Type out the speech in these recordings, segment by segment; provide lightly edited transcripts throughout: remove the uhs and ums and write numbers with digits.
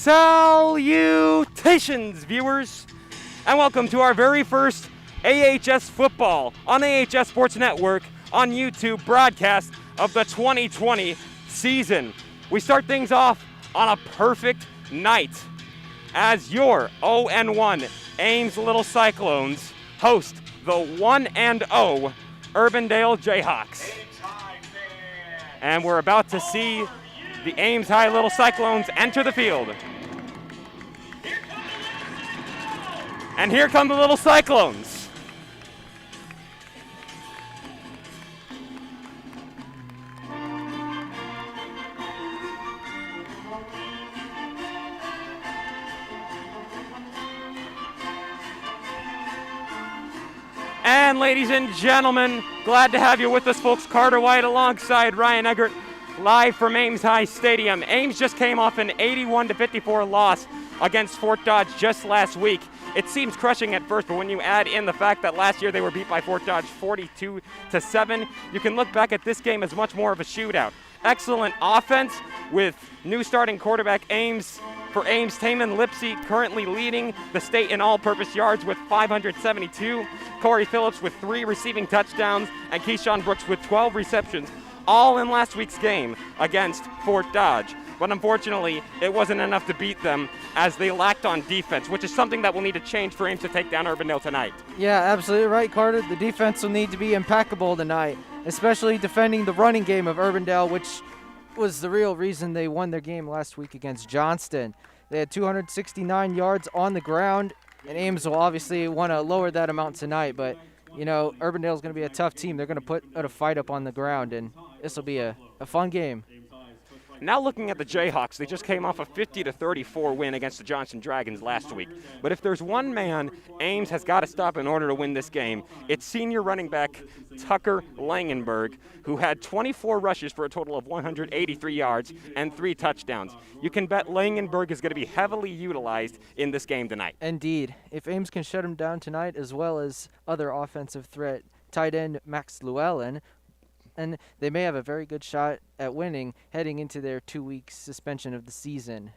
Salutations, viewers, and welcome to our very first AHS football on AHS Sports Network on YouTube broadcast of the 2020 season. We start things off on a perfect night as your 0-1 Ames Little Cyclones host the 1-0 Urbandale Jayhawks. And we're about to see the Ames High Little Cyclones enter the field. And here come the Little Cyclones. And ladies and gentlemen, glad to have you with us, folks. Carter White alongside Ryan Eggert, live from Ames High Stadium. Ames just came off an 81-54 loss against Fort Dodge just last week. It seems crushing at first, but when you add in the fact that last year they were beat by Fort Dodge 42-7, you can look back at this game as much more of a shootout. Excellent offense with new starting quarterback for Ames, Taman Lipsy, currently leading the state in all-purpose yards with 572. Corey Phillips with 3 receiving touchdowns, and Keyshawn Brooks with 12 receptions, all in last week's game against Fort Dodge. But unfortunately, it wasn't enough to beat them as they lacked on defense, which is something that will need to change for Ames to take down Urbandale tonight. Yeah, absolutely right, Carter. The defense will need to be impeccable tonight, especially defending the running game of Urbandale, which was the real reason they won their game last week against Johnston. They had 269 yards on the ground, and Ames will obviously want to lower that amount tonight, but you know, Urbandale's going to be a tough team. They're going to put a fight up on the ground, and this will be a fun game. Now looking at the Jayhawks, they just came off a 50-34 win against the Johnston Dragons last week. But if there's one man Ames has got to stop in order to win this game, it's senior running back Tucker Langenberg, who had 24 rushes for a total of 183 yards and 3 touchdowns. You can bet Langenberg is going to be heavily utilized in this game tonight. Indeed. If Ames can shut him down tonight, as well as other offensive threat, tight end Max Llewellyn, and they may have a very good shot at winning heading into their 2-week suspension of the season.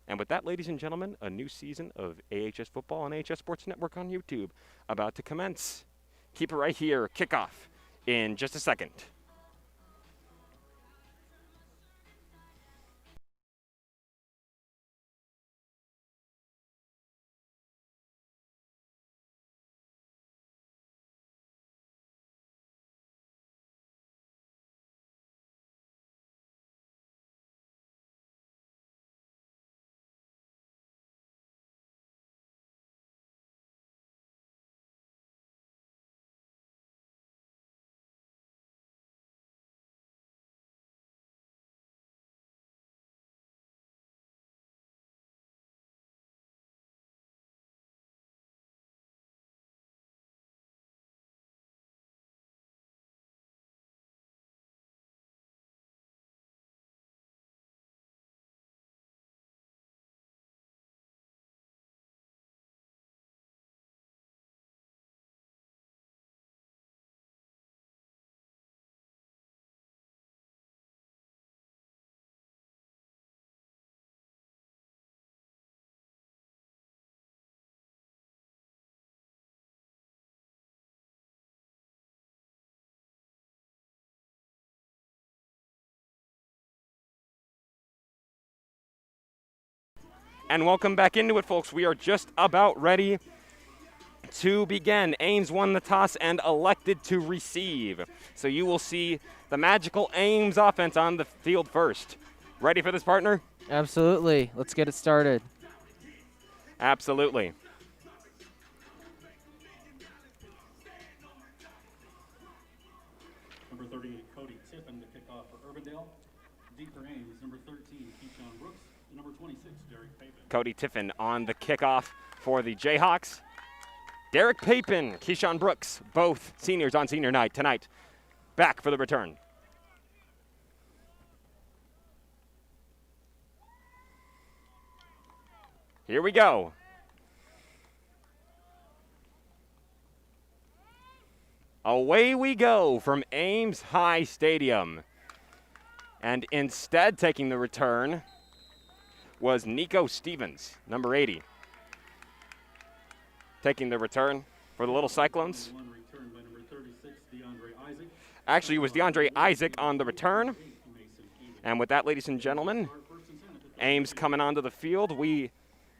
And with that, ladies and gentlemen, a new season of AHS Football on AHS Sports Network on YouTube about to commence. Keep it right here. Kickoff in just a second. And welcome back into it, folks. We are just about ready to begin. Ames won the toss and elected to receive. So you will see the magical Ames offense on the field first. Ready for this, partner? Absolutely. Let's get it started. Absolutely. Number 38, Cody Tiffin, the kickoff for Urbandale. D for Ames, number 13, Keyshawn Brooks, and number 26, Derek Papin. Cody Tiffin on the kickoff for the Jayhawks. Derek Papin, Keyshawn Brooks, both seniors on senior night tonight. Back for the return. Here we go. Away we go from Ames High Stadium. And instead taking the return was Nico Stevens, number 80. Taking the return for the Little Cyclones. Actually, it was DeAndre Isaac on the return. And with that, ladies and gentlemen, Ames coming onto the field. We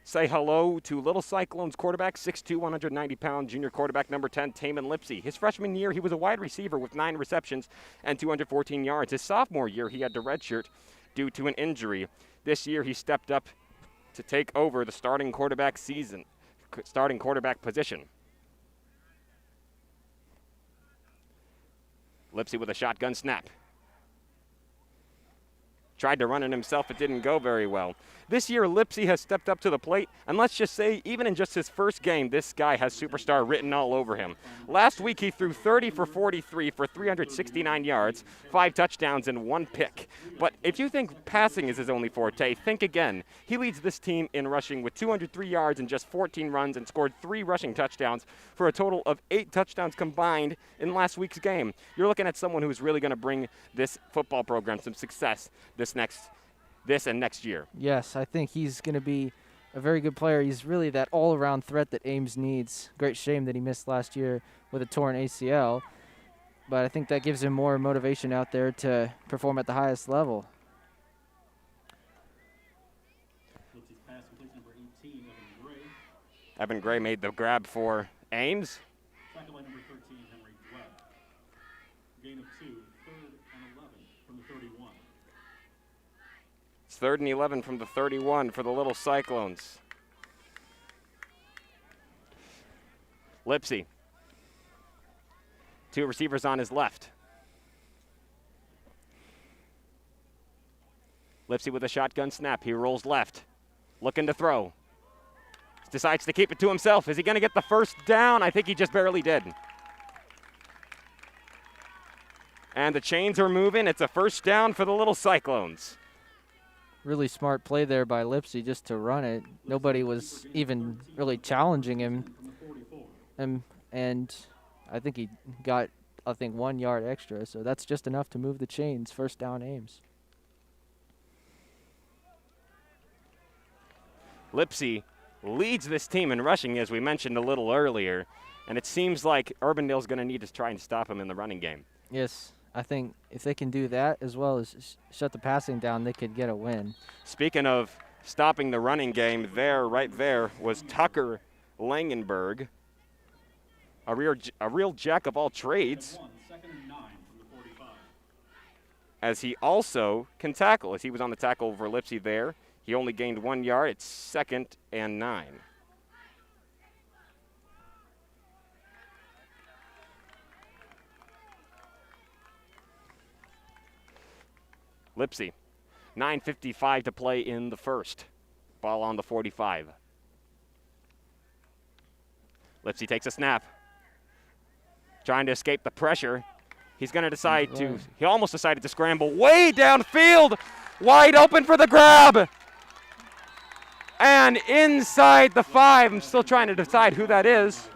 say hello to Little Cyclones quarterback, 6'2", 190-pound junior quarterback, number 10, Taman Lipsey. His freshman year, he was a wide receiver with 9 receptions and 214 yards. His sophomore year, he had to redshirt due to an injury. This year, he stepped up to take over the starting quarterback position. Lipsey with a shotgun snap. Tried to run it himself, it didn't go very well. This year, Lipsey has stepped up to the plate, and let's just say, even in just his first game, this guy has superstar written all over him. Last week, he threw 30 for 43 for 369 yards, 5 touchdowns, and 1 pick. But if you think passing is his only forte, think again. He leads this team in rushing with 203 yards and just 14 runs and scored 3 rushing touchdowns for a total of 8 touchdowns combined in last week's game. You're looking at someone who's really going to bring this football program some success this and next year. Yes, I think he's going to be a very good player. He's really that all-around threat that Ames needs. Great shame that he missed last year with a torn ACL, but I think that gives him more motivation out there to perform at the highest level. Evan Gray made the grab for Ames. Second by number 13, Henry Webb. Gain of 2, 3rd and 11 from the 31. It's 3rd and 11 from the 31 for the Little Cyclones. Lipsey. 2 receivers on his left. Lipsey with a shotgun snap. He rolls left. Looking to throw. Decides to keep it to himself. Is he going to get the first down? I think he just barely did. And the chains are moving. It's a first down for the Little Cyclones. Really smart play there by Lipsey just to run it. Nobody was even really challenging him. And I think he got, 1 yard extra. So that's just enough to move the chains. First down, Ames. Lipsey leads this team in rushing, as we mentioned a little earlier. And it seems like Urbandale's going to need to try and stop him in the running game. Yes. I think if they can do that as well as shut the passing down, they could get a win. Speaking of stopping the running game, right there, was Tucker Langenberg, a real jack of all trades, Second and 9 from the 45. as he also can tackle. As he was on the tackle for Lipsey there, he only gained 1 yard. It's 2nd and 9. Lipsey, 9:55 to play in the first. Ball on the 45. Lipsey takes a snap. Trying to escape the pressure. He's going to decide to, he almost decided to scramble way downfield. Wide open for the grab. And inside the 5. I'm still trying to decide who that is.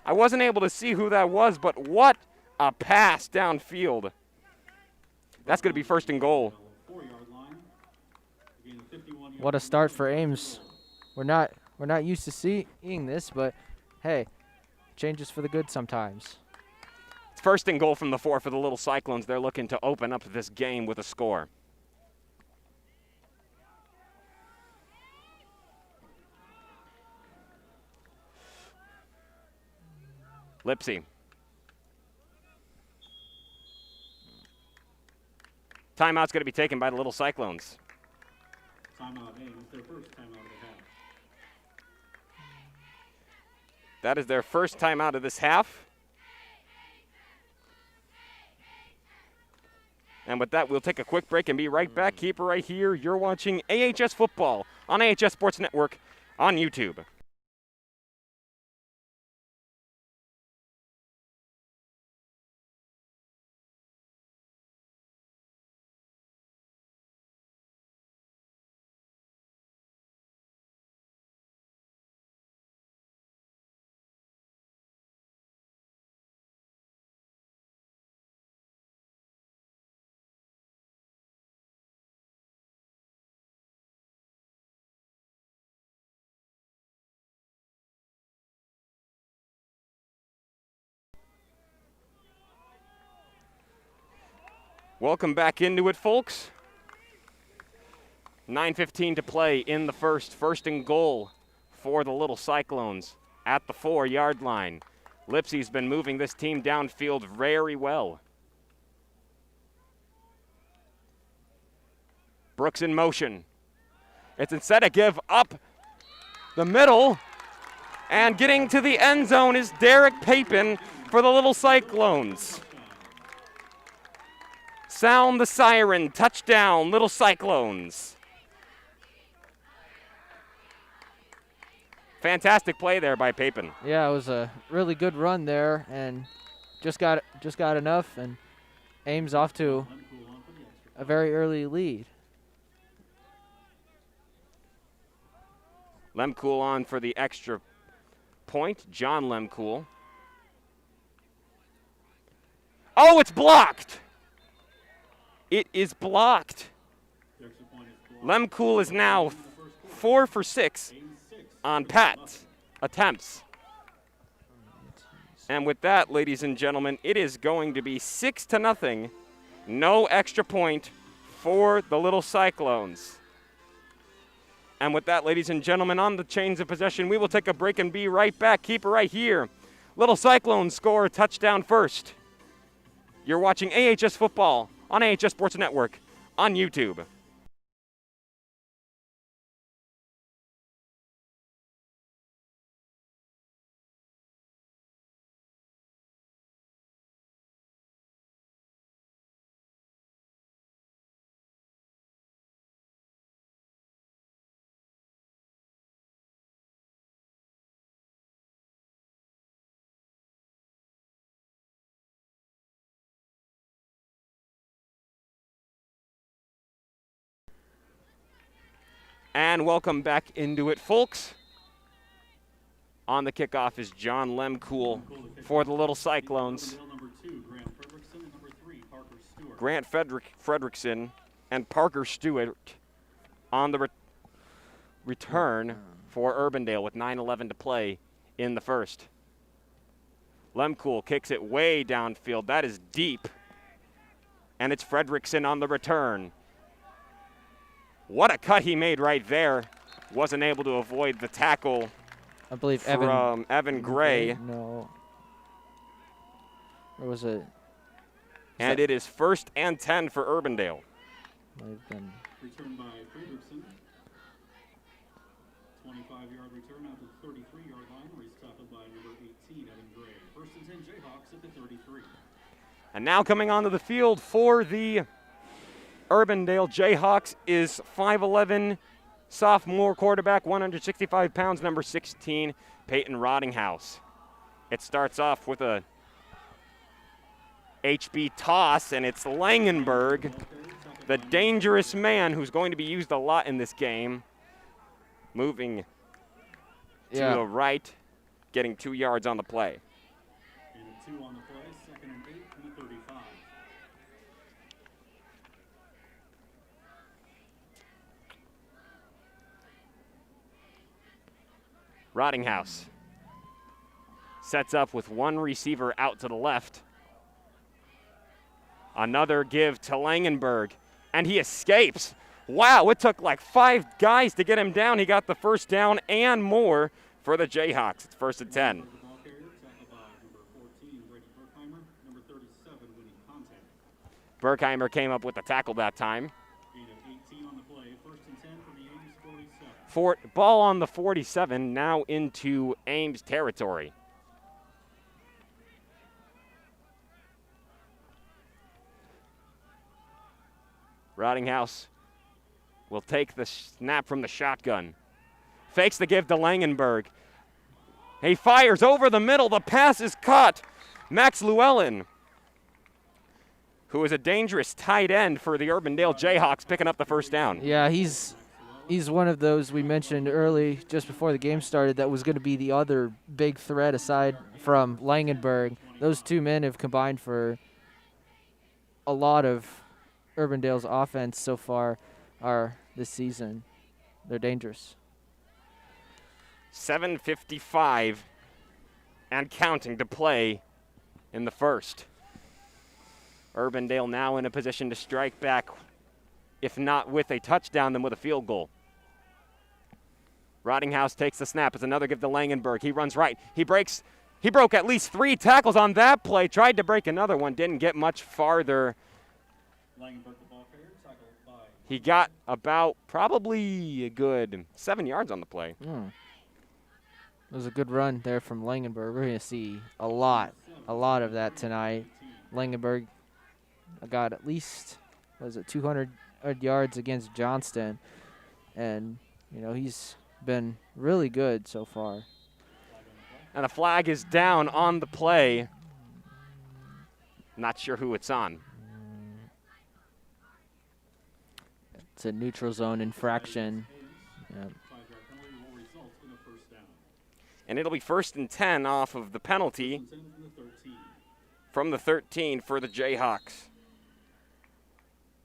I wasn't able to see who that was, but what a pass downfield. That's going to be 1st and goal. What a start for Ames. We're not used to seeing this, but hey, changes for the good sometimes. It's 1st and goal from the 4 for the Little Cyclones. They're looking to open up this game with a score. Lipsey. Timeout's going to be taken by the Little Cyclones. Timeout Ames, their first timeout of the half. That is their first timeout of this half. And with that, we'll take a quick break and be right back. Keep it right here. You're watching AHS Football on AHS Sports Network on YouTube. Welcome back into it, folks. 9:15 to play in the first. First and goal for the Little Cyclones at the 4-yard line. Lipsey's been moving this team downfield very well. Brooks in motion. It's instead a give up the middle, and getting to the end zone is Derek Papin for the Little Cyclones. Sound the siren, touchdown, Little Cyclones. Fantastic play there by Papin. Yeah, it was a really good run there, and just got enough, and Ames off to a very early lead. Lemcool on for the extra point. John Lemcool. Oh, it's blocked. It is blocked. Lemcool is now 4 for 6 on Pat attempts. And with that, ladies and gentlemen, it is going to be 6-0. No extra point for the Little Cyclones. And with that, ladies and gentlemen, on the chains of possession, we will take a break and be right back. Keep it right here. Little Cyclones score a touchdown first. You're watching AHS Football on AHS Sports Network on YouTube. And welcome back into it, folks. On the kickoff is John Lemcool for the Little Cyclones. Grant Fredrickson and Parker Stewart on the return for Urbandale with 9:11 to play in the first. Lemcool kicks it way downfield. That is deep. And it's Fredrickson on the return. What a cut he made right there. Wasn't able to avoid the tackle, I believe from Evan Gray. No. Or was it? And it is 1st and 10 for Urbandale. Might have been. Return by Fredrickson. 25-yard return out to the 33-yard line where he's tackled by number 18, Evan Gray. 1st and 10 Jayhawks at the 33. And now coming onto the field for the Urbandale Jayhawks is 5'11", sophomore quarterback, 165 pounds, number 16, Peyton Rottinghouse. It starts off with a HB toss, and it's Langenberg, the dangerous man who's going to be used a lot in this game, moving to the right, getting 2 yards on the play. And a 2 on the play, 2nd and 8 from the 35. Rottinghouse sets up with one receiver out to the left. Another give to Langenberg, and he escapes. Wow, it took like 5 guys to get him down. He got the first down and more for the Jayhawks. It's 1st and 10. Berkheimer came up with the tackle that time. Ball on the 47, now into Ames territory. Rottinghouse will take the snap from the shotgun. Fakes the give to Langenberg. He fires over the middle. The pass is caught. Max Llewellyn, who is a dangerous tight end for the Urbandale Jayhawks, picking up the first down. Yeah, he's one of those we mentioned early, just before the game started, that was going to be the other big threat aside from Langenberg. Those two men have combined for a lot of Urbandale's offense so far this season. They're dangerous. 7:55 and counting to play in the first. Urbandale now in a position to strike back, if not with a touchdown, then with a field goal. Rottinghouse takes the snap. It's another give to Langenberg. He runs right. He breaks. He broke at least 3 tackles on that play. Tried to break another one. Didn't get much farther. Langenberg, the ball carrier, tackled by. He got about probably a good 7 yards on the play. It was a good run there from Langenberg. We're going to see a lot of that tonight. Langenberg got at least, 200 yards against Johnston. And, he's been really good so far. And a flag is down on the play. Not sure who it's on. It's a neutral zone infraction. Yep. And it'll be 1st and 10 off of the penalty from the 13 for the Jayhawks.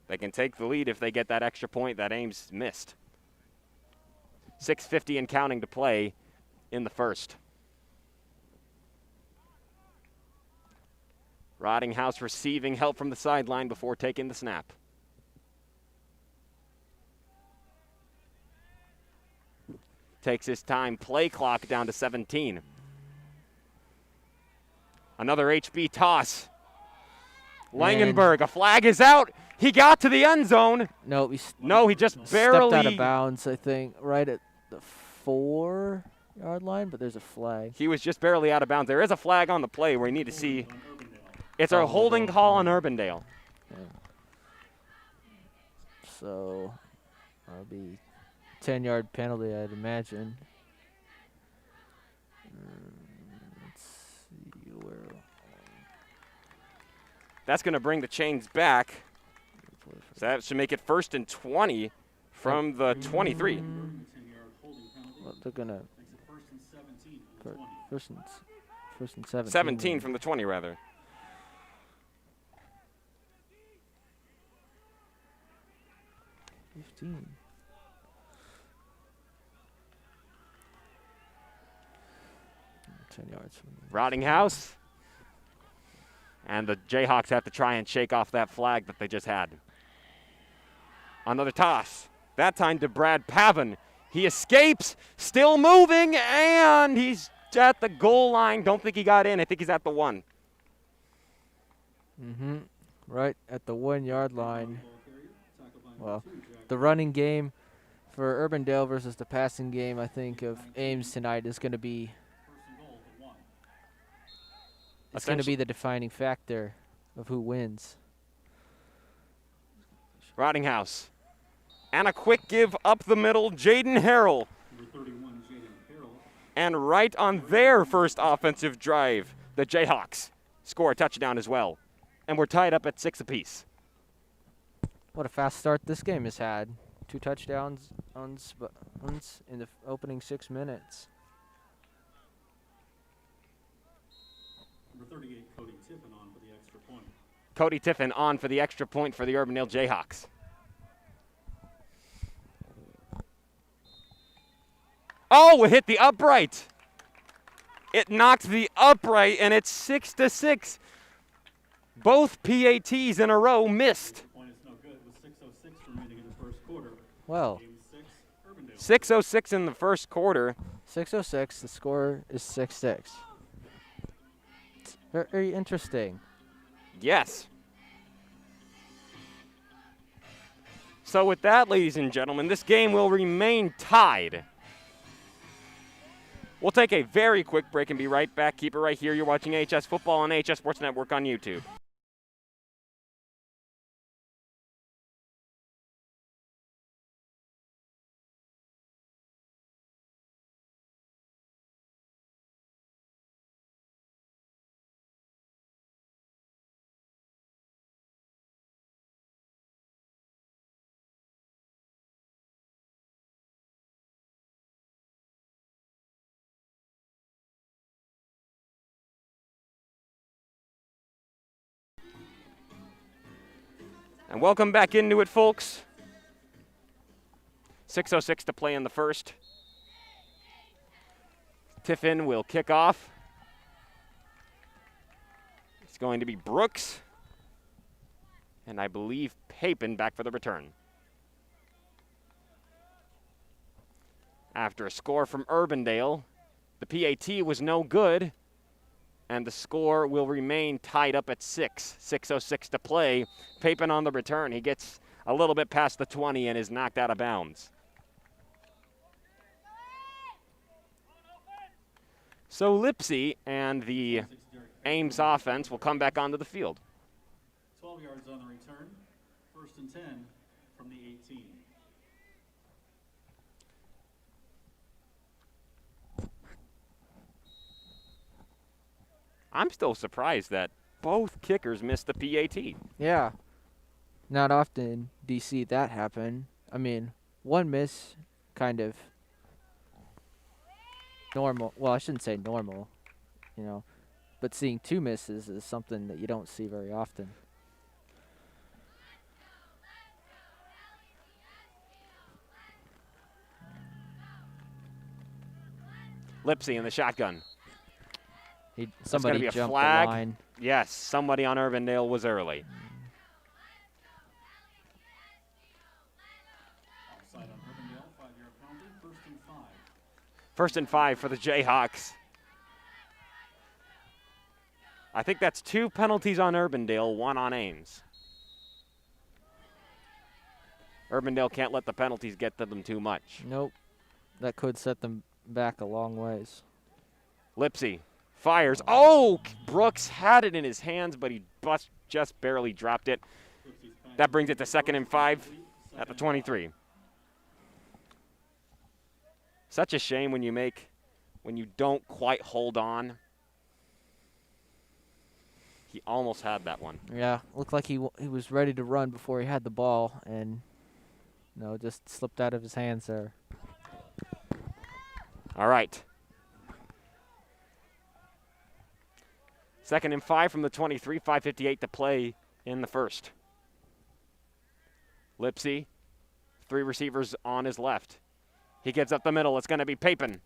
They can take the lead if they get that extra point that Ames missed. 6:50 and counting to play in the first. Rottinghouse receiving help from the sideline before taking the snap. Takes his time. Play clock down to 17. Another HB toss. Langenberg, a flag is out. He got to the end zone. No, he just barely stepped out of bounds, I think, right at the 4-yard line, but there's a flag. He was just barely out of bounds. There is a flag on the play where you need to see. It's a holding call on Urbandale. Yeah. So that'll be 10-yard penalty, I'd imagine. Let's see where. That's going to bring the chains back. So that should make it 1st and 20 from the 23. Well, they're gonna first and 17. 17 from the 20, rather. $15. $10 yards from Rottinghouse. And the Jayhawks have to try and shake off that flag that they just had. Another toss. That time to Brad Pavin. He escapes, still moving, and he's at the goal line. Don't think he got in. I think he's at the 1. Right at the 1-yard line. Well, the running game for Urbandale versus the passing game, I think, of Ames tonight is going to be the defining factor of who wins. Rottinghouse. And a quick give up the middle, Jaden Harrell. And right on their first offensive drive, the Jayhawks score a touchdown as well. And we're tied up at 6 apiece. What a fast start this game has had. 2 touchdowns in the opening 6 minutes. Number 38, Cody Tiffin on for the extra point. Cody Tiffin on for the extra point for the Urbandale Jayhawks. Oh, it hit the upright. It knocked the upright, and it's 6-6. Both PATs in a row missed. Point is no good with 6:06 remaining in the first quarter. Well, 6:06 in the first quarter. 6:06. The score is 6-6. Very interesting. Yes. So with that, ladies and gentlemen, this game will remain tied. We'll take a very quick break and be right back. Keep it right here. You're watching HS Football on HS Sports Network on YouTube. And welcome back into it, folks. 6:06 to play in the first. Tiffin will kick off. It's going to be Brooks. And I believe Papin back for the return. After a score from Urbandale, the PAT was no good, and the score will remain tied up at 6. 6:06 to play. Papin on the return. He gets a little bit past the 20 and is knocked out of bounds. So Lipsy and the Ames offense will come back onto the field. 12 yards on the return. 1st and 10 from the 18. I'm still surprised that both kickers missed the PAT. Yeah. Not often do you see that happen. I mean, one miss, kind of normal. Well, I shouldn't say normal, but seeing 2 misses is something that you don't see very often. Lipsy in the shotgun. Somebody be a jumped flag. the line. Yes, somebody on Urbandale was early. Offside on Urbandale, 5-yard penalty. 1st and 5. 1st and 5 for the Jayhawks. I think that's 2 penalties on Urbandale, 1 on Ames. Urbandale can't let the penalties get to them too much. Nope. That could set them back a long ways. Lipsy fires. Oh, Brooks had it in his hands, but he just barely dropped it. That brings it to 2nd and 5 at the 23. Such a shame when you don't quite hold on. He almost had that one. Yeah, looked like he was ready to run before he had the ball, and just slipped out of his hands there. All right. 2nd and 5 from the 23, 5:58 to play in the first. Lipsy, 3 receivers on his left. He gets up the middle. It's going to be Papin.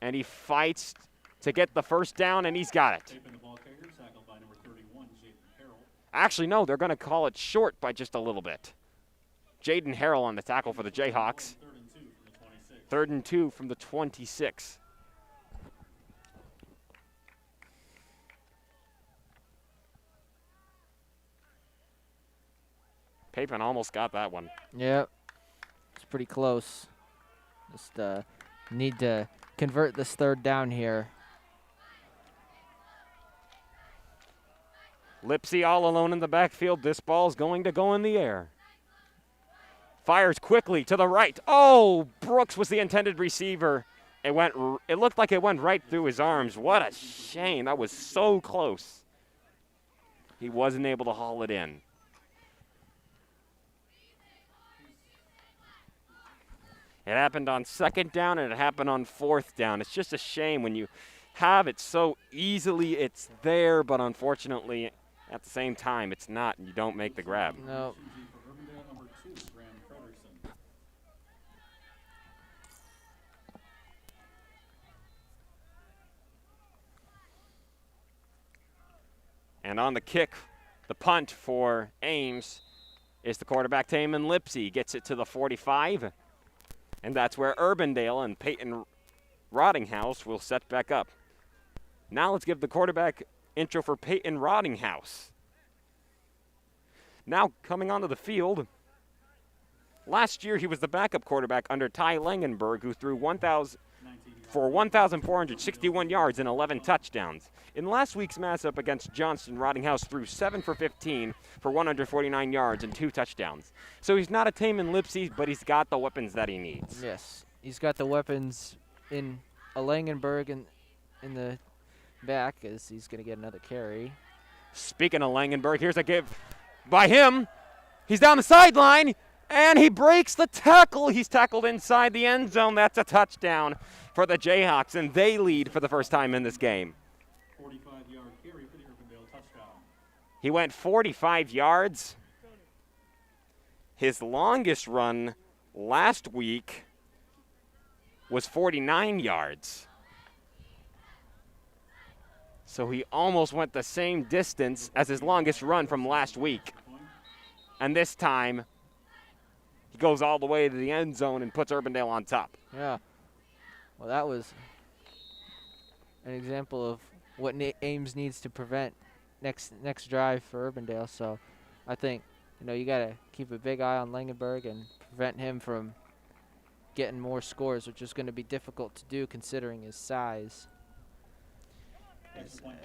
And he fights to get the first down, and he's got it. Papin, the ball carrier, tackled by number 31, Jayden Harrell. Actually, no, they're going to call it short by just a little bit. Jayden Harrell on the tackle for the Jayhawks. 3rd and 2 from the 26. 3rd and 2 from the 26. Papin almost got that one. Yep. It's pretty close. Just need to convert this 3rd down here. Lipsy all alone in the backfield. This ball's going to go in the air. Fires quickly to the right. Oh, Brooks was the intended receiver. It looked like it went right through his arms. What a shame. That was so close. He wasn't able to haul it in. It happened on 2nd down, and it happened on 4th down. It's just a shame when you have it so easily. It's there, but unfortunately, at the same time, it's not, and you don't make the grab. No. For Urbandale, number 2, Graham Fredersen. And on the kick, the punt for Ames is the quarterback, Taman Lipsy. Gets it to the 45. And that's where Urbandale and Peyton Rottinghouse will set back up. Now let's give the quarterback intro for Peyton Rottinghouse. Now coming onto the field. Last year he was the backup quarterback under Ty Langenberg, who threw 1,461 yards and 11 touchdowns. In last week's matchup against Johnston, Rottinghouse threw 7 for 15 for 149 yards and 2 touchdowns. So he's not a Taman Lipsy, but he's got the weapons that he needs. Yes, he's got the weapons in a Langenberg in the back, as he's going to get another carry. Speaking of Langenberg, here's a give by him. He's down the sideline, and he breaks the tackle. He's tackled inside the end zone. That's a touchdown for the Jayhawks, and they lead for the first time in this game. 45-yard carry for the Urbandale touchdown. He went 45 yards. His longest run last week was 49 yards. So he almost went the same distance as his longest run from last week. And this time, he goes all the way to the end zone and puts Urbandale on top. Yeah. Well, that was an example of what Ames needs to prevent next drive for Urbandale. So I think, you got to keep a big eye on Langenberg and prevent him from getting more scores, which is going to be difficult to do considering his size.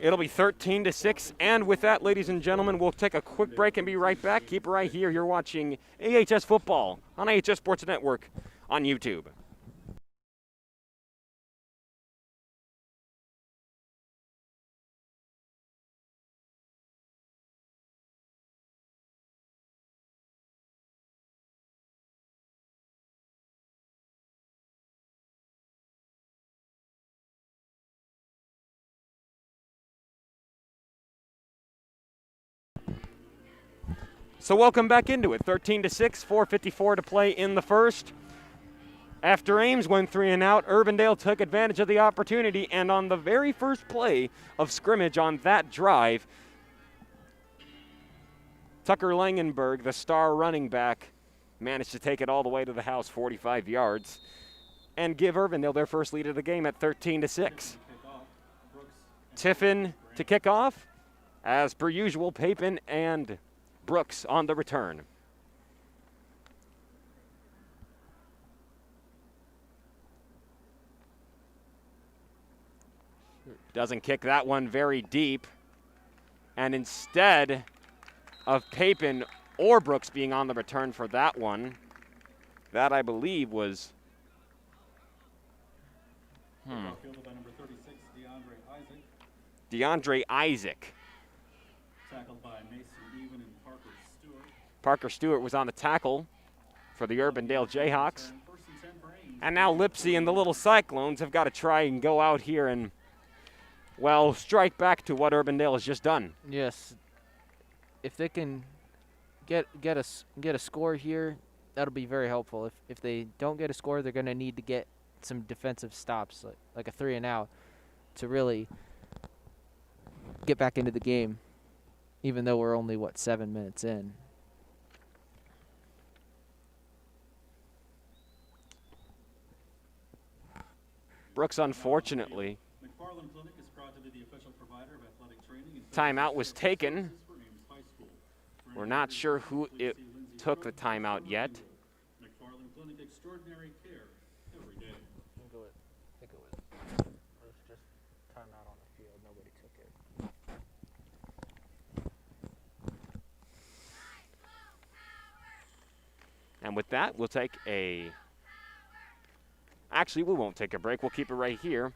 It'll be 13-6, and with that, ladies and gentlemen, we'll take a quick break and be right back. Keep it right here. You're watching AHS Football on AHS Sports Network on YouTube. So welcome back into it. 13-6, 4:54 to play in the first. After Ames went 3 and out, Urbandale took advantage of the opportunity, and on the very first play of scrimmage on that drive, Tucker Langenberg, the star running back, managed to take it all the way to the house, 45 yards, and give Urbandale their first lead of the game at 13-6. Tiffin to kick off. As per usual, Papin and Brooks on the return. Doesn't kick that one very deep. And instead of Papin or Brooks being on the return for that one, that I believe was DeAndre Isaac. Tackled by Mason Even and Parker Stewart. Parker Stewart was on the tackle for the Urbandale Jayhawks. And now Lipsy and the little Cyclones have got to try and go out here and, well, strike back to what Urbandale has just done. Yes. If they can get a score here, that'll be very helpful. If they don't get a score, they're going to need to get some defensive stops, like a 3 and out, to really get back into the game, even though we're only, 7 minutes in. Brooks, unfortunately, timeout was taken. We're not sure who it took the timeout yet. And with that, we'll take actually, we won't take a break. We'll keep it right here.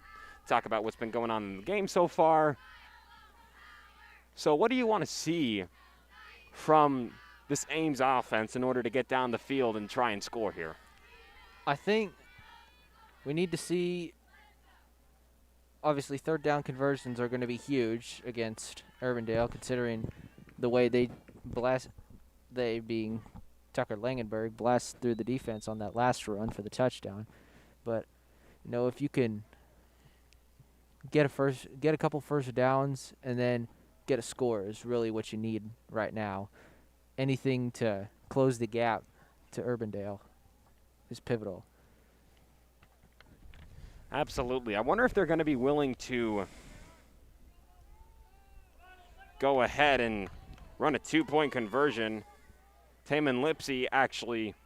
Talk about what's been going on in the game so far. So what do you want to see from this Ames offense in order to get down the field and try and score here? I think we need to see, obviously, third down conversions are going to be huge against Urbandale, considering the way they being Tucker Langenberg, blast through the defense on that last run for the touchdown. But, if you can get a couple first downs and then get a score is really what you need right now. Anything to close the gap to Urbandale is pivotal. Absolutely. I wonder if they're going to be willing to go ahead and run a 2-point conversion. Taman Lipsy actually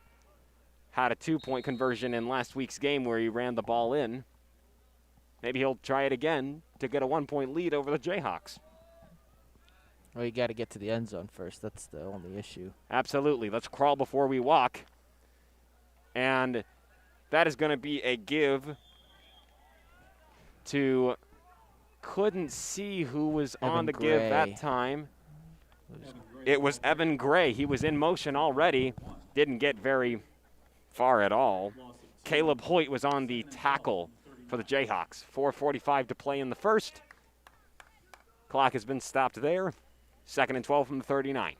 had a 2-point conversion in last week's game where he ran the ball in. Maybe he'll try it again to get a 1-point lead over the Jayhawks. Well, you got to get to the end zone first. That's the only issue. Absolutely. Let's crawl before we walk. And that is going to be a give to, couldn't see who was on the give that time. It was Evan Gray. He was in motion already. Didn't get very far at all. Caleb Hoyt was on the tackle for the Jayhawks. 4:45 to play in the first. Clock has been stopped there. 2nd and 12 from the 39.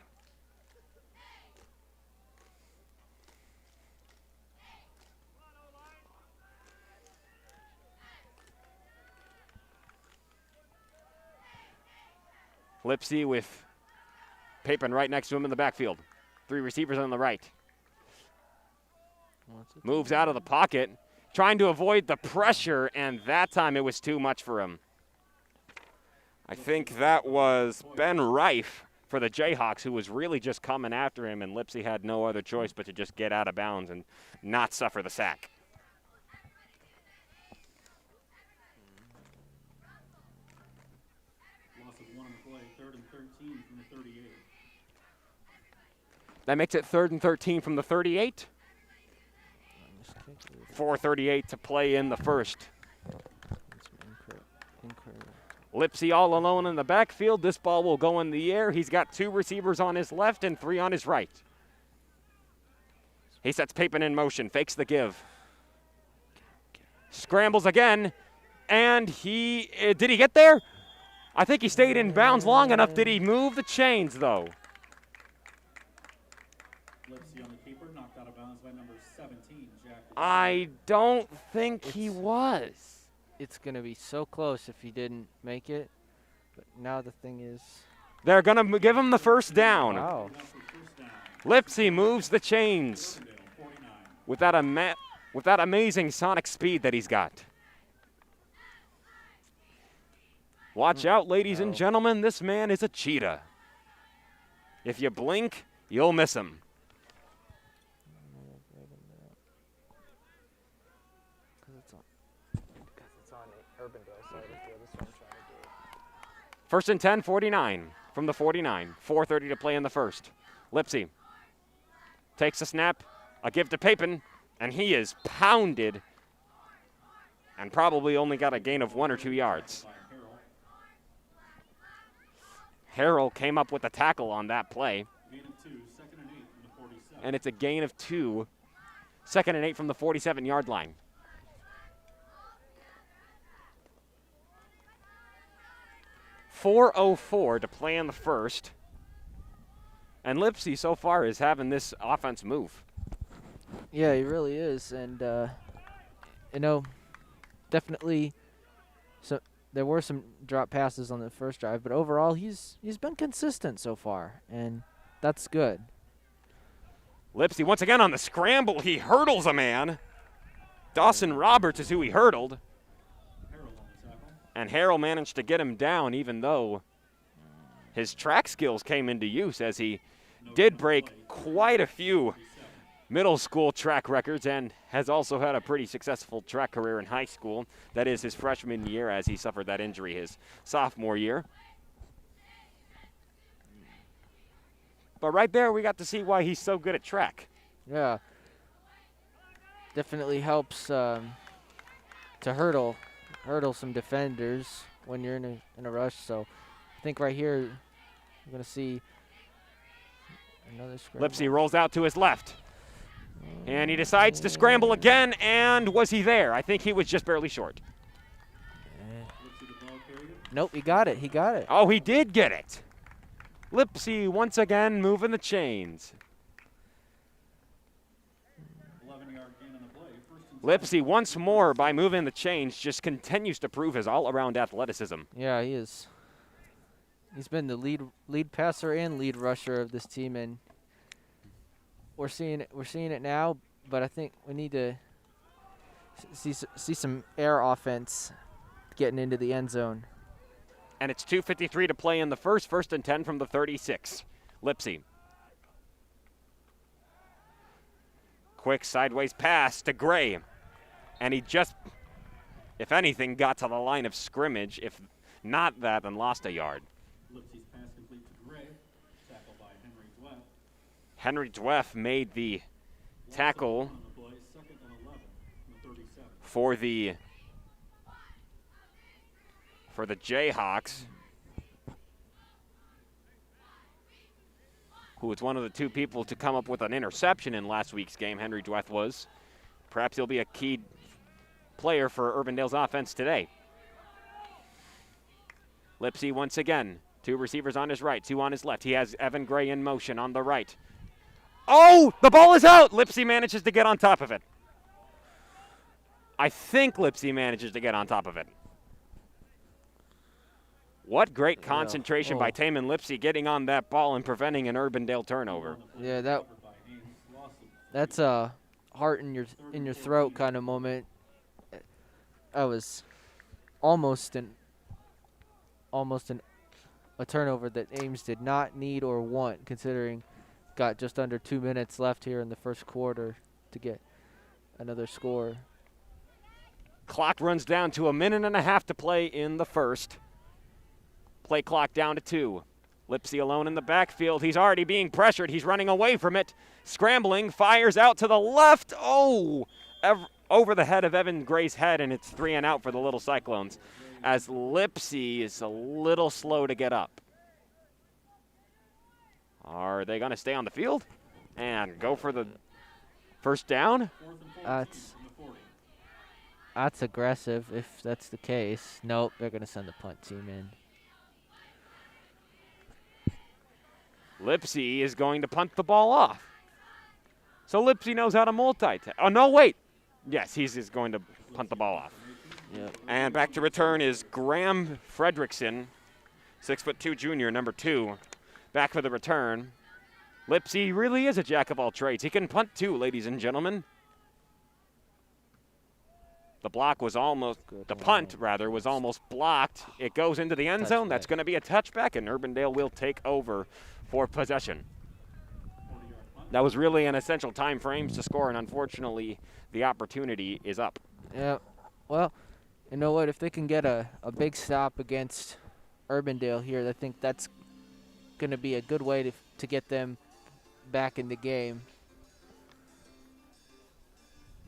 Lipsy with Papin right next to him in the backfield. 3 receivers on the right. Moves out of the pocket, trying to avoid the pressure, and that time it was too much for him. I think that was Ben Reif for the Jayhawks, who was really just coming after him, and Lipsy had no other choice but to just get out of bounds and not suffer the sack. Loss of 1 on the play, 3rd and 13 from the 38. That makes it 3rd and 13 from the 38. 4:38 to play in the first. Lipsy all alone in the backfield. This ball will go in the air. He's got 2 receivers on his left and 3 on his right. He sets Papin in motion, fakes the give. Scrambles again, and did he get there? I think he stayed in bounds long enough. Did he move the chains, though? Lipsy on the keeper, knocked out of bounds by number 17, Jack. I don't think he was. It's going to be so close if he didn't make it. But now the thing is... They're going to give him the first down. Wow. Lipsy moves the chains with that amazing sonic speed that he's got. Watch out, ladies and gentlemen. This man is a cheetah. If you blink, you'll miss him. First and 10, 49 from the 49. 4:30 to play in the first. Lipsy takes a snap, a give to Papin, and he is pounded and probably only got a gain of 1 or 2 yards. Harrell came up with a tackle on that play. Gain of 2, 2nd and 8 from the 47. And it's a gain of 2, 2nd and 8 from the 47-yard line. .404 to play in the first. And Lipsy so far is having this offense move. Yeah, he really is. And, definitely there were some drop passes on the first drive, but overall he's been consistent so far, and that's good. Lipsy once again on the scramble. He hurdles a man. Dawson Roberts is who he hurdled. And Harrell managed to get him down, even though his track skills came into use, as he did break quite a few middle school track records and has also had a pretty successful track career in high school. That is his freshman year, as he suffered that injury his sophomore year. But right there, we got to see why he's so good at track. Yeah. Definitely helps to hurdle some defenders when you're in a rush. So I think right here we're going to see another scramble. Lipsy rolls out to his left. And he decides to scramble again, and was he there? I think he was just barely short. Nope, he got it. Oh, he did get it. Lipsy once again moving the chains. 11-yard gain on the play. Lipsy once more, by moving the chains, just continues to prove his all-around athleticism. Yeah, he is. He's been the lead passer and lead rusher of this team, and we're seeing it now. But I think we need to see some air offense getting into the end zone. And it's 2:53 to play in the first. 1st and 10 from the 36. Lipsy. Quick sideways pass to Gray. And he just, if anything, got to the line of scrimmage. If not that, then lost a yard. Lipsy's pass complete to Gray. Tackled by Henry Dweff. Henry Dweff made the tackle On the play, 2nd and 11 from the 37. for the Jayhawks, who was one of the 2 people to come up with an interception in last week's game. Henry Dweff was. Perhaps he'll be a key player for Urbandale's offense today. Lipsy once again. 2 receivers on his right, 2 on his left. He has Evan Gray in motion on the right. Oh, the ball is out. Lipsy manages to get on top of it. I think Lipsy manages to get on top of it. What great concentration by Oh. Taman Lipsy getting on that ball and preventing an Urbandale turnover. Yeah, that's a heart in your throat kind of moment. That was almost a turnover that Ames did not need or want, considering got just under 2 minutes left here in the first quarter to get another score. Clock runs down to 1.5 minutes to play in the first. Play clock down to 2. Lipsy alone in the backfield. He's already being pressured. He's running away from it. Scrambling, fires out to the left. Oh, over the head of Evan Gray's head, and it's 3 and out for the Little Cyclones, as Lipsy is a little slow to get up. Are they going to stay on the field and go for the first down? That's aggressive if that's the case. Nope, they're going to send the punt team in. Lipsy is going to punt the ball off. So Lipsy knows how to multitask. Oh, no, wait. Yes, he's going to punt the ball off. Yep. And back to return is Graham Fredrickson, 6'2" junior, number 2. Back for the return. Lipsy really is a jack of all trades. He can punt too, ladies and gentlemen. The punt was almost blocked. It goes into the end zone. That's going to be a touchback, and Urbandale will take over for possession. That was really an essential time for Ames to score, and unfortunately, the opportunity is up. Yeah, well, you know what? If they can get a big stop against Urbandale here, I think that's going to be a good way to get them back in the game.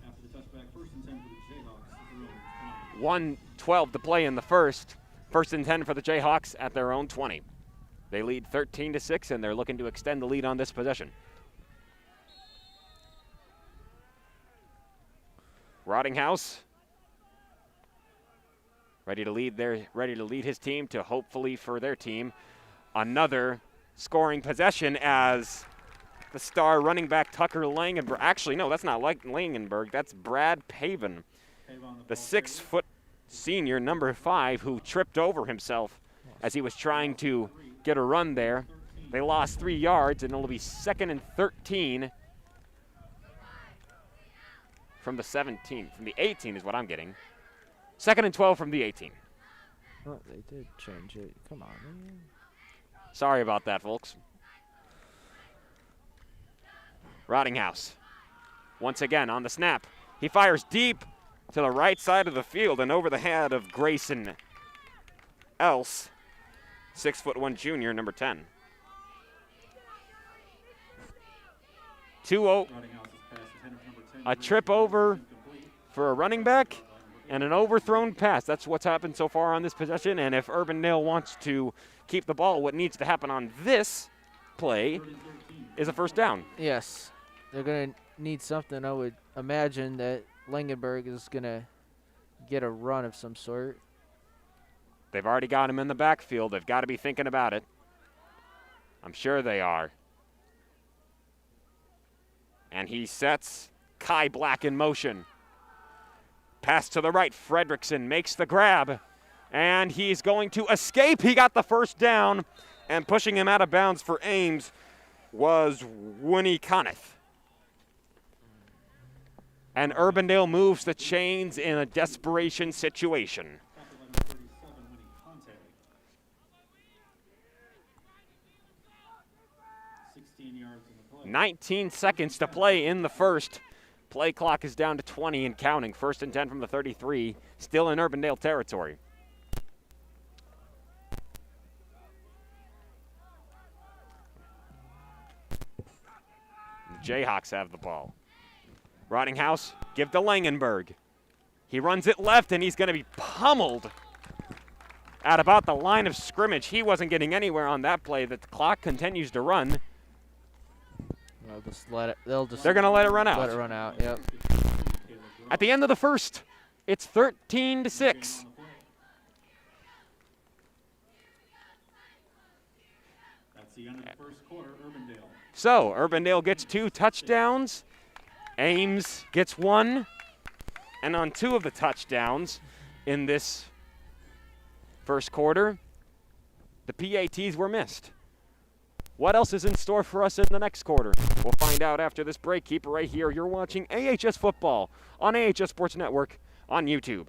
After the touchback, 1st and 10 for the Jayhawks at their own 20. 1:12 to play in the first. 1st and 10 for the Jayhawks at their own 20. They lead 13-6, and they're looking to extend the lead on this possession. Rottinghouse ready to lead his team to, hopefully for their team, another scoring possession, as the star running back Tucker Langenberg. Actually, no, that's not Langenberg. That's Brad Paven, the 6-foot senior, number 5, who tripped over himself as he was trying to get a run there. They lost 3 yards, and it'll be 2nd and 13 from the 17, from the 18 is what I'm getting. 2nd and 12 from the 18. Oh, they did change it. Come on, man. Sorry about that, folks. Rottinghouse, once again on the snap. He fires deep to the right side of the field and over the head of Grayson Else, 6'1" junior, number 10. 2-0. A trip over for a running back and an overthrown pass. That's what's happened so far on this possession. And if Urbandale wants to keep the ball, what needs to happen on this play is a first down. Yes, they're going to need something. I would imagine that Langenberg is going to get a run of some sort. They've already got him in the backfield. They've got to be thinking about it. I'm sure they are. And he sets Kai Black in motion. Pass to the right. Fredrickson makes the grab. And he's going to escape. He got the first down. And pushing him out of bounds for Ames was Winnie Conniff. And Urbandale moves the chains in a desperation situation. 19 seconds to play in the first. Play clock is down to 20 and counting. 1st and 10 from the 33, still in Urbandale territory. The Jayhawks have the ball. Rottinghouse, give to Langenberg. He runs it left, and he's going to be pummeled at about the line of scrimmage. He wasn't getting anywhere on that play. The clock continues to run. They're going to let it run out. Let it run out, yep. At the end of the first, it's 13-6. That's the end of the first quarter, Urbandale. So, Urbandale gets 2 touchdowns. Ames gets 1. And on 2 of the touchdowns in this first quarter, The PATs were missed. What else is in store for us in the next quarter? We'll find out after this break. Keep it right here. You're watching AHS Football on AHS Sports Network on YouTube.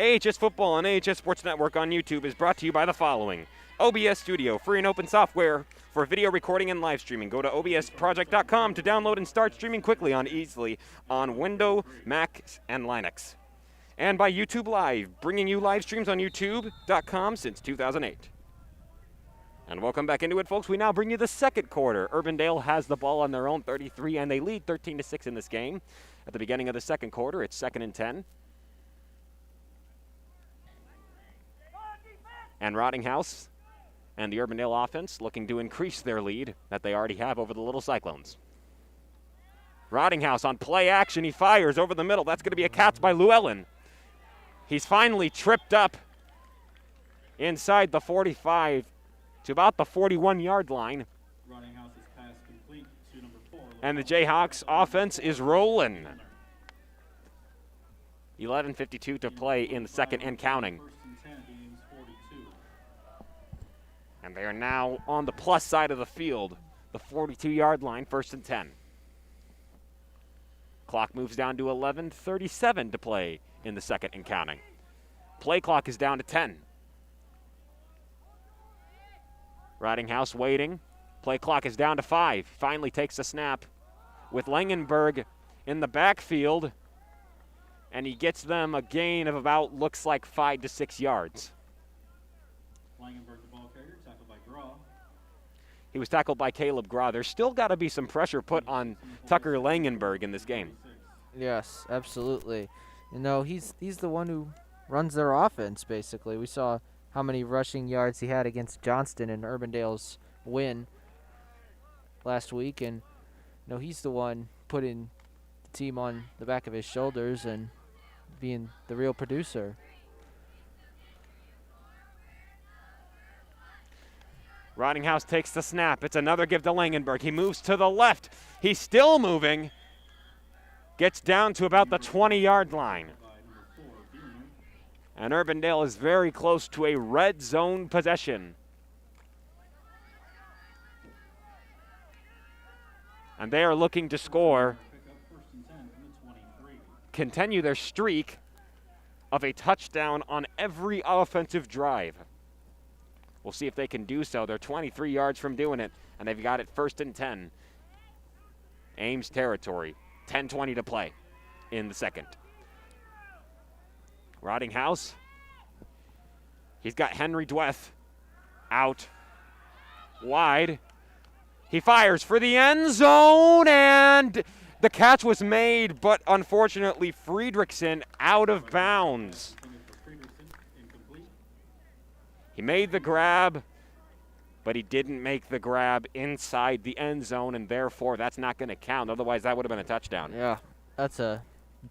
AHS Football on AHS Sports Network on YouTube is brought to you by the following. OBS Studio, free and open software for video recording and live streaming. Go to obsproject.com to download and start streaming quickly easily on Windows, Mac, and Linux. And by YouTube Live, bringing you live streams on youtube.com since 2008. And welcome back into it, folks. We now bring you the second quarter. Urbandale has the ball on their own 33, and they lead 13-6 in this game. At the beginning of the second quarter, it's 2nd and 10. And Rottinghouse and the Urbandale offense looking to increase their lead that they already have over the Little Cyclones. Rottinghouse on play action. He fires over the middle. That's going to be a catch by Llewellyn. He's finally tripped up inside the 45 to about the 41-yard line. Rottinghouse's pass complete to number 4. And the Jayhawks offense is rolling. 11:52 to play in the second and counting. And they are now on the plus side of the field, the 42-yard line, 1st and 10. Clock moves down to 11:37 to play in the second and counting. Play clock is down to 10. Rottinghouse waiting. Play clock is down to 5. Finally takes a snap with Langenberg in the backfield, and he gets them a gain of about, looks like 5 to 6 yards. Langenberg, the ball carrier, tackled by Graw. He was tackled by Caleb Graw. There's still got to be some pressure put on Tucker Langenberg in this game. Yes, absolutely. You know, he's the one who runs their offense, basically. We saw how many rushing yards he had against Johnston in Urbandale's win last week, and you know, he's the one putting the team on the back of his shoulders and being the real producer. Rottinghouse takes the snap. It's another give to Langenberg. He moves to the left. He's still moving. Gets down to about the 20-yard line. And Urbandale is very close to a red zone possession. And they are looking to score, continue their streak of a touchdown on every offensive drive. We'll see if they can do so. They're 23 yards from doing it, and they've got it 1st and 10. Ames territory, 10:20 to play in the second. Rottinghouse, he's got Henry Dweth out wide. He fires for the end zone, and the catch was made, but unfortunately Friedrichsen out of bounds. He made the grab, but he didn't make the grab inside the end zone, and therefore that's not going to count. Otherwise, that would have been a touchdown. Yeah, that's a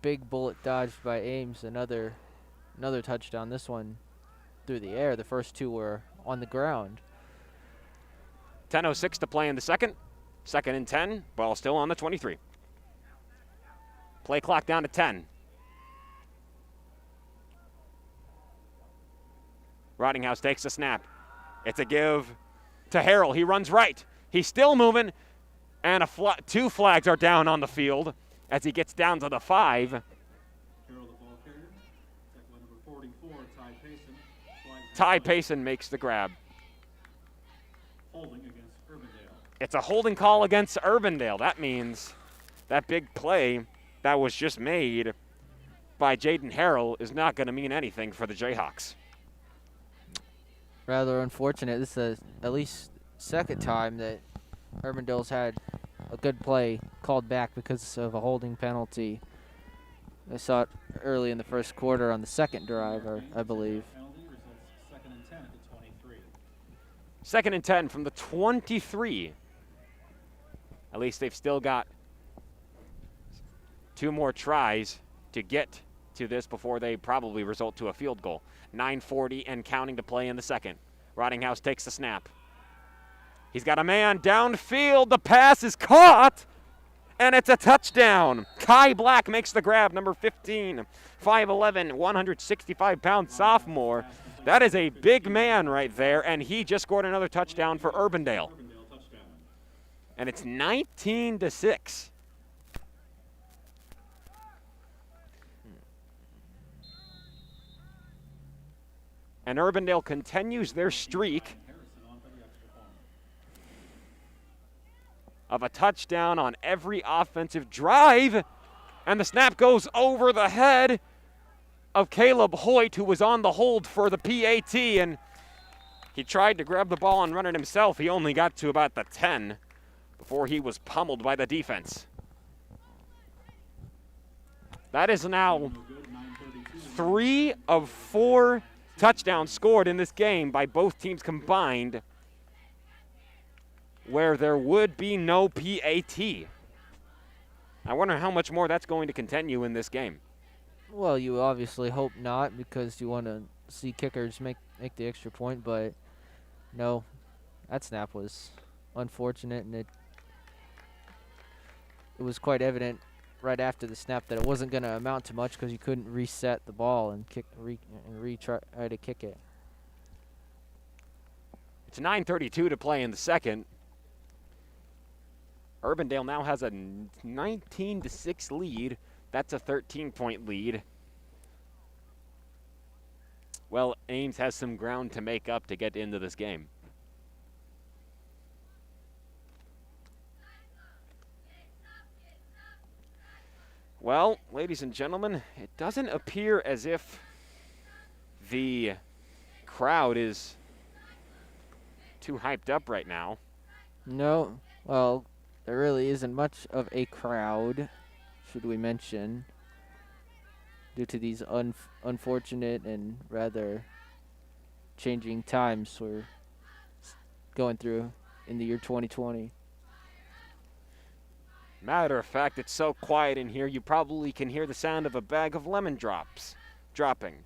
big bullet dodged by Ames. Another touchdown. This one through the air. The first two were on the ground. 10:06 to play in the second. 2nd and 10. Ball still on the 23. Play clock down to 10. Rottinghouse takes a snap. It's a give to Harrell. He runs right. He's still moving, and two flags are down on the field as he gets down to the 5. Harrell, the ball carrier, tackle number 44, Ty Payson. Ty Payson makes the grab. Holding against Urbandale. It's a holding call against Urbandale. That means that big play that was just made by Jaden Harrell is not going to mean anything for the Jayhawks. Rather unfortunate. This is at least second time that Urbandale's had a good play called back because of a holding penalty. I saw it early in the first quarter on the second drive, I believe. Penalty results second and 10 at the 23. Second and 10 from the 23. At least they've still got 2 more tries to get to this before they probably result to a field goal. 9:40 and counting to play in the second. Rottinghouse takes the snap. He's got a man downfield. The pass is caught, and it's a touchdown. Kai Black makes the grab, number 15, 5'11", 165-pound sophomore. That is a big man right there, and he just scored another touchdown for Urbandale. Urbandale touchdown. And it's 19-6. And Urbandale continues their streak Harrison on for the extra point. of a touchdown on every offensive drive. And the snap goes over the head of Caleb Hoyt, who was on the hold for the PAT. And he tried to grab the ball and run it himself. He only got to about the 10 before he was pummeled by the defense. That is now No good, 9:32. 3 of 4 touchdowns scored in this game by both teams combined, where there would be no PAT. I wonder how much more that's going to continue in this game. Well, you obviously hope not because you want to see kickers make the extra point, but no, that snap was unfortunate, and it was quite evident right after the snap that it wasn't going to amount to much because you couldn't reset the ball and try to kick it. It's 9:32 to play in the second. Urbandale now has a 19-6 lead. That's a 13-point lead. Well, Ames has some ground to make up to get into this game. Well, ladies and gentlemen, it doesn't appear as if the crowd is too hyped up right now. No, well, there really isn't much of a crowd, should we mention, due to these unfortunate and rather changing times we're going through in the year 2020. Matter of fact, it's so quiet in here, you probably can hear the sound of a bag of lemon drops dropping.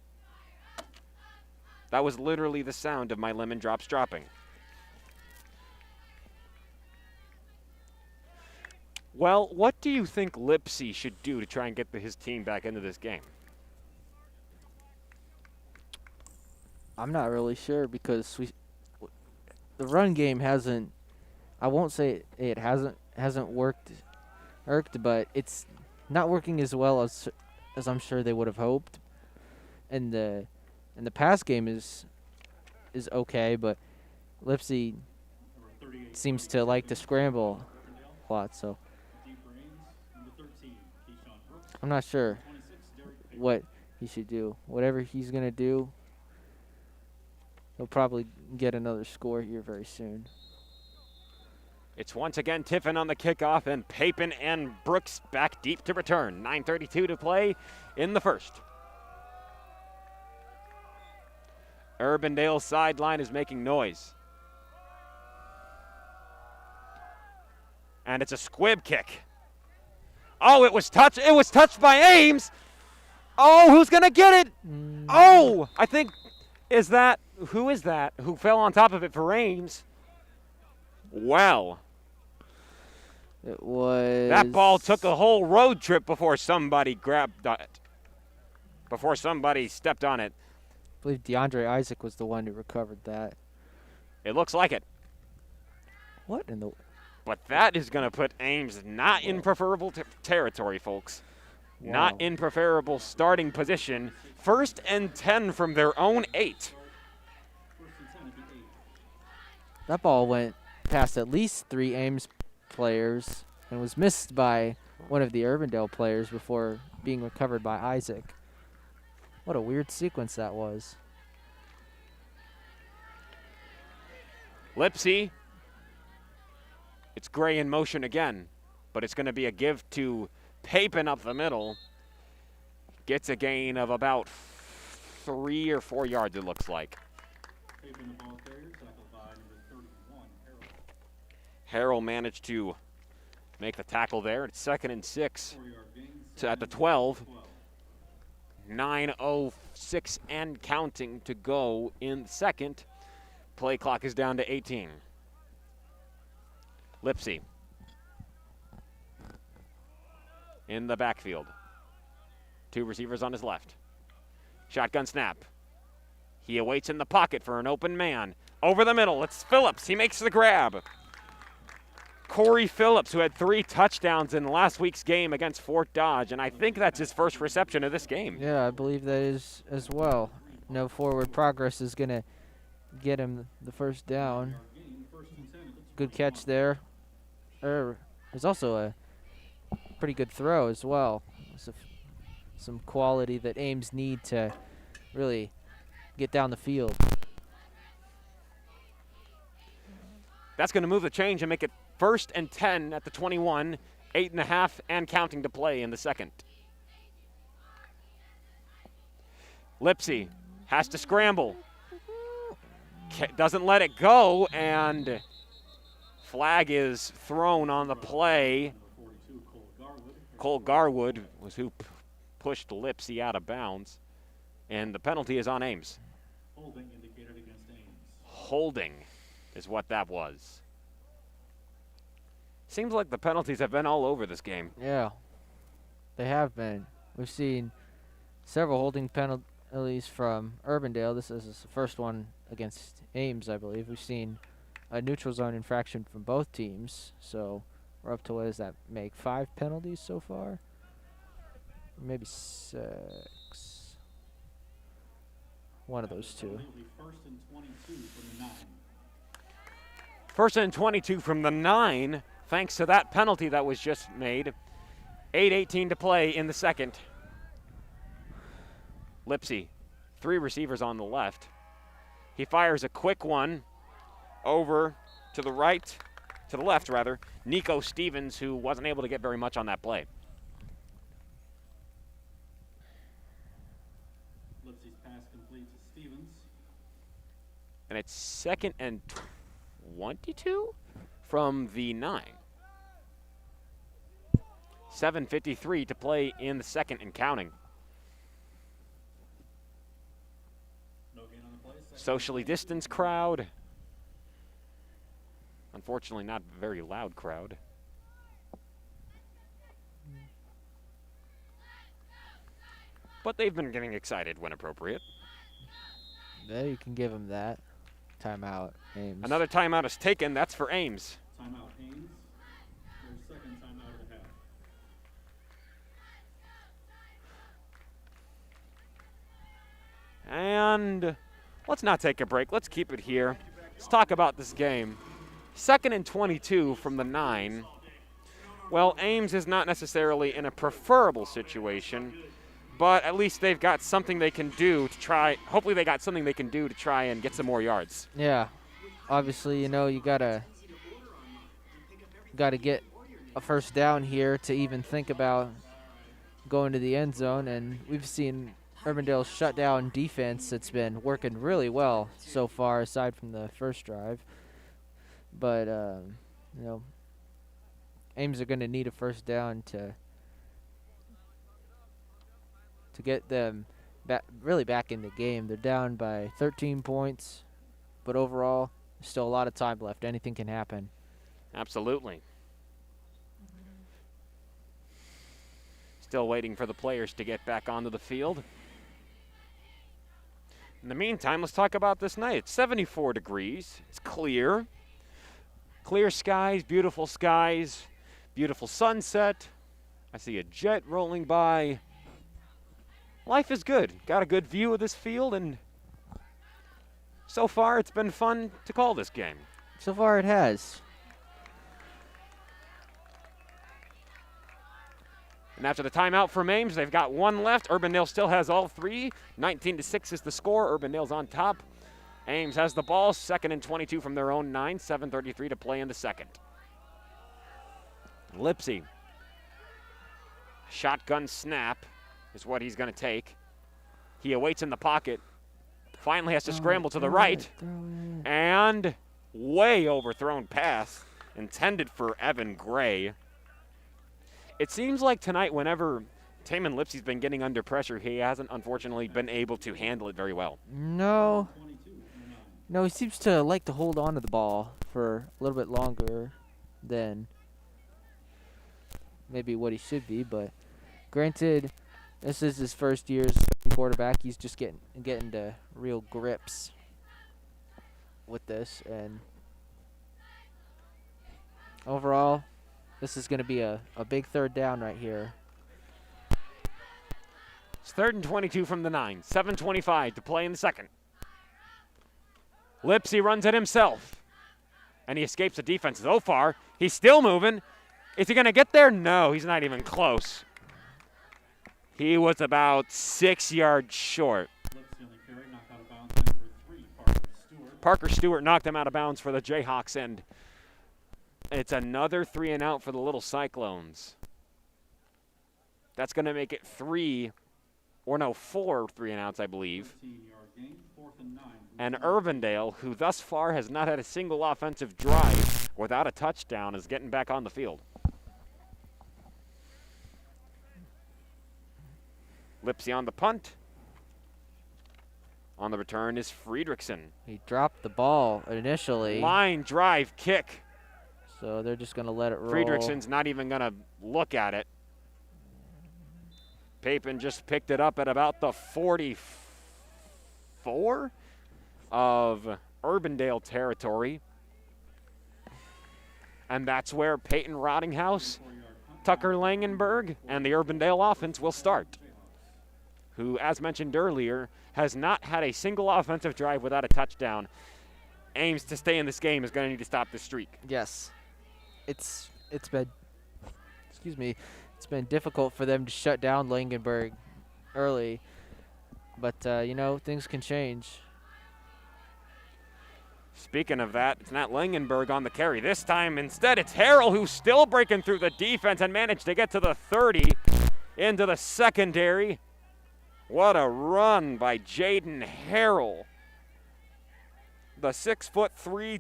That was literally the sound of my lemon drops dropping. Well, what do you think Lipsy should do to try and get his team back into this game? I'm not really sure because the run game hasn't. I won't say it hasn't worked, but it's not working as well as I'm sure they would have hoped. And the pass game is okay, but Lipsy Number 38. seems to like to scramble a lot. So Deep for Ames. Number 13, Keyshawn Brooks. I'm not sure 26, Derek Pickett. what he should do. Whatever he's gonna do, he'll probably get another score here very soon. It's once again Tiffin on the kickoff, and Papin and Brooks back deep to return. 9:32 to play in the first. Urbandale's sideline is making noise. And it's a squib kick. Oh, it was touched. It was touched by Ames. Oh, who's going to get it? Oh, I think, who is that who fell on top of it for Ames? Well, It was that ball took a whole road trip before somebody grabbed it, before somebody stepped on it. I believe DeAndre Isaac was the one who recovered that. It looks like it. What in the? But that is going to put Ames not in preferable territory, folks. Wow. Not in preferable starting position. 1st and 10 from their own 8. First and 10 at the 8. That ball went past at least 3 Ames players and was missed by one of the Urbandale players before being recovered by Isaac. What a weird sequence that was. Lipsy. It's Gray in motion again, but it's going to be a give to Papin up the middle. Gets a gain of about 3 or 4 yards, it looks like. Papin, the ball carrier, tackled by number 31, Harrell managed to make the tackle there. It's 2nd and 6. 4-yard gain, So at the 12. 9:06 and counting to go in the second. Play clock is down to 18. Lipsy in the backfield. 2 receivers on his left. Shotgun snap. He awaits in the pocket for an open man. Over the middle, it's Phillips. He makes the grab. Corey Phillips, who had 3 touchdowns in last week's game against Fort Dodge, and I think that's his first reception of this game. Yeah, I believe that is as well. No forward progress is going to get him the first down. Good catch there. There's also a pretty good throw as well. Some quality that Ames need to really get down the field. That's going to move the change and make it 1st and 10 at the 21, 8.5 and counting to play in the second. Lipsy has to scramble. Doesn't let it go, and flag is thrown on the play. Cole Garwood was who pushed Lipsy out of bounds, and the penalty is on Ames. Holding indicated against Ames. Holding is what that was. Seems like the penalties have been all over this game. Yeah, they have been. We've seen several holding penalties from Urbandale. This is the first one against Ames, I believe. We've seen a neutral zone infraction from both teams. So we're up to, what does that make, 5 penalties so far? Maybe 6. One of those 2. 1st and 22 from the 9. 1st and 22 from the 9, thanks to that penalty that was just made. 8:18 to play in the second. Lipsy, 3 receivers on the left. He fires a quick one over to the left rather. Nico Stevens, who wasn't able to get very much on that play. Lipsy's pass complete to Stevens. And it's 2nd and 22 from the 9. 7:53 to play in the second and counting. No gain on the play. Socially distanced crowd. Unfortunately, not a very loud crowd. But they've been getting excited when appropriate. There you can give him that. Timeout, Ames. Another timeout is taken. That's for Ames. Timeout Ames. Their second timeout of the half. And let's not take a break. Let's keep it here. Let's talk about this game. 2nd and 22 from the 9. Well, Ames is not necessarily in a preferable situation, but at least they've got something they can do to try. Hopefully they got something they can do to try and get some more yards. Yeah. Obviously, you know, you gotta get a first down here to even think about going to the end zone, and we've seen Urbandale's shutdown defense that's been working really well so far, aside from the first drive. But you know, Ames are going to need a first down to get them really back in the game. They're down by 13 points, but overall, there's still a lot of time left. Anything can happen. Absolutely. Still waiting for the players to get back onto the field. In the meantime, let's talk about this night. It's 74 degrees. It's clear. Clear skies, beautiful sunset. I see a jet rolling by. Life is good. Got a good view of this field, and so far it's been fun to call this game. So far it has. And after the timeout from Ames, they've got 1 left. Urbandale still has all 3. 19-6 is the score. Urbandale's on top. Ames has the ball. 2nd and 22 from their own 9. 7:33 to play in the second. Lipsy. Shotgun snap is what he's going to take. He awaits in the pocket. Finally has to scramble to the right. And way overthrown pass intended for Evan Gray. It seems like tonight whenever Taman Lipsy's been getting under pressure, he hasn't unfortunately been able to handle it very well. No. No, he seems to like to hold on to the ball for a little bit longer than maybe what he should be, but granted, this is his first year as quarterback. He's just getting to real grips with this, and overall, this is going to be a big third down right here. It's 3rd and 22 from the 9. 7:25 to play in the second. Lipsy runs it himself, and he escapes the defense so far. He's still moving. Is he going to get there? No, he's not even close. He was about 6 yards short. Parker Stewart knocked him out of bounds for the Jayhawks, and it's another 3 and out for the little Cyclones. That's going to make it 4 3 and outs, I believe. And Urbandale, who thus far has not had a single offensive drive without a touchdown, is getting back on the field. Lipsy on the punt. On the return is Friedrichsen. He dropped the ball initially. Line drive kick. So they're just going to let it roll. Friedrichsen's not even going to look at it. Papin just picked it up at about the 44 of Urbandale territory. And that's where Peyton Rottinghouse, Tucker Langenberg, and the Urbandale offense will start, who, as mentioned earlier, has not had a single offensive drive without a touchdown. Ames, to stay in this game, is going to need to stop this streak. Yes. It's been difficult for them to shut down Langenberg early, but things can change. Speaking of that, it's not Langenberg on the carry this time. Instead, it's Harrell, who's still breaking through the defense and managed to get to the 30 into the secondary. What a run by Jaden Harrell. The 6'3",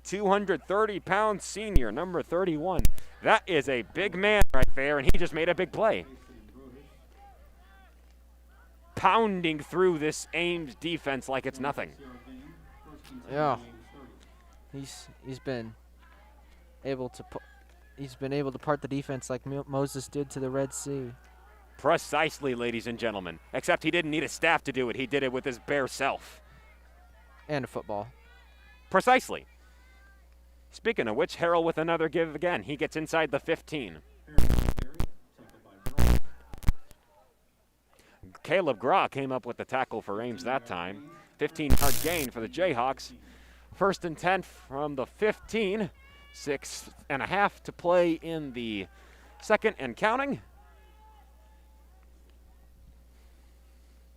230-pound senior, number 31. That is a big man right there, and he just made a big play. Pounding through this Ames defense like it's nothing. Yeah. He's been able to part the defense like Moses did to the Red Sea. Precisely, ladies and gentlemen. Except he didn't need a staff to do it. He did it with his bare self. And a football. Precisely. Speaking of which, Harrell with another give again. He gets inside the 15. Caleb Graw came up with the tackle for Ames that time. 15-yard gain for the Jayhawks. 1st and 10 from the 15. 6.5 to play in the second and counting.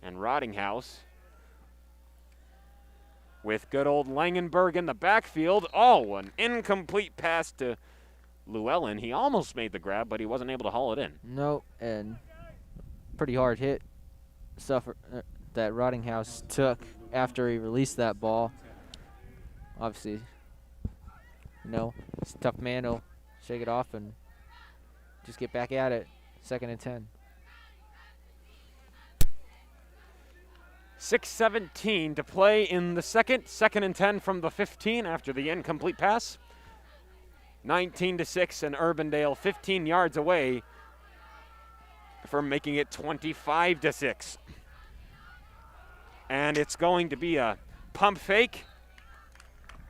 And Rottinghouse with good old Langenberg in the backfield. Oh, an incomplete pass to Llewellyn. He almost made the grab, but he wasn't able to haul it in. No, and pretty hard hit that Rottinghouse took after he released that ball. Obviously, it's a tough man. He'll shake it off and just get back at it. 2nd and 10. 6:17 to play in the second. 2nd and 10 from the 15 after the incomplete pass. 19-6, and Urbandale 15 yards away from making it 25-6. And it's going to be a pump fake.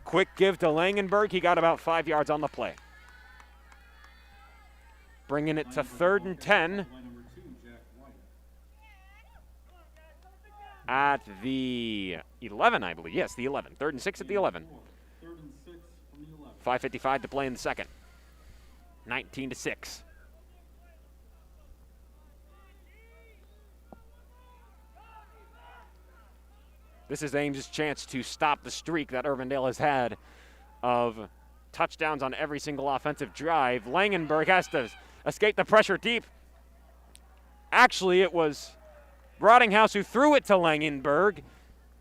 Quick give to Langenberg. He got about 5 yards on the play. Bringing it to 3rd and 10. At the 11, I believe. Yes, the 11. 3rd and 6 at the 11. 5:55 to play in the second. 19-6. This is Ames' chance to stop the streak that Urbandale has had of touchdowns on every single offensive drive. Langenberg has to escaped the pressure deep. Actually, it was Rottinghouse who threw it to Langenberg,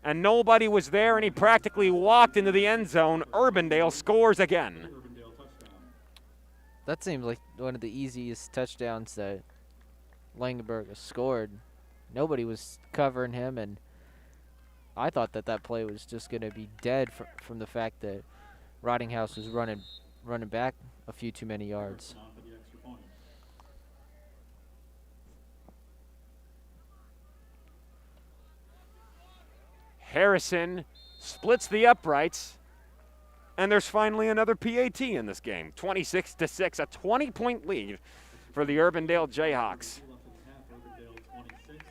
and nobody was there, and he practically walked into the end zone. Urbandale scores again. Urbandale touchdown. That seemed like one of the easiest touchdowns that Langenberg has scored. Nobody was covering him, and I thought that play was just going to be dead from the fact that Rottinghouse was running back a few too many yards. On for the extra point. Harrison splits the uprights, and there's finally another PAT in this game. 26-6, a 20-point lead for the Urbandale Jayhawks. Left at the half, Urbandale 26.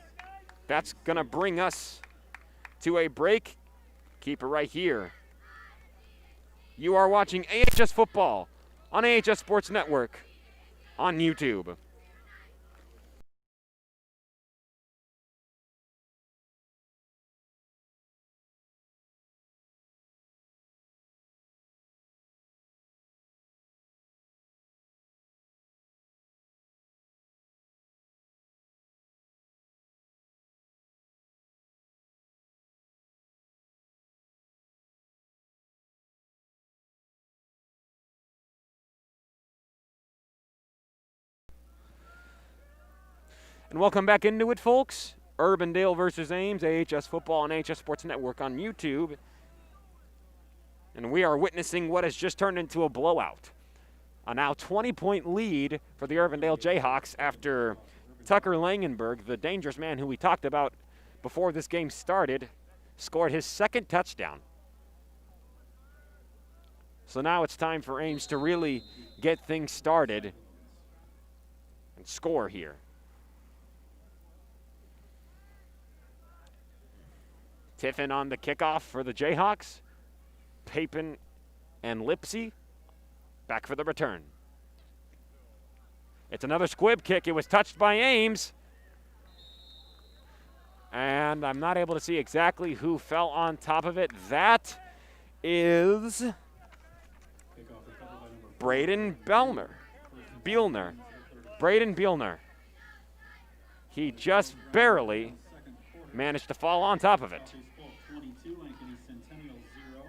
That's going to bring us to a break. Keep it right here. You are watching AHS Football on AHS Sports Network on YouTube. And welcome back into it, folks. Urbandale versus Ames, AHS Football and AHS Sports Network on YouTube. And we are witnessing what has just turned into a blowout. A now 20-point lead for the Urbandale Jayhawks after Tucker Langenberg, the dangerous man who we talked about before this game started, scored his second touchdown. So now it's time for Ames to really get things started and score here. Tiffin on the kickoff for the Jayhawks. Papin and Lipsy back for the return. It's another squib kick. It was touched by Ames. And I'm not able to see exactly who fell on top of it. That is Braden Bielner. Braden Bielner. He just barely managed to fall on top of it. 22, Ankeny Centennial 0.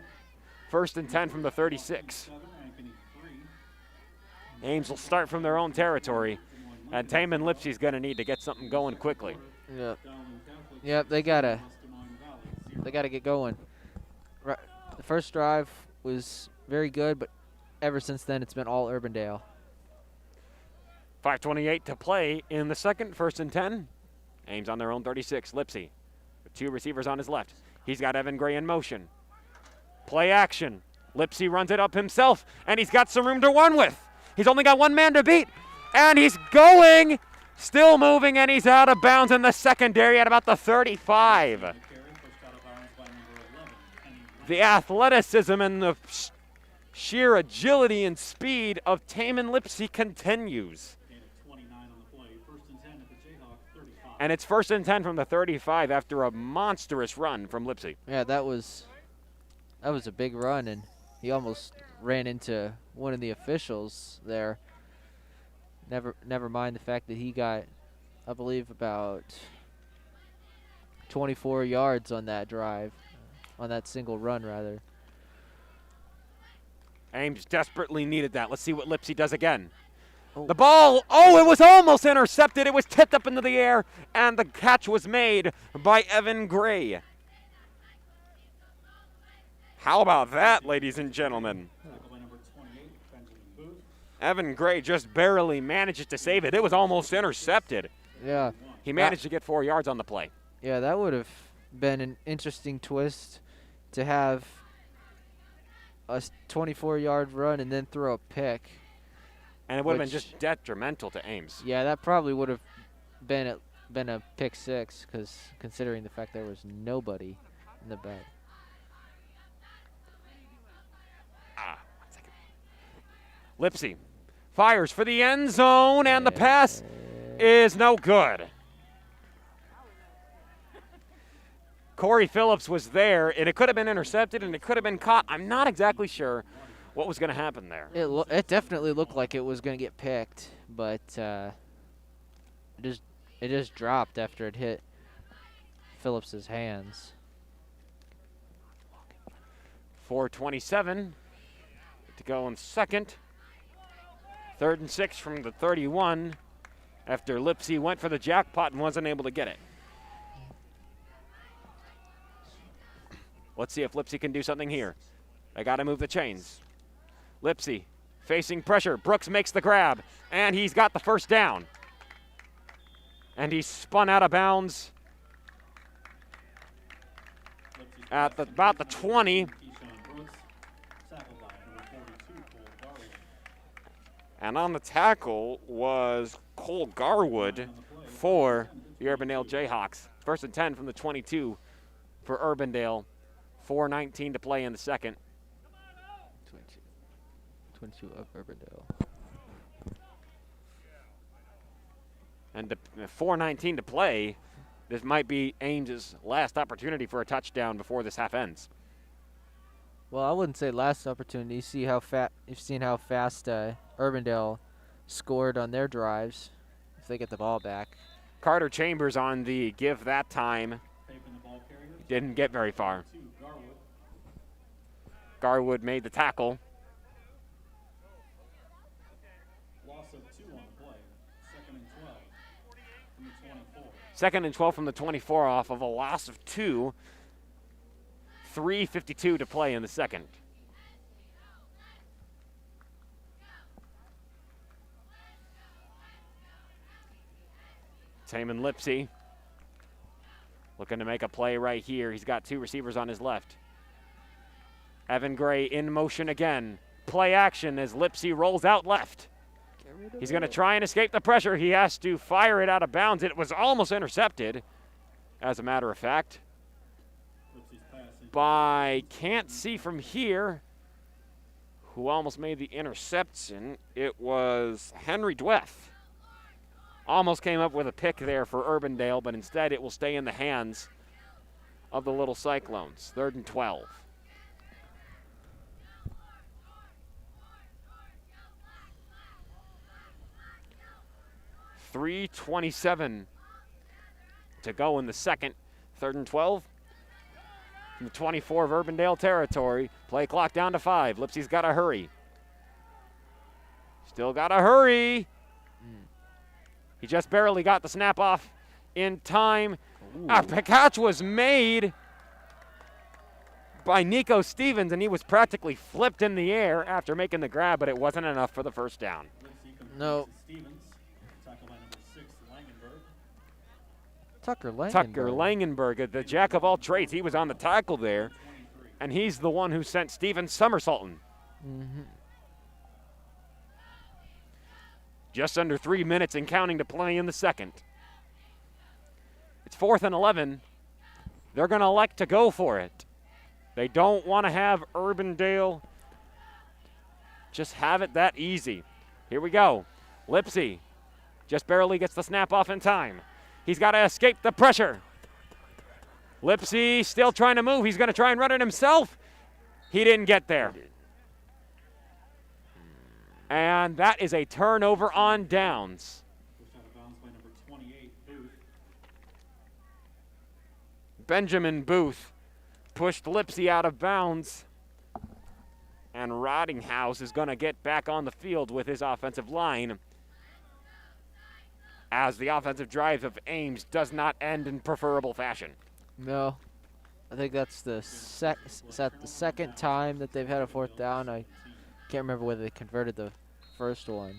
First and 10 from the 36. Ames will start from their own territory, and Taman Lipsy's going to need to get something going quickly. Yep, they gotta get going. Right, the first drive was very good, but ever since then it's been all Urbandale. 5:28 to play in the second, first and 10. Ames on their own 36. Lipsy with two receivers on his left. He's got Evan Gray in motion. Play action. Lipsy runs it up himself, and he's got some room to run with. He's only got one man to beat, and he's going, still moving, and he's out of bounds in the secondary at about the 35. The athleticism and the sheer agility and speed of Taman Lipsy continues. And it's first and 10 from the 35 after a monstrous run from Lipsy. Yeah, that was a big run, and he almost ran into one of the officials there. Never mind the fact that he got, I believe, about 24 yards on that drive, on that single run, rather. Ames desperately needed that. Let's see what Lipsy does again. The ball, it was almost intercepted. It was tipped up into the air, and the catch was made by Evan Gray. How about that, ladies and gentlemen? Evan Gray just barely manages to save it. It was almost intercepted. Yeah. He managed to get 4 yards on the play. Yeah, that would have been an interesting twist to have a 24-yard run and then throw a pick. And it would have been just detrimental to Ames. Yeah, that probably would have been a pick six, because considering the fact there was nobody in the back. 1 second. Lipsy fires for the end zone, and the pass is no good. Corey Phillips was there, and it could have been intercepted, and it could have been caught. I'm not exactly sure what was going to happen there. It definitely looked like it was going to get picked, but it just dropped after it hit Phillips's hands. 4:27 to go in second. 3rd and 6 from the 31 after Lipsy went for the jackpot and wasn't able to get it. Let's see if Lipsy can do something here. They got to move the chains. Lipsy facing pressure. Brooks makes the grab, and he's got the first down. And he's spun out of bounds at about the 20. And on the tackle was Cole Garwood for the Urbandale Jayhawks. 1st and 10 from the 22 for Urbandale. 4:19 to play in the second. 22 of Urbandale. And 4:19 to play. This might be Ames' last opportunity for a touchdown before this half ends. Well, I wouldn't say last opportunity. You've seen how fast Urbandale scored on their drives if they get the ball back. Carter Chambers on the give that time. Didn't get very far. Garwood made the tackle. Loss of 2 on the play. 2nd and 12 from the 24. 2nd and 12 from the 24 off of a loss of 2. 3:52 to play in the second. Taman Lipsy looking to make a play right here. He's got 2 receivers on his left. Evan Gray in motion again. Play action as Lipsy rolls out left. He's going to try and escape the pressure. He has to fire it out of bounds. It was almost intercepted, as a matter of fact. By, can't see from here, who almost made the interception. It was Henry Dweth. Almost came up with a pick there for Urbandale, but instead it will stay in the hands of the Little Cyclones. 3rd and 12. .327 to go in the second. 3rd and 12. From the 24 of Urbandale territory. Play clock down to 5. Lipsy's got to hurry. Still got to hurry. He just barely got the snap off in time. A catch was made by Nico Stevens, and he was practically flipped in the air after making the grab, but it wasn't enough for the first down. No. Tucker Langenberg, the jack of all trades. He was on the tackle there, and he's the one who sent Stevens somersaulting. Just under 3 minutes and counting to play in the second. It's 4th and 11. They're going to elect to go for it. They don't want to have Urbandale just have it that easy. Here we go. Lipsy just barely gets the snap off in time. He's got to escape the pressure. Lipsy still trying to move. He's going to try and run it himself. He didn't get there. And that is a turnover on downs. Benjamin Booth pushed Lipsy out of bounds. And Roddinghouse is going to get back on the field with his offensive line, as the offensive drive of Ames does not end in preferable fashion. No. I think that's the second time that they've had a 4th down. I can't remember whether they converted the first one.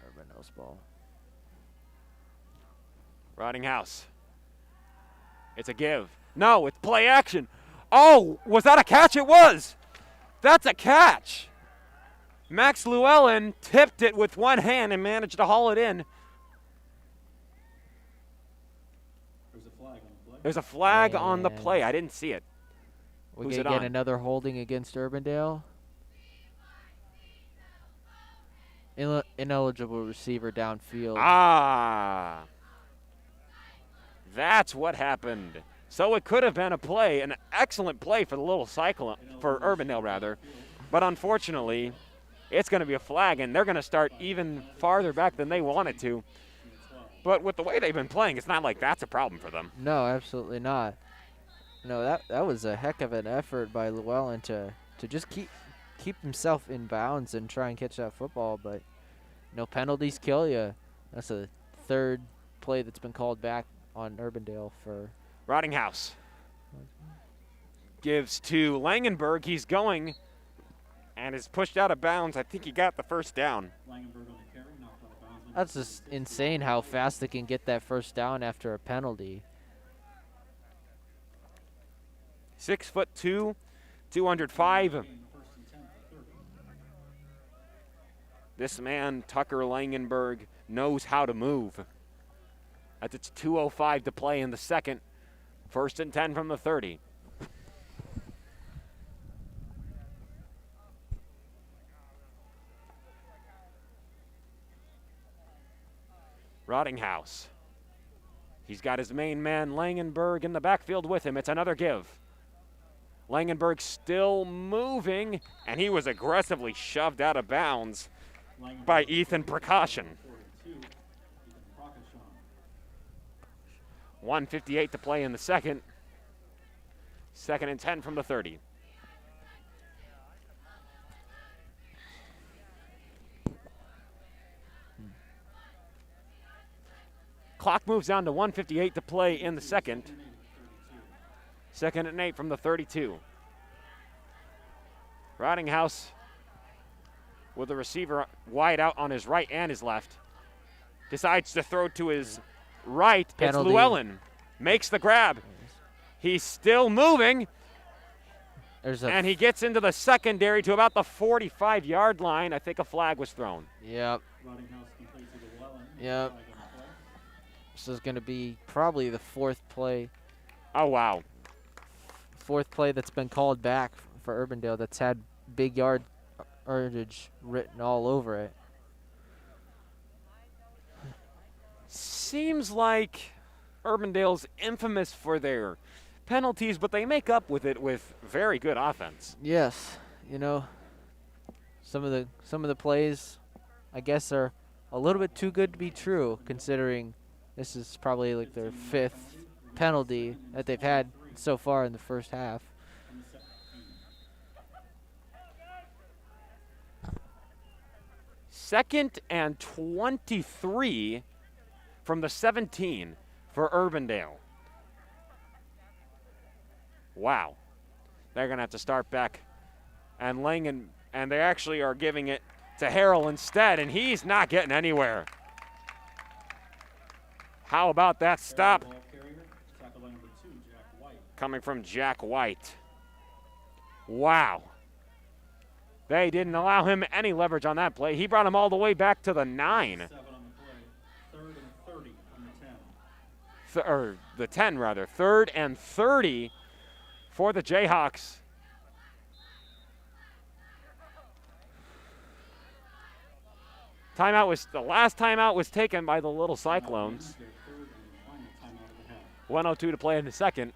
Urbandale's ball. Roddinghouse. It's a give. No, it's play action. Oh, was that a catch? It was. That's a catch. Max Llewellyn tipped it with one hand and managed to haul it in. There's a flag on the play. I didn't see it. We're going to get another holding against Urbandale. Ineligible receiver downfield. Ah. That's what happened. So it could have been a play, an excellent play for the Little Cyclone, for Urbandale rather. But unfortunately, it's going to be a flag, and they're going to start even farther back than they wanted to. But with the way they've been playing, it's not like that's a problem for them. No, absolutely not. No, that was a heck of an effort by Llewellyn to just keep himself in bounds and try and catch that football. But no penalties kill you. That's a third play that's been called back on Urbandale for Rottinghouse gives to Langenberg. He's going and is pushed out of bounds. I think he got the first down. Langenberg on the carry, knocked out of bounds. That's just insane how fast they can get that first down after a penalty. 6'2", 205. Gain the first and 10 for 30. This man, Tucker Langenberg, knows how to move. As it's 2:05 to play in the second. 1st and 10 from the 30. Rottinghouse. He's got his main man, Langenberg, in the backfield with him. It's another give. Langenberg still moving, and he was aggressively shoved out of bounds by Ethan Precaution. 42, Ethan Prakashon. 1:58 to play in the second. 2nd and 10 from the 30. Clock moves down to 1:58 to play in the second. 2nd and 8 from the 32. Rottinghouse with the receiver wide out on his right and his left. Decides to throw to his right. Penalty. It's Llewellyn. Makes the grab. He's still moving. And he gets into the secondary to about the 45-yard line. I think a flag was thrown. Yep. Rottinghouse completes to Llewellyn. Yep. Flag on the play. This is going to be probably the fourth play Oh, wow. that's been called back for Urbandale that's had big yardage written all over it. Seems like Urbandale's infamous for their penalties, but they make up with it with very good offense. Yes, you know, some of the plays, I guess, are a little bit too good to be true, considering this is probably like their 5th penalty that they've had so far in the first half. Second and 23 from the 17 for Urbandale. Wow. They're going to have to start back. And they actually are giving it to Harrell instead, and he's not getting anywhere. How about that stop? Ball carrier, tackle line number 2, Jack White. Coming from Jack White. Wow. They didn't allow him any leverage on that play. He brought him all the way back to the 9. 7 on the play. 3rd and 30 from the 10. Or the 10, rather. 3rd and 30 for the Jayhawks. The last timeout was taken by the Little Cyclones. Their 3rd and final timeout of the half. 1:02 to play in the second.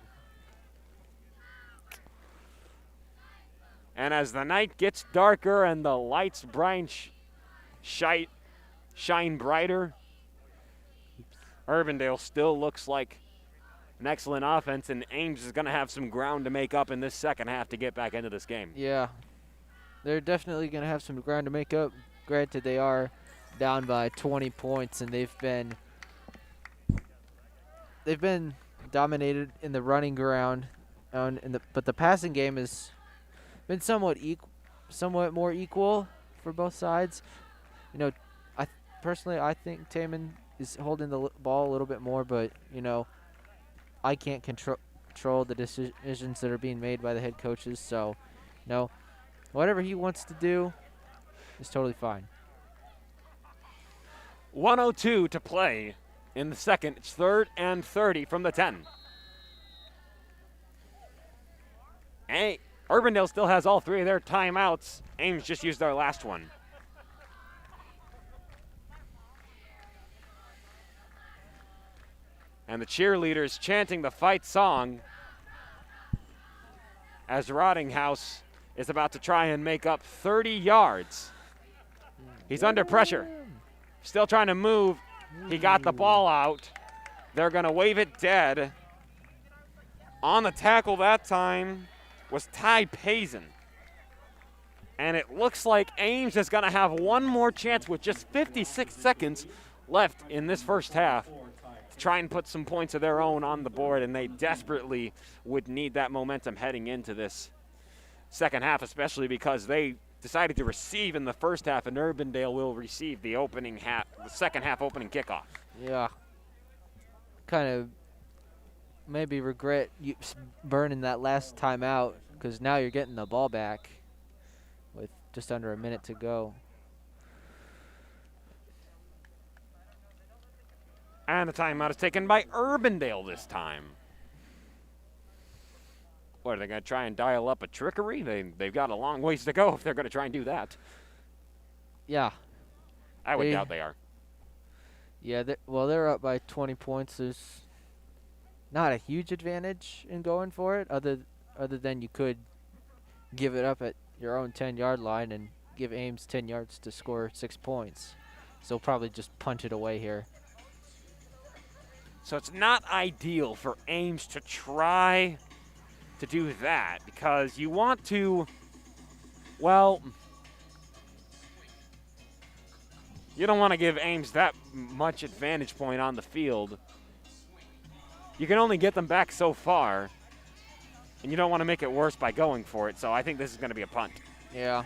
And as the night gets darker and the lights shine brighter, Urbandale still looks like an excellent offense, and Ames is going to have some ground to make up in this second half to get back into this game. Yeah, they're definitely going to have some ground to make up. Granted, they are down by 20 points, and they've been dominated in the running ground, but the passing game has been somewhat more equal for both sides. You know, personally I think Taman is holding the ball a little bit more, but you know, I can't control the decisions that are being made by the head coaches. So, you know, whatever he wants to do is totally fine. 1:02 to play in the second. It's 3rd and 30 from the 10. Hey, Urbandale still has all 3 of their timeouts. Ames just used their last one. And the cheerleaders chanting the fight song as Rottinghouse is about to try and make up 30 yards He's under pressure. Still trying to move. He got the ball out. They're going to wave it dead. On the tackle that time was Ty Payson. And it looks like Ames is going to have one more chance with just 56 seconds left in this first half to try and put some points of their own on the board, and they desperately would need that momentum heading into this second half, especially because they decided to receive in the first half, and Urbandale will receive the second half opening kickoff. Yeah. Kind of maybe regret burning that last time out, because now you're getting the ball back with just under a minute to go. And the timeout is taken by Urbandale this time. What, are they going to try and dial up a trickery? They've got a long ways to go if they're going to try and do that. Yeah. I would doubt they are. Yeah, they're up by 20 points. There's not a huge advantage in going for it, other than you could give it up at your own 10-yard line and give Ames 10 yards to score 6 points. So probably just punt it away here. So it's not ideal for Ames to try to do that, because you want to, well, you don't want to give Ames that much advantage point on the field. You can only get them back so far, and you don't want to make it worse by going for it, so I think this is going to be a punt. Yeah.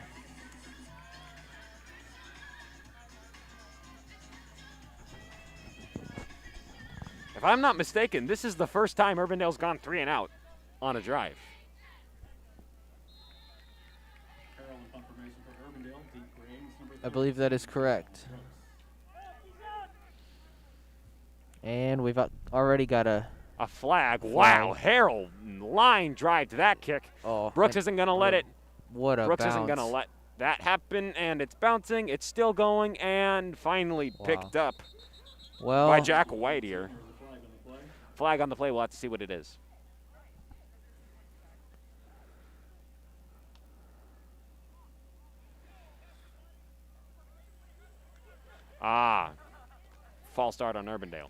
If I'm not mistaken, this is the first time Urbandale's gone 3 and out on a drive. I believe that is correct. And we've already got a flag. Wow, Harrell line drive to that kick. Oh, Brooks isn't going to let it. What a Brooks bounce. isn't going to let that happen, and it's bouncing. It's still going, and finally picked up by Jack White here. Flag on the play. We'll have to see what it is. False start on Urbandale.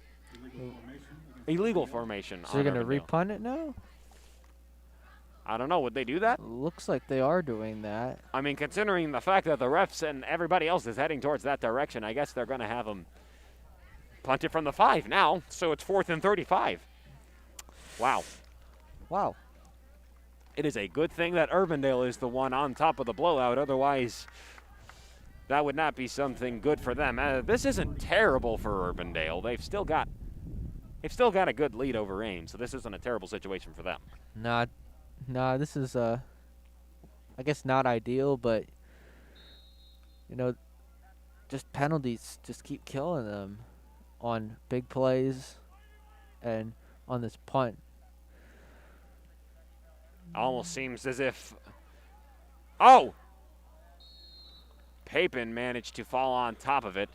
Illegal formation. So you're going to repunt it now? I don't know. Would they do that? Looks like they are doing that. I mean, considering the fact that the refs and everybody else is heading towards that direction, I guess they're going to have them punt it from the 5 now, so it's 4th and 35. Wow. Wow. It is a good thing that Urbandale is the one on top of the blowout. Otherwise, that would not be something good for them. This isn't terrible for Urbandale. They've still got a good lead over Ames, so this isn't a terrible situation for them. Nah, this is, I guess not ideal, but, just penalties just keep killing them on big plays and on this punt. Almost seems as if, Papin managed to fall on top of it.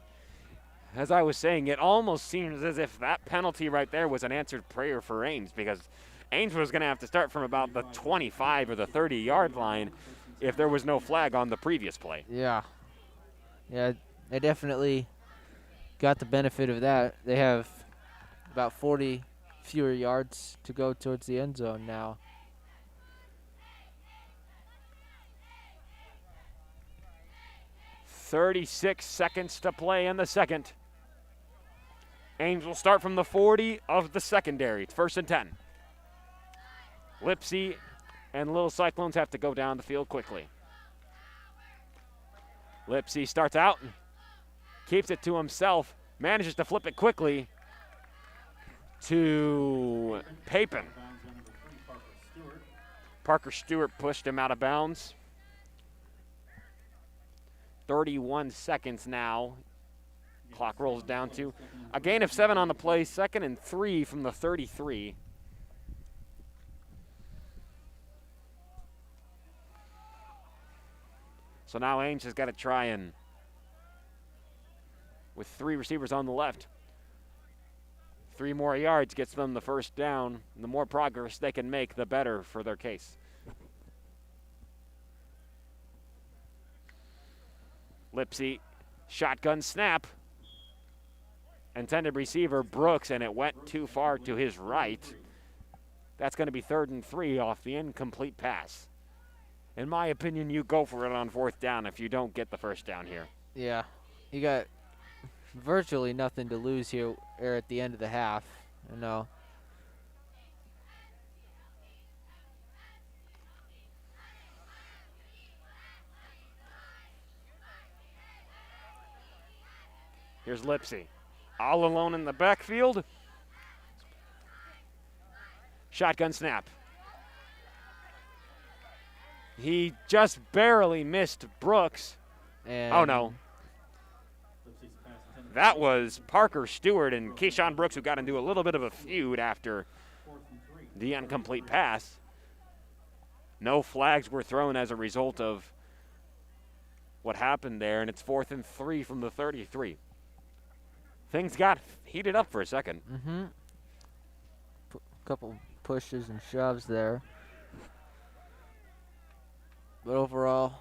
As I was saying, it almost seems as if that penalty right there was an answered prayer for Ames, because Ames was going to have to start from about the 25 or the 30-yard line if there was no flag on the previous play. Yeah. Yeah, they definitely got the benefit of that. They have about 40 fewer yards to go towards the end zone now. .36 seconds to play in the second. Ames will start from the 40 of the secondary. It's 1st and 10. Lipsy and Little Cyclones have to go down the field quickly. Lipsy starts out, keeps it to himself, manages to flip it quickly to Papin. Parker Stewart pushed him out of bounds. 31 seconds now. Clock rolls down to a gain of 7 on the play, 2nd and 3 from the 33. So now Ames has got to try and, with 3 receivers on the left, 3 more yards gets them the first down. And the more progress they can make, the better for their case. Lipsy Shotgun snap. Intended receiver Brooks, and it went too far to his right. That's going to be 3rd and 3 off the incomplete pass. In my opinion, you go for it on 4th down if you don't get the first down here. Yeah, you got virtually nothing to lose here at the end of the half. You know. Here's Lipsy. All alone in the backfield. Shotgun snap. He just barely missed Brooks. And Oh, no. That was Parker Stewart and Keyshawn Brooks, who got into a little bit of a feud after the incomplete pass. No flags were thrown as a result of what happened there, and it's 4th and 3 from the 33. Things got heated up for a second. A couple pushes and shoves there. But overall,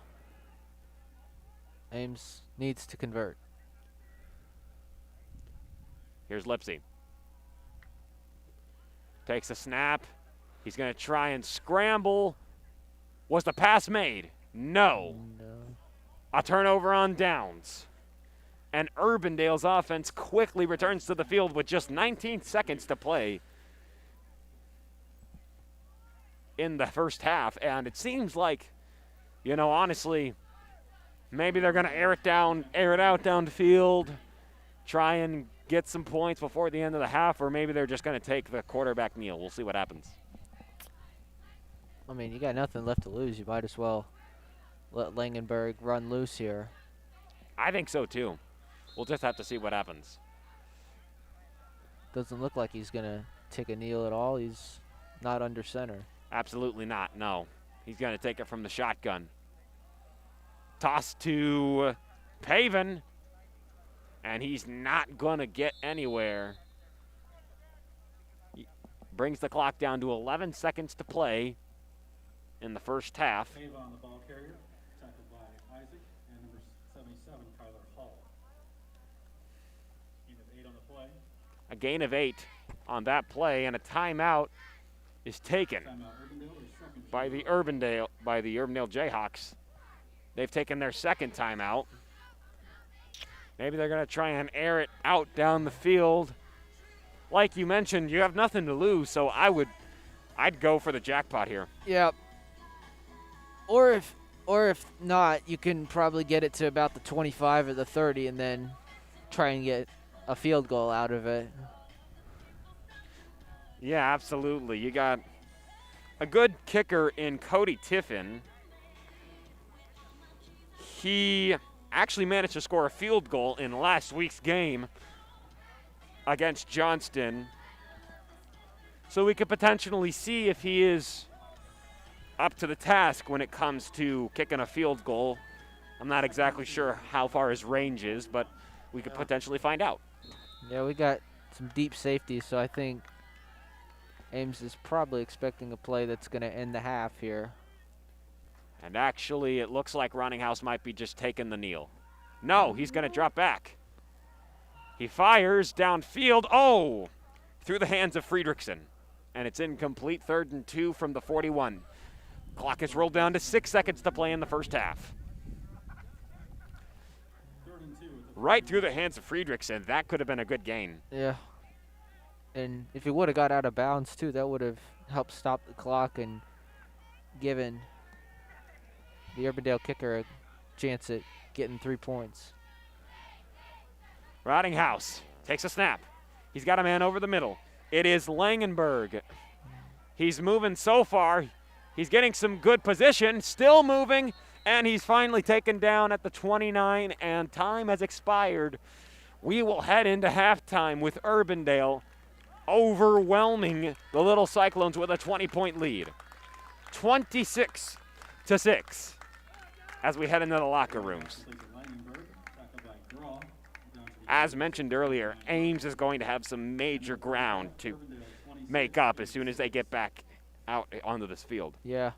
Ames needs to convert. Here's Lipsy. Takes a snap. He's going to try and scramble. Was the pass made? No. A turnover on downs. And Urbandale's offense quickly returns to the field with just 19 seconds to play in the first half. And it seems like, you know, honestly, maybe they're going to air it out down the field, try and get some points before the end of the half, or maybe they're just going to take the quarterback kneel. We'll see what happens. I mean, you got nothing left to lose. You might as well let Langenberg run loose here. I think so, too. We'll just have to see what happens. Doesn't look like he's going to take a kneel at all. He's not under center. Absolutely not, no. He's going to take it from the shotgun. Toss to Paven. And he's not going to get anywhere. He brings the clock down to 11 seconds to play in the first half. Paven on the ball carrier, tackled by Isaac, and number 77, Tyler Hall. Gain of 8 on the play. A gain of 8 on that play, and a timeout is taken by the Urbandale Jayhawks. They've taken their second timeout. Maybe they're going to try and air it out down the field. Like you mentioned, you have nothing to lose, so I'd go for the jackpot here. Yeah. Or if not, you can probably get it to about the 25 or the 30 and then try and get a field goal out of it. Yeah, absolutely. You got a good kicker in Cody Tiffin. He actually managed to score a field goal in last week's game against Johnston. So we could potentially see if he is up to the task when it comes to kicking a field goal. I'm not exactly sure how far his range is, but we could potentially find out. Yeah, we got some deep safety, so I think Ames is probably expecting a play that's going to end the half here. And actually, it looks like Roninghouse might be just taking the kneel. No, he's going to drop back. He fires downfield. Oh! Through the hands of Friedrichsen. And it's incomplete. 3rd and 2 from the 41. Clock is rolled down to 6 seconds to play in the first half. Right through the hands of Friedrichsen. That could have been a good gain. Yeah. And if he would have got out of bounds, too, that would have helped stop the clock and given the Urbandale kicker a chance at getting 3 points. Roninghouse takes a snap. He's got a man over the middle. It is Langenberg. He's moving so far. He's getting some good position, still moving, and he's finally taken down at the 29, and time has expired. We will head into halftime with Urbandale overwhelming the Little Cyclones with a 20-point lead. 26-6 as we head into the locker rooms. As mentioned earlier, Ames is going to have some major ground to make up as soon as they get back out onto this field. Yeah.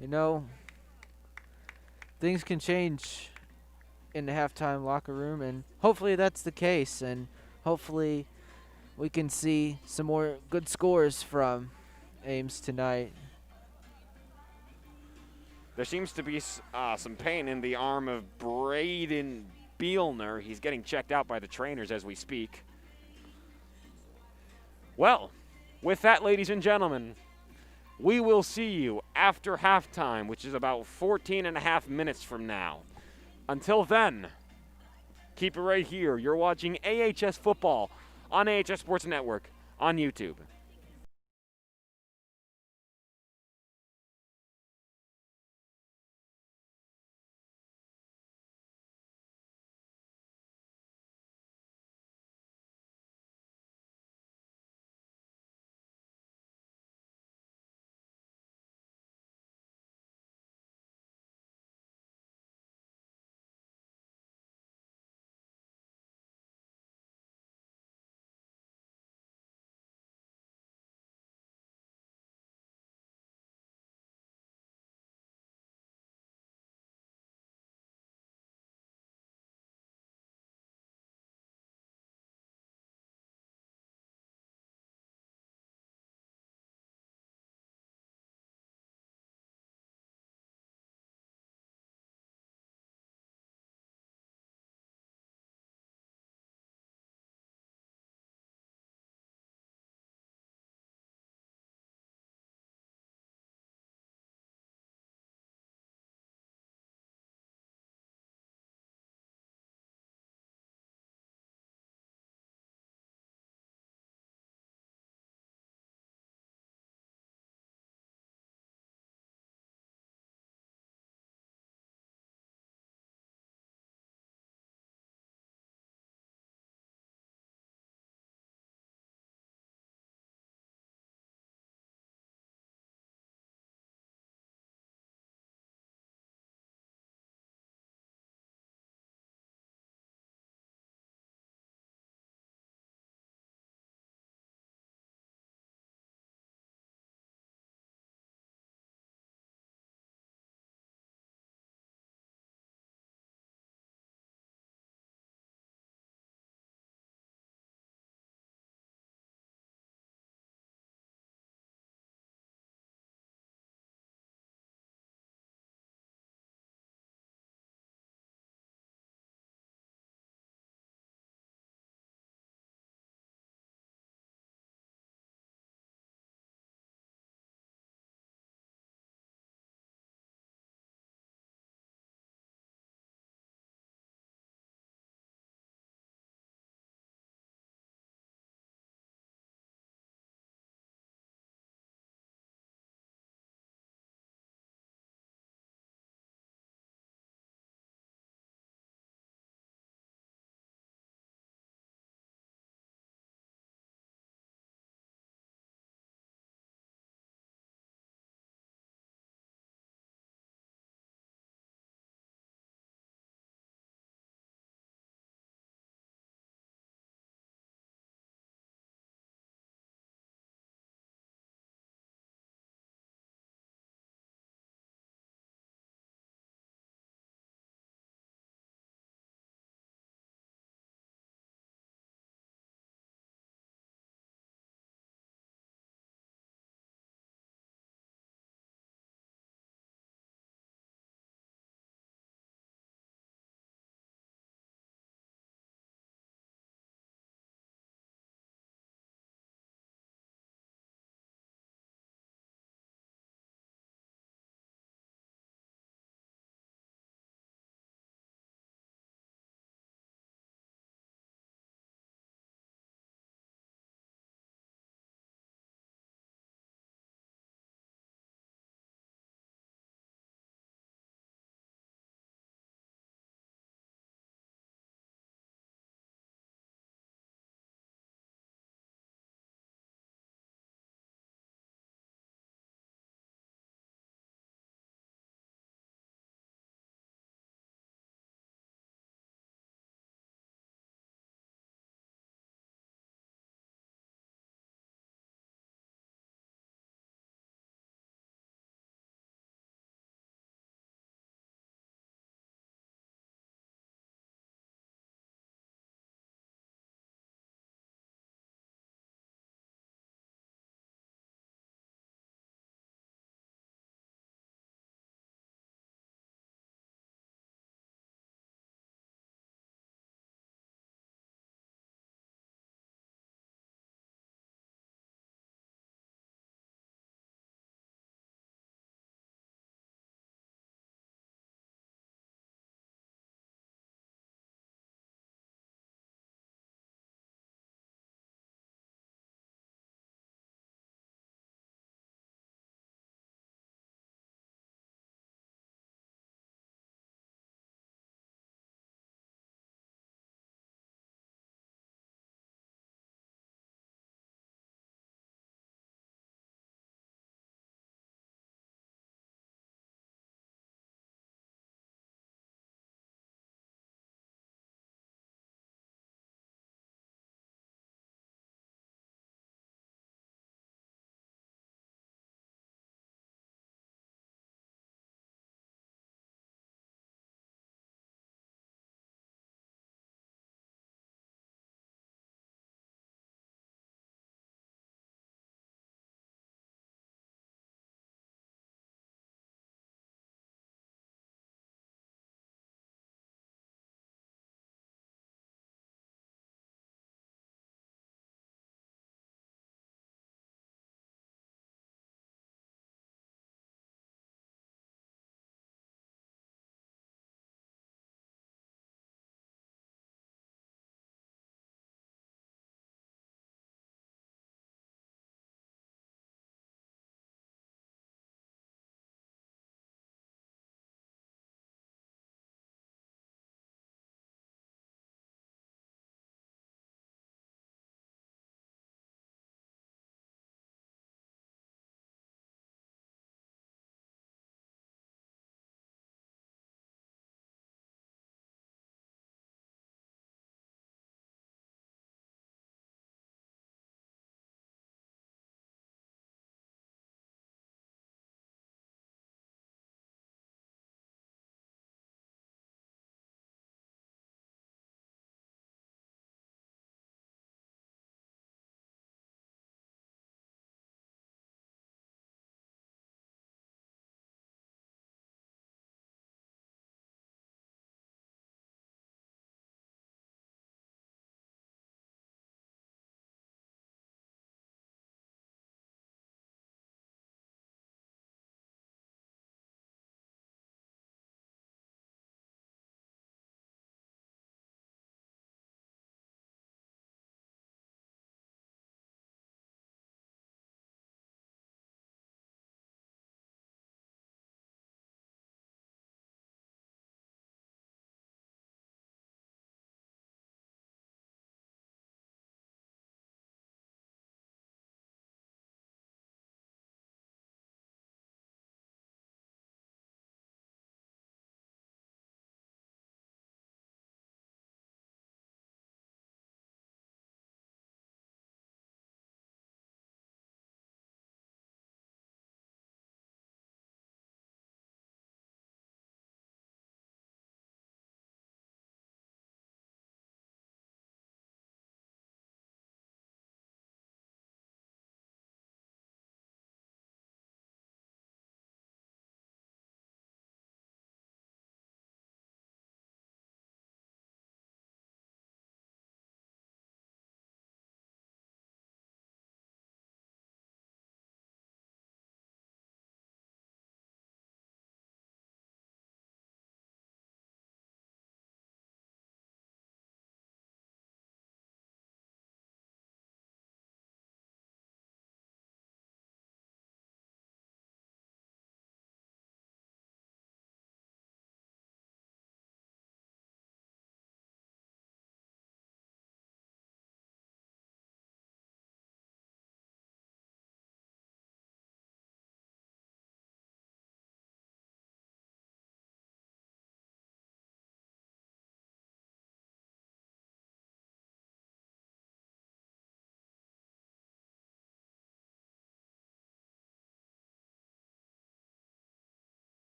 You know, things can change in the halftime locker room, and hopefully that's the case, and hopefully we can see some more good scores from Ames tonight. There seems to be some pain in the arm of Braden Bielner. He's getting checked out by the trainers as we speak. Well, with that, ladies and gentlemen, we will see you after halftime, which is about 14 and a half minutes from now. Until then, keep it right here. You're watching AHS Football on AHS Sports Network on YouTube.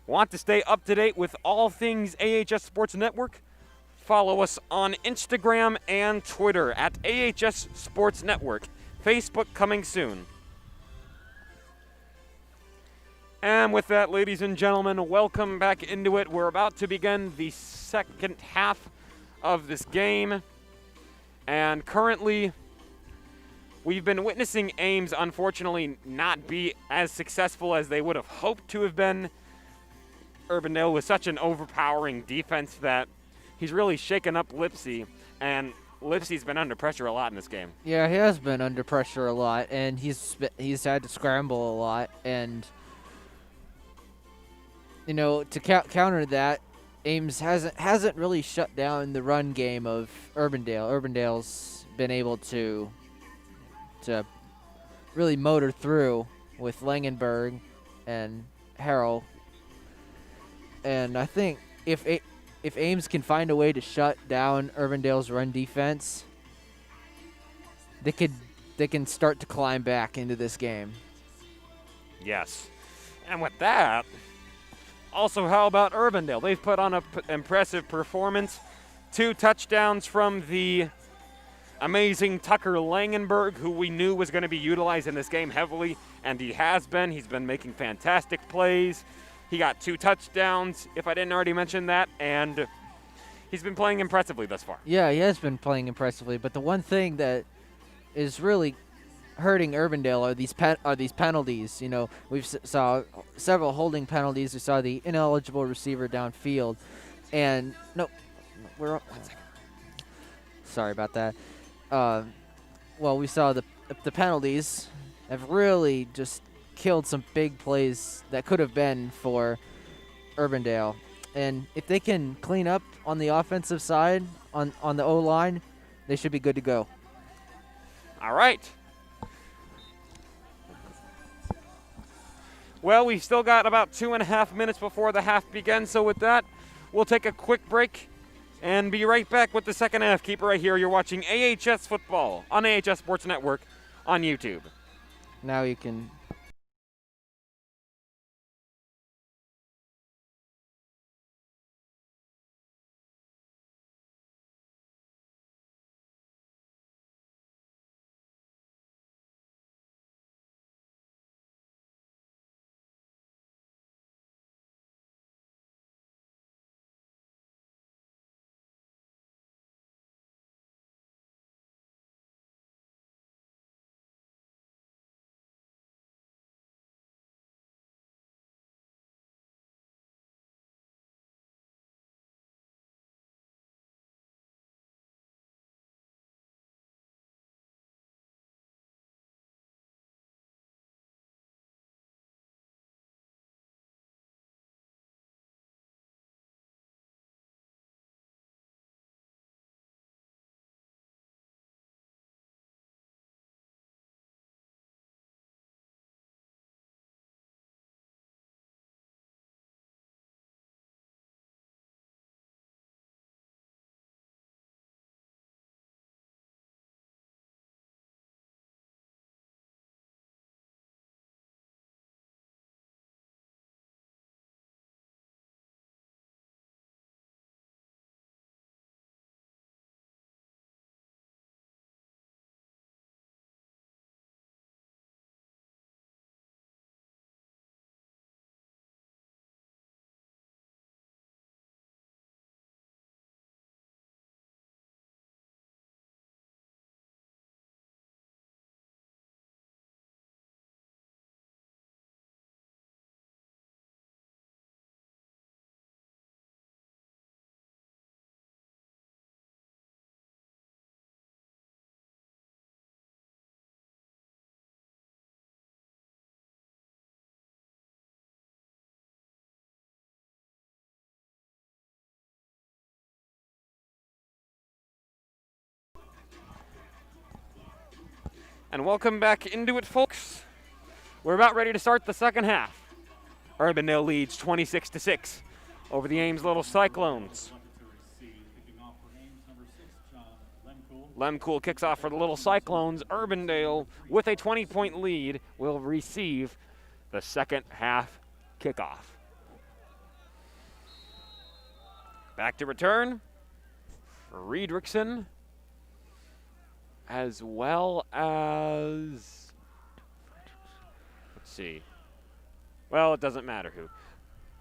Want to stay up to date with all things AHS Sports Network? Follow us on Instagram and Twitter at AHS Sports Network. Facebook coming soon. And with that, ladies and gentlemen, welcome back into it. We're about to begin the second half of this game. And currently, we've been witnessing Ames, unfortunately, not be as successful as they would have hoped to have been. Urbandale with such an overpowering defense that he's really shaken up Lipsy, and Lipsy's been under pressure a lot in this game. Yeah, he has been under pressure a lot, and he's had to scramble a lot. And you know, to counter that, Ames hasn't really shut down the run game of Urbandale. Urbandale's been able to really motor through with Langenberg and Harrell. And I think if Ames can find a way to shut down Urbandale's run defense, they can start to climb back into this game. Yes. And with that, also how about Urbandale? They've put on an impressive performance. 2 touchdowns from the amazing Tucker Langenberg, who we knew was going to be utilized in this game heavily, and he has been. He's been making fantastic plays. He got 2 touchdowns, if I didn't already mention that, and he's been playing impressively thus far. Yeah, he has been playing impressively, but the one thing that is really hurting Urbandale are these penalties. You know, we've saw several holding penalties. We saw the ineligible receiver downfield, and we're sorry about that. Well, we saw the penalties have really just killed some big plays that could have been for Urbandale. And if they can clean up on the offensive side, on the O-line, they should be good to go. All right. Well, we've still got about 2.5 minutes before the half begins, so with that, we'll take a quick break and be right back with the second half. Keep it right here. You're watching AHS Football on AHS Sports Network on YouTube. Now you can... And welcome back into it, folks. We're about ready to start the second half. Urbandale leads 26-6 over the Ames Little Cyclones. Lemcool kicks off for the Little Cyclones. Urbandale, with a 20-point lead, will receive the second half kickoff. Back to return. Friedrichsen, as well as, let's see. Well, it doesn't matter who.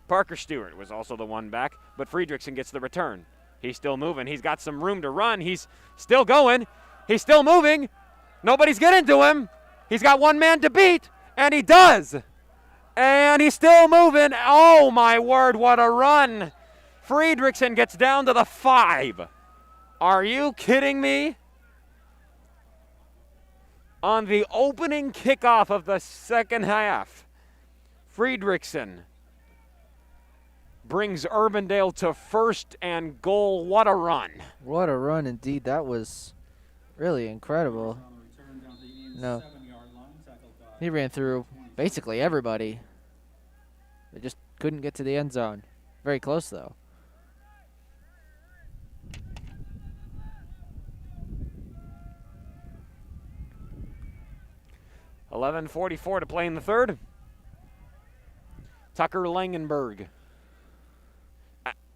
Parker Stewart was also the one back, but Friedrichsen gets the return. He's still moving. He's got some room to run. He's still going. He's still moving. Nobody's getting to him. He's got one man to beat, and he does. And he's still moving. Oh, my word, what a run. Friedrichsen gets down to the 5. Are you kidding me? On the opening kickoff of the second half, Friedrichsen brings Urbandale to first and goal. What a run. What a run indeed. That was really incredible. No, he ran through basically everybody. They just couldn't get to the end zone. Very close, though. $11:44 to play in the third. Tucker Langenberg.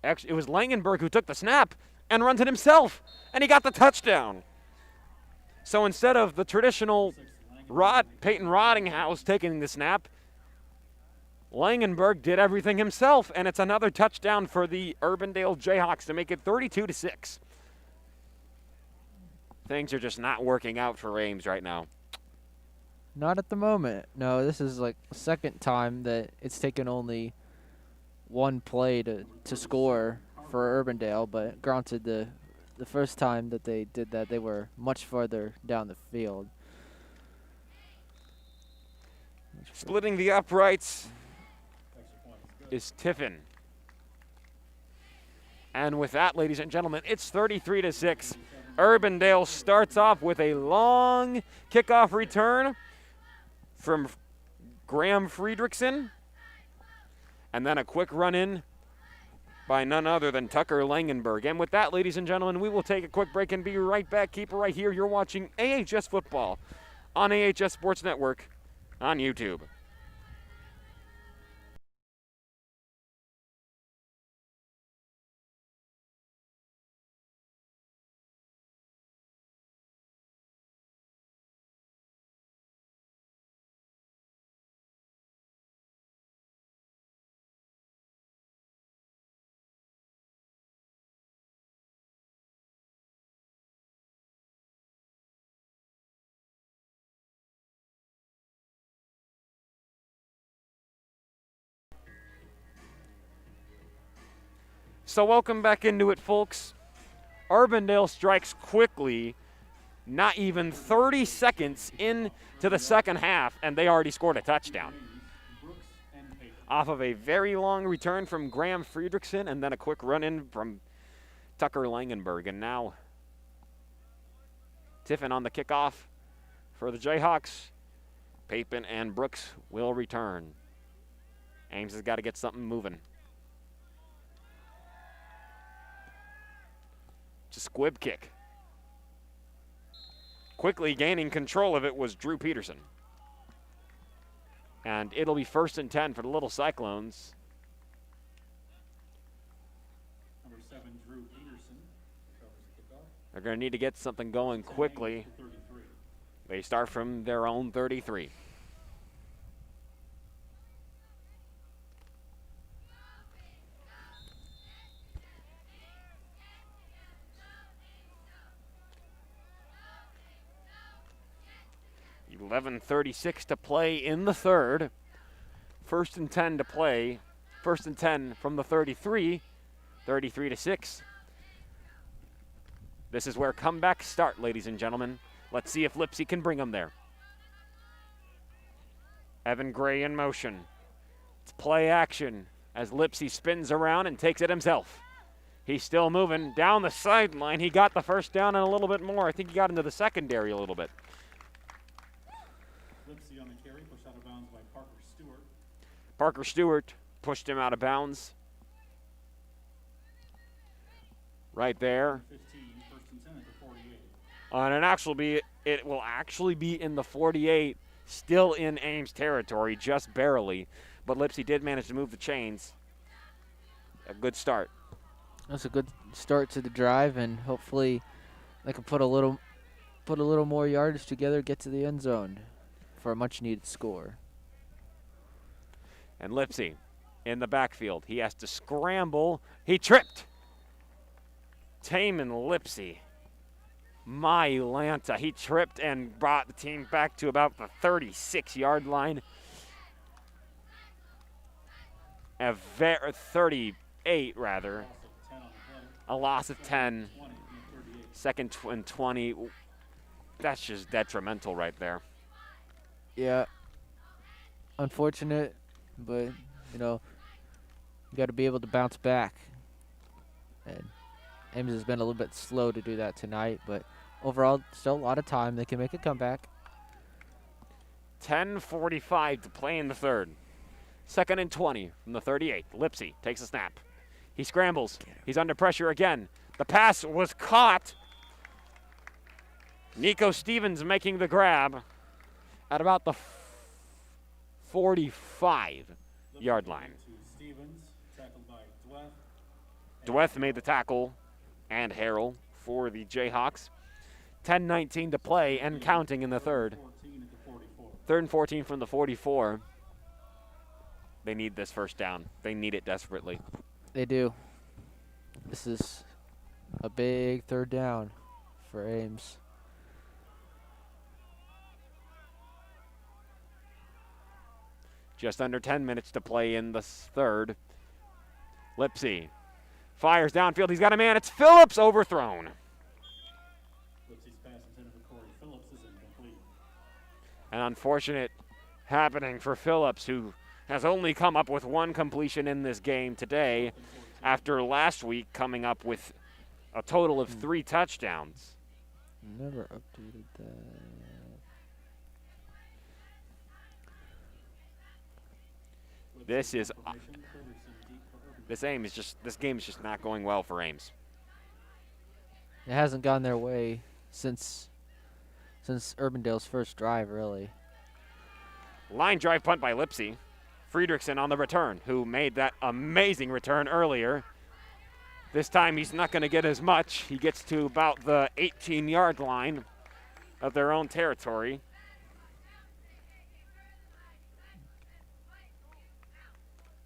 Actually, it was Langenberg who took the snap and runs it himself, and he got the touchdown. So instead of the traditional Peyton Rottinghouse taking the snap, Langenberg did everything himself, and it's another touchdown for the Urbandale Jayhawks to make it 32-6. Things are just not working out for Ames right now. Not at the moment. No, this is like the second time that it's taken only one play to score for Urbandale, but granted the first time that they did that, they were much farther down the field. Splitting the uprights is Tiffin. And with that, ladies and gentlemen, it's 33-6. Urbandale starts off with a long kickoff return from Graham Friedrichsen, and then a quick run-in by none other than Tucker Langenberg. And with that, ladies and gentlemen, we will take a quick break and be right back. Keep it right here. You're watching AHS Football on AHS Sports Network on YouTube. So welcome back into it, folks. Urbandale strikes quickly, not even 30 seconds into the second half, and they already scored a touchdown. Off of a very long return from Graham Friedrichsen, and then a quick run-in from Tucker Langenberg. And now Tiffin on the kickoff for the Jayhawks. Papin and Brooks will return. Ames has got to get something moving. It's a squib kick. Quickly gaining control of it was Drew Peterson. And it'll be 1st and 10 for the Little Cyclones. Number 7, Drew Peterson, covers the kickoff. They're going to need to get something going quickly. They start from their own 33. $11:36 to play in the third. 1st and 10 to play. 1st and 10 from the 33. 33-6. This is where comebacks start, ladies and gentlemen. Let's see if Lipsy can bring them there. Evan Gray in motion. It's play action as Lipsy spins around and takes it himself. He's still moving down the sideline. He got the first down and a little bit more. I think he got into the secondary a little bit. Lipsy on the carry, pushed out of bounds by Parker Stewart. Parker Stewart pushed him out of bounds. Right there. 15, 1st and 10 at the 48. And it will actually be in the 48, still in Ames territory, just barely. But Lipsy did manage to move the chains. A good start. That's a good start to the drive, and hopefully they can put a little more yardage together, get to the end zone for a much-needed score. And Lipsy in the backfield. He has to scramble. He tripped. Taman Lipsy. My Lanta. He tripped and brought the team back to about the 36-yard line. 38, rather. A loss of 10. Second and 20. That's just detrimental right there. Yeah. Unfortunate, but, you know, you got to be able to bounce back. And Ames has been a little bit slow to do that tonight, but overall, still a lot of time. They can make a comeback. 10:45 to play in the third. Second and 20 from the 38. Lipsy takes a snap. He scrambles. He's under pressure again. The pass was caught. Nico Stevens making the grab at about the 45-yard line. Dweth made the tackle, and Harrell for the Jayhawks. 10:19 to play and counting in the third. 3rd and 14 from the 44. They need this first down. They need it desperately. They do. This is a big third down for Ames. Just under 10 minutes to play in the third. Lipsy fires downfield. He's got a man. It's Phillips, overthrown. Lipsy's pass intended for Corey Phillips is incomplete. An unfortunate happening for Phillips, who has only come up with one completion in this game today after last week coming up with a total of 3 touchdowns. Never updated that. This game is just not going well for Ames. It hasn't gone their way since Urbandale's first drive, really. Line drive punt by Lipsy. Friedrichsen on the return, who made that amazing return earlier. This time he's not going to get as much. He gets to about the 18-yard line of their own territory.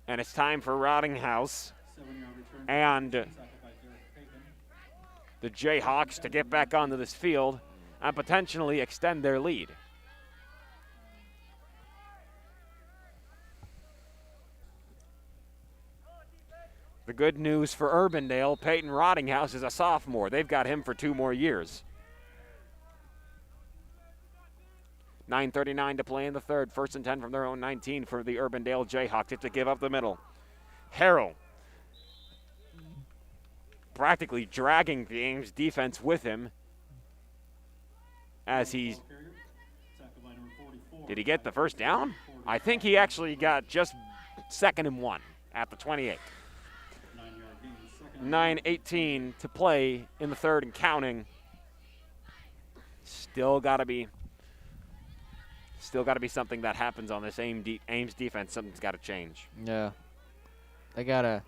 And it's time for Rottinghouse and the Jayhawks to get back onto this field and potentially extend their lead. The good news for Urbandale, Peyton Rottinghouse is a sophomore. They've got him for 2 more years. 9:39 to play in the third. 1st and 10 from their own 19 for the Urbandale Jayhawks. It's to give up the middle. Harrell practically dragging the Ames defense with him as he's... Did he get the first down? I think he actually got just 2nd and 1 at the 28. 9:18 to play in the third and counting. Still got to be something that happens on this Ames defense. Something's got to change. Yeah. They got to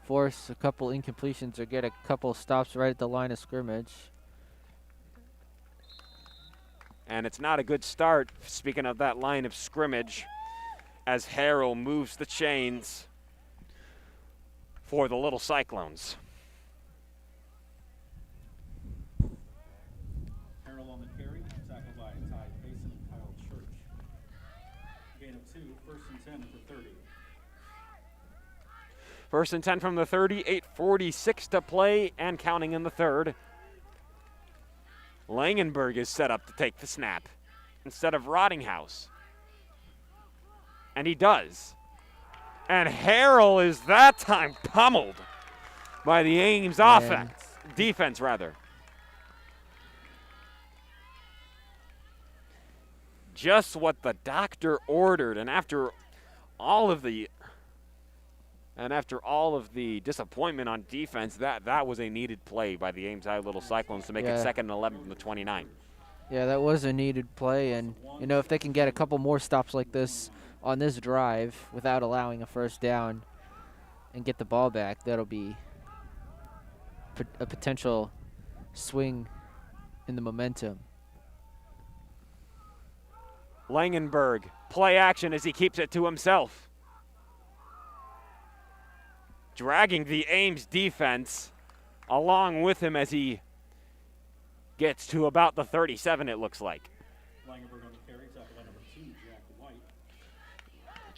force a couple incompletions or get a couple stops right at the line of scrimmage. And it's not a good start, speaking of that line of scrimmage, as Harrell moves the chains for the little Cyclones. Harrell on the carry, tackled by Ty Payson and Kyle Church. Gain of 2, 1st and 10 at the 30. 1st and 10 from the 30, 8:46 to play and counting in the third. Langenberg is set up to take the snap instead of Rottinghouse. And he does. And Harrell is that time pummeled by the Ames defense rather. Just what the doctor ordered, and after all of the disappointment on defense, that was a needed play by the Ames High Little Cyclones to make it 2nd and 11 from the 29. Yeah, that was a needed play, and you know, if they can get a couple more stops like this on this drive without allowing a first down and get the ball back, that'll be a potential swing in the momentum. Langenberg, play action as he keeps it to himself. Dragging the Ames defense along with him as he gets to about the 37, it looks like. Langenberg on the carry, tackle by number 2, Jack White.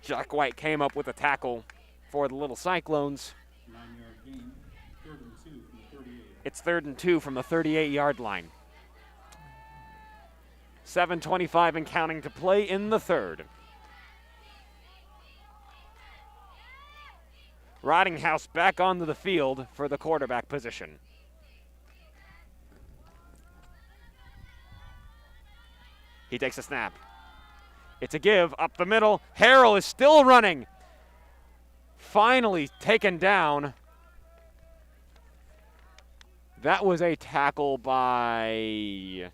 Jack White came up with a tackle for the little Cyclones. 9-yard gain, 3rd and 2 from the 38. It's 3rd and 2 from the 38-yard line. 7:25 and counting to play in the third. Rottinghouse back onto the field for the quarterback position. He takes a snap. It's a give up the middle. Harrell is still running. Finally taken down. That was a tackle by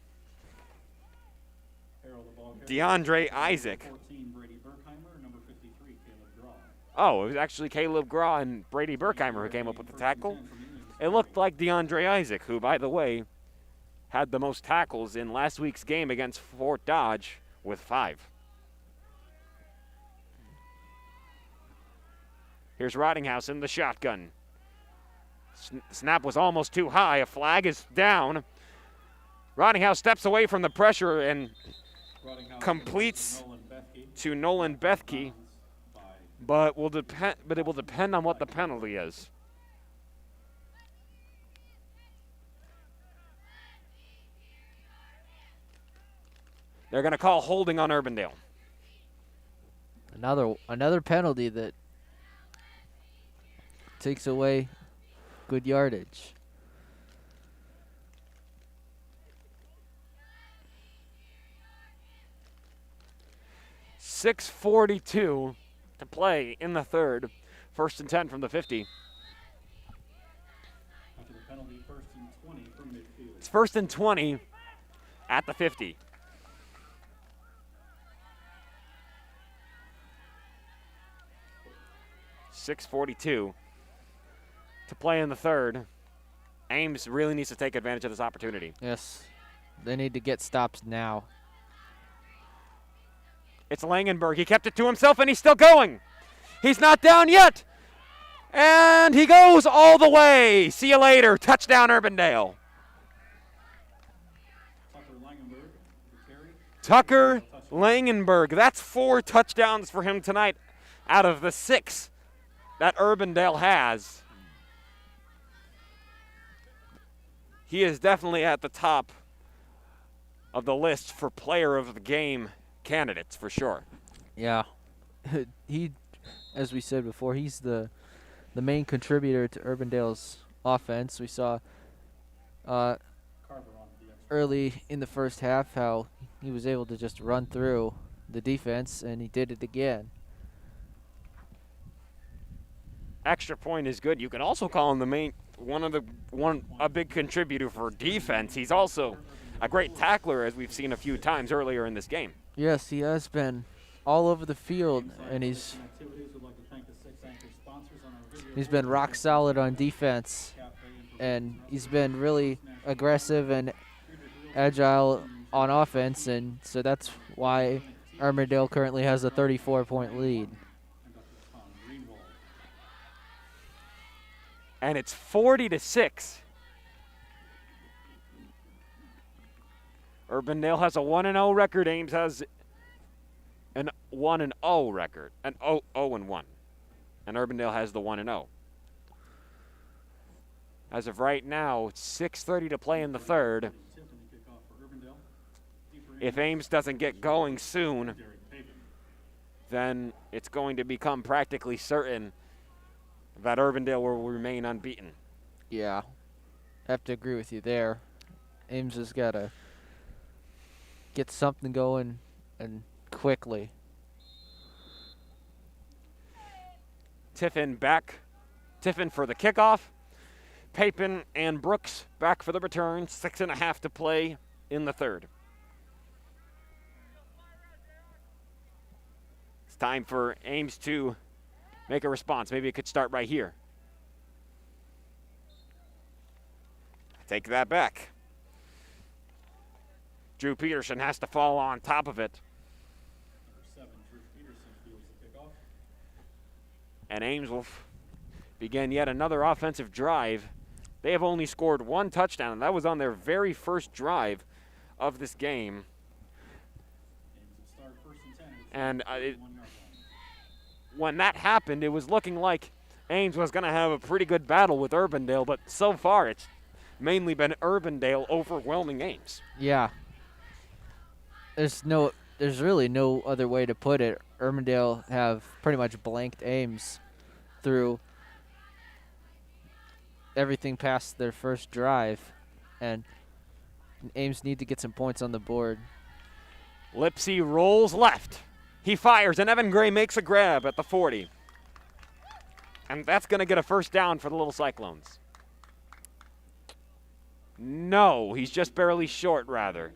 DeAndre Isaac. 14, Brady Berkheimer, number 53, Caleb Draw. Oh, it was actually Caleb Graw and Brady Berkheimer who came up with the tackle. It looked like DeAndre Isaac, who, by the way, had the most tackles in last week's game against Fort Dodge with 5. Here's Rottinghouse in the shotgun. Snap was almost too high. A flag is down. Rottinghouse steps away from the pressure and completes to Nolan Bethke, but it will depend on what the penalty is. They're going to call holding on Urbandale. Another penalty that takes away good yardage. .6:42 to play in the third. 1st and 10 from the 50. After the penalty, 1st and 20 from midfield. It's 1st and 20 at the 50. .6:42 to play in the third. Ames really needs to take advantage of this opportunity. Yes, they need to get stops now. It's Langenberg. He kept it to himself, and he's still going. He's not down yet. And he goes all the way. See you later. Touchdown, Urbandale. Tucker Langenberg. That's 4 touchdowns for him tonight out of the 6 that Urbandale has. He is definitely at the top of the list for player of the game candidates for sure. Yeah. He, as we said before, he's the main contributor to Urbandale's offense. We saw early in the first half how he was able to just run through the defense, and he did it again. Extra point is good. You can also call him the main a big contributor for defense. He's also a great tackler, as we've seen a few times earlier in this game. Yes, he has been all over the field, and he's been rock solid on defense, and he's been really aggressive and agile on offense, and so that's why Urbandale currently has a 34-point lead. And it's 40-6. Urbandale has a 1-0 record. Ames has an 1-0 record, an 0-1, and Urbandale has the 1-0. As of right now, it's 6:30 to play in the third. If Ames doesn't get going soon, then it's going to become practically certain that Urbandale will remain unbeaten. Yeah, I have to agree with you there. Ames has got to get something going, and quickly. Tiffin for the kickoff. Papin and Brooks back for the return. 6.5 to play in the third. It's time for Ames to make a response. Maybe it could start right here. take that back. Drew Peterson has to fall on top of it. Number 7, Drew Peterson fields the kickoff. And Ames will begin yet another offensive drive. They have only scored one touchdown, and that was on their very first drive of this game. Ames will start 1st and 10. And 1-yard line. When that happened, it was looking like Ames was going to have a pretty good battle with Urbandale, but so far it's mainly been Urbandale overwhelming Ames. Yeah. There's really no other way to put it. Urbandale have pretty much blanked Ames through everything past their first drive, and Ames need to get some points on the board. Lipsy rolls left. He fires, and Evan Gray makes a grab at the 40. And that's going to get a first down for the Little Cyclones. No, he's just barely short, rather.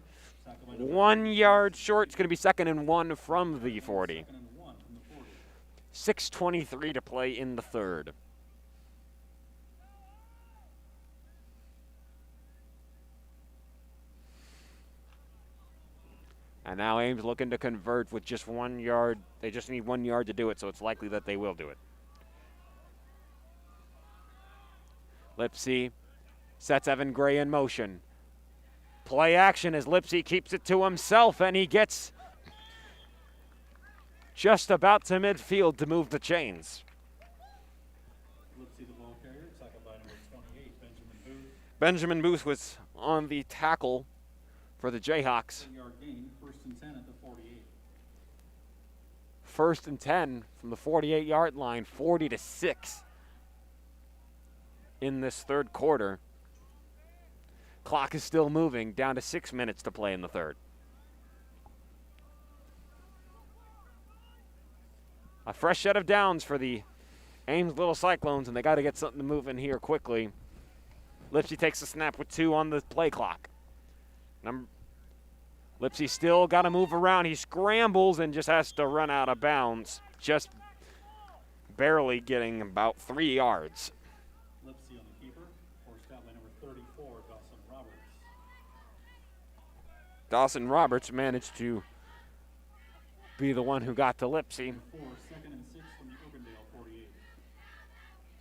1 yard short. It's going to be 2nd and 1 from the 40. 6:23 to play in the third. And now Ames looking to convert with just 1 yard. They just need 1 yard to do it, so it's likely that they will do it. Lipsy sets Evan Gray in motion. Play action as Lipsy keeps it to himself, and he gets just about to midfield to move the chains. Lipsy, the ball carrier, tackled by number 28, Benjamin Booth. Benjamin Booth was on the tackle for the Jayhawks. 10-yard gain, 1st and 10 at the 48. 1st and 10 from the 48-yard line, 40-6 in this third quarter. Clock is still moving, down to 6 minutes to play in the third. A fresh set of downs for the Ames Little Cyclones, and they got to get something to move in here quickly. Lipsy takes the snap with 2 on the play clock. Lipsy still got to move around. He scrambles and just has to run out of bounds, just barely getting about 3 yards. Lipsy on the keeper, forced out by number 34, Dawson Roberts. Dawson Roberts managed to be the one who got to Lipsy. 2nd and 6 from the Urbandale 48.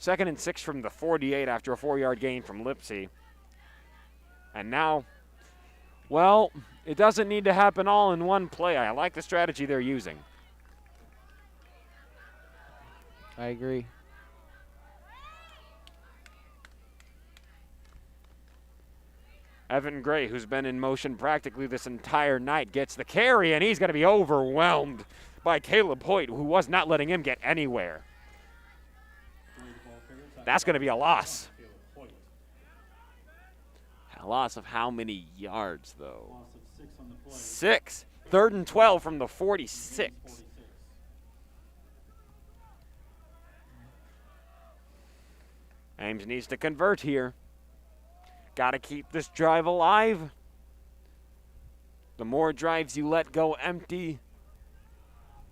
2nd and 6 from the 48 after a 4-yard gain from Lipsy. And now, well, it doesn't need to happen all in one play. I like the strategy they're using. I agree. Evan Gray, who's been in motion practically this entire night, gets the carry, and he's going to be overwhelmed by Caleb Hoyt, who was not letting him get anywhere. That's going to be a loss. A loss of how many yards, though? Loss of 6 on the play. 6. 3rd and 12 from the 46. 46. Ames needs to convert here. Got to keep this drive alive. The more drives you let go empty,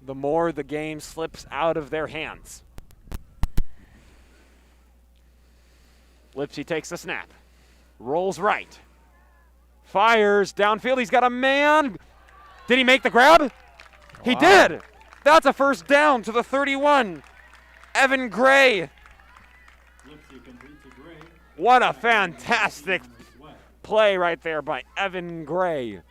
the more the game slips out of their hands. Lipsy takes the snap. Rolls right. Fires downfield. He's got a man. Did he make the grab? He did. That's a first down to the 31. Evan Gray. Lipsy complete to Gray. What a fantastic play right there by Evan Gray.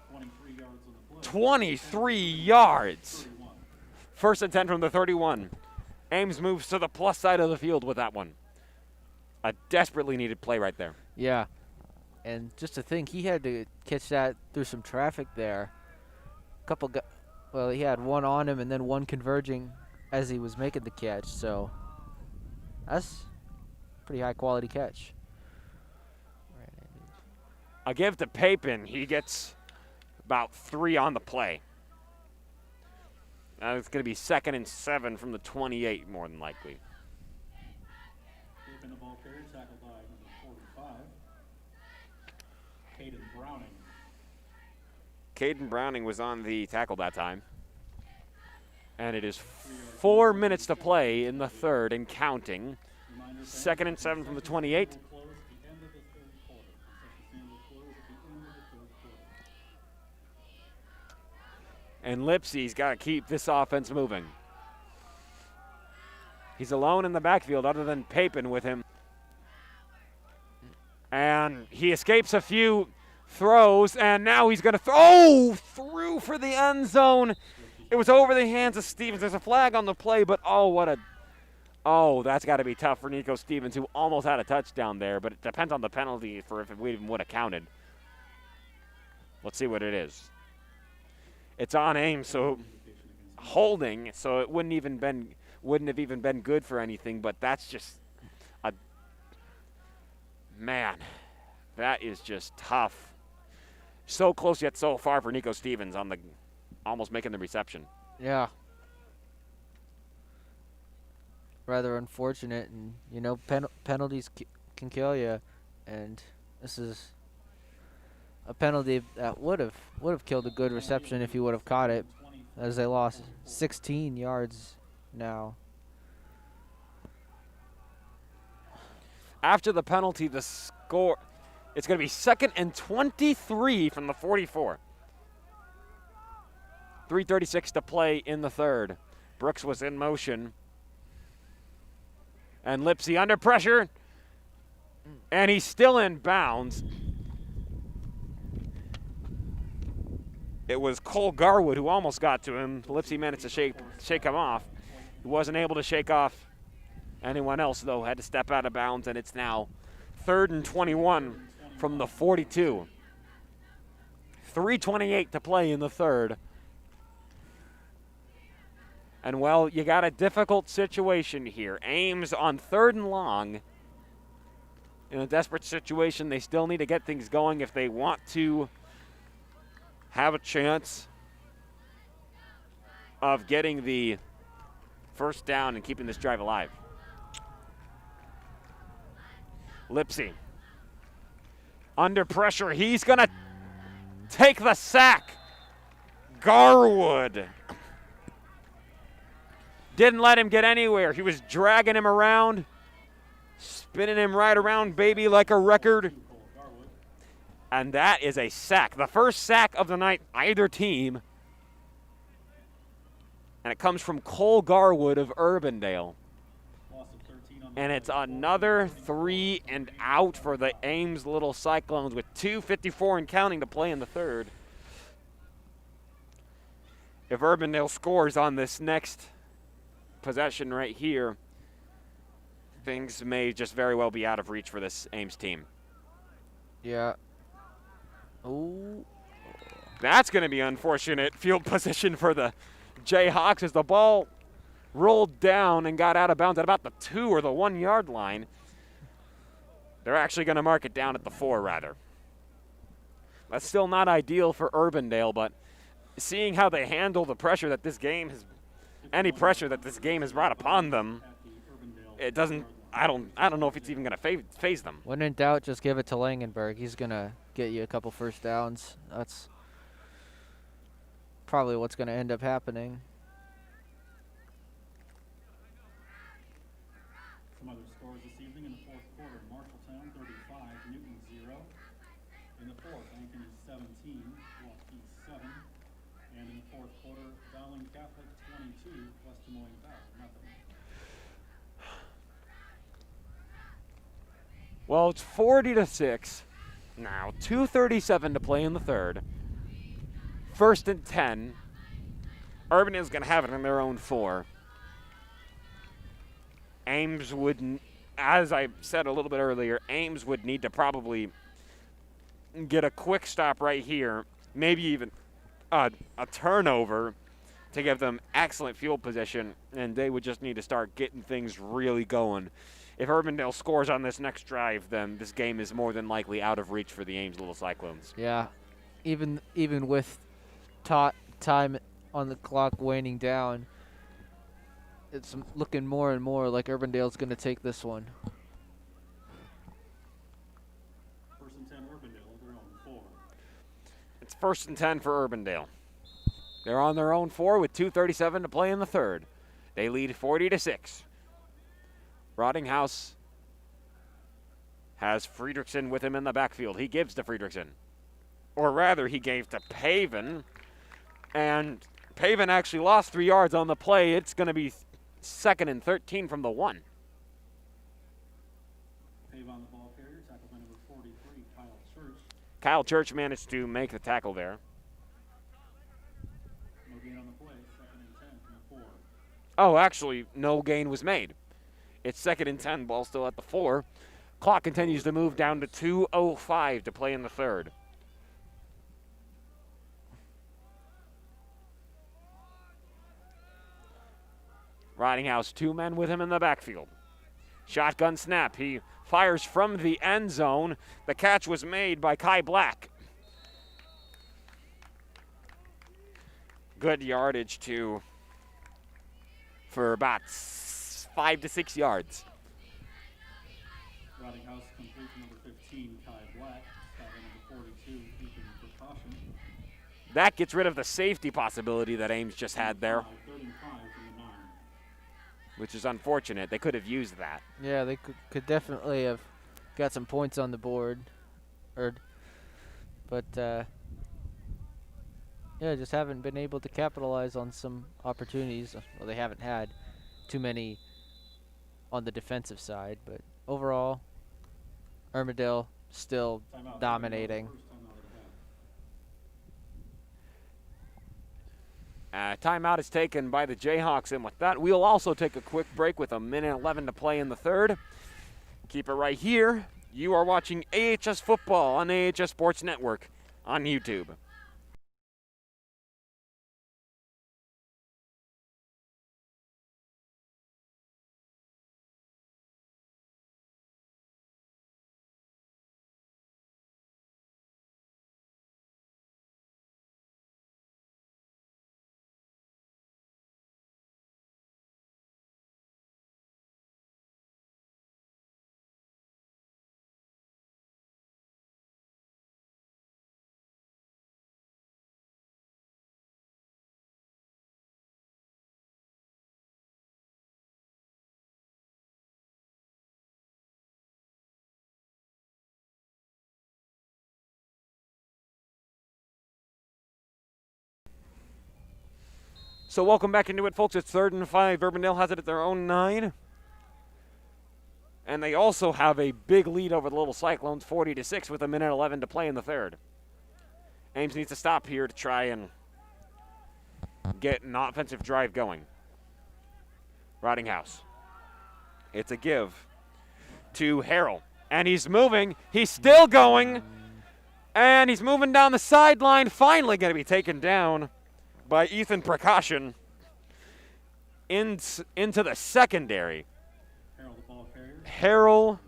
23 yards on the play. 23 yards. 31. 1st and 10 from the 31. Ames moves to the plus side of the field with that one. A desperately needed play right there. Yeah. And just to think, he had to catch that through some traffic there. Well, he had one on him and then one converging as he was making the catch. So that's a pretty high quality catch. I give to Papin. He gets about 3 on the play. It's going to be 2nd and 7 from the 28 more than likely. Keeping the ball carrier, tackled by number 45. Caden Browning. Caden Browning was on the tackle that time. And it is 4 minutes to play in the third and counting. 2nd and 7 from the 28. Close the end of the And Lipsey's got to keep this offense moving. He's alone in the backfield other than Papin with him. And he escapes a few throws, and now he's going to through for the end zone. It was over the hands of Stevens. There's a flag on the play, but that's got to be tough for Nico Stevens, who almost had a touchdown there, but it depends on the penalty for if we even would have counted. Let's see what it is. It's on Ames, so holding, so it wouldn't have even been good for anything, but that's just man, that is just tough. So close yet so far for Nico Stevens on the almost making the reception. Yeah. Rather unfortunate, and penalties can kill you, and this is a penalty that would have killed a good reception if he would have caught it, as they lost 16 yards now. After the penalty, the score, it's going to be 2nd and 23 from the 44. 3:36 to play in the third. Brooks was in motion. And Lipsey under pressure. And he's still in bounds. It was Cole Garwood who almost got to him. Lipsey managed to shake him off. He wasn't able to shake off anyone else, though. Had to step out of bounds, and it's now 3rd and 21 from the 42. 3:28 to play in the third. And, well, you got a difficult situation here. Ames on 3rd and long. In a desperate situation, they still need to get things going if they want to have a chance of getting the first down and keeping this drive alive. Lipsey under pressure. He's going to take the sack. Garwood didn't let him get anywhere. He was dragging him around, spinning him right around, baby, like a record. And that is a sack. The first sack of the night, either team. And it comes from Cole Garwood of Urbandale. And it's another 3 and out for the Ames Little Cyclones with 2:54 and counting to play in the third. If Urbandale scores on this next possession right here, things may just very well be out of reach for this Ames team. Yeah. Oh. That's going to be unfortunate field position for the Jayhawks as the ball rolled down and got out of bounds at about the 2 or the 1 yard line. They're actually going to mark it down at the 4, rather. That's still not ideal for Urbandale, but seeing how they handle the pressure that this game has, any pressure that this game has brought upon them, it doesn't, I don't know if it's even going to phase them. When in doubt, just give it to Langenberg. He's going to get you a couple first downs. That's probably what's going to end up happening. Some other scores this evening in the fourth quarter. Marshalltown 35, Newton 0. In the fourth, Ankeny 17, Waukee 7. And in the fourth quarter, Dowling Catholic 22, West Des Moines Valley nothing. Well, it's 40-6. Now, 2:37 to play in the third. 1st and 10. Urbandale's going to have it in their own 4. Ames would, as I said a little bit earlier, Ames would need to probably get a quick stop right here, maybe even a turnover to give them excellent field position, and they would just need to start getting things really going. If Urbandale scores on this next drive, then this game is more than likely out of reach for the Ames Little Cyclones. Yeah, even with time on the clock waning down, it's looking more and more like Urbandale's going to take this one. 1st and 10 Urbandale at their own 4. It's 1st and 10 for Urbandale. They're on their own 4 with 2:37 to play in the third. They lead 40-6. Rottinghouse has Friedrichsen with him in the backfield. He gives to Friedrichsen. Or rather, he gave to Paven. And Paven actually lost 3 yards on the play. It's going to be 2nd and 13 from the 1. Pave on the ball carrier, tackle by number 43, Kyle Church. Kyle Church managed to make the tackle there. No gain on the play, 2nd and 10 from the 4. Oh, actually, no gain was made. It's 2nd and 10, ball still at the 4. Clock continues to move down to 2:05 to play in the 3rd. Ridinghouse, 2 men with him in the backfield. Shotgun snap. He fires from the end zone. The catch was made by Kai Black. Good yardage too for about 5 to 6 yards. Ridinghouse complete to number 15, Kai Black. Tackle number 42, Ethan Precaution. That gets rid of the safety possibility that Ames just had there, 3rd and 5 from the 9. which is unfortunate. They could have used that. Yeah, they could definitely have got some points on the board, but yeah, just haven't been able to capitalize on some opportunities. Well, they haven't had too many on the defensive side, but overall, Urbandale still Timeout. dominating. First timeout of the half. Timeout is taken by the Jayhawks, and with that, we'll also take a quick break with 1:11 to play in the 3rd. Keep it right here. You are watching AHS Football on AHS Sports Network on YouTube. So welcome back into it, folks. It's 3rd and 5. Urbandale has it at their own 9. And they also have a big lead over the Little Cyclones, 40-6, with 1:11 to play in the 3rd. Ames needs to stop here to try and get an offensive drive going. Ridinghouse. It's a give to Harrell. And he's moving. He's still going. And he's moving down the sideline. Finally going to be taken down by Ethan Precaution into the secondary. Harold, the ball carrier.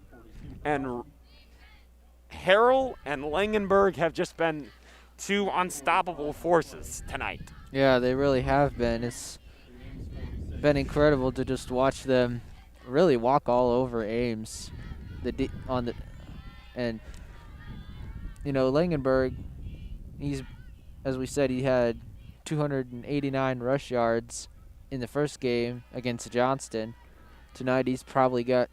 Harrell and Langenberg have just been 2 unstoppable forces tonight. Yeah, they really have been. It's been incredible to just watch them really walk all over Ames. And you know, Langenberg, he's, as we said, he had 289 rush yards in the first game against Johnston. Tonight he's probably got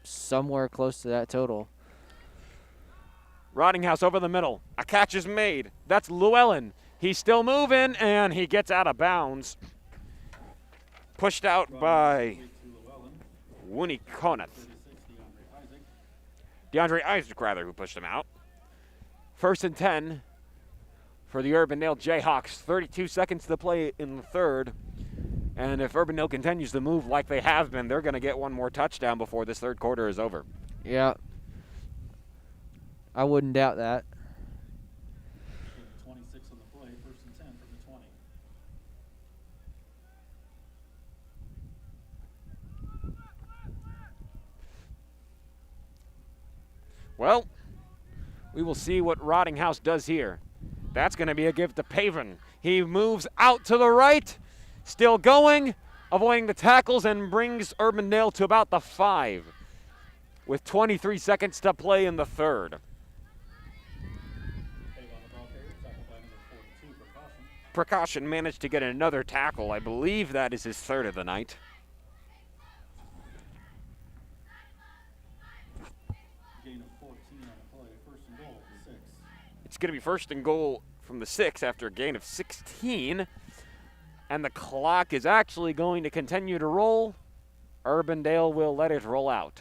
somewhere close to that total. Ridinghouse over the middle. A catch is made. That's Llewellyn. He's still moving, and he gets out of bounds. Pushed out by Winnie Coneth. DeAndre Isaac, rather, who pushed him out. 1st and 10 for the Urbandale Jayhawks. 32 seconds to play in the 3rd. And if Urbandale continues to move like they have been, they're going to get one more touchdown before this 3rd quarter is over. Yeah, I wouldn't doubt that. 26 on the play, 1st and 10 from the 20. Well, we will see what Ridinghouse does here. That's going to be a give to Paven. He moves out to the right, still going, avoiding the tackles, and brings Urbandale to about the 5 with 23 seconds to play in the 3rd. Precaution managed to get another tackle. I believe that is his 3rd of the night. Gain of 14 on the play, 1st and goal, 6. It's going to be 1st and goal from the 6 after a gain of 16. And the clock is actually going to continue to roll. Urbandale will let it roll out.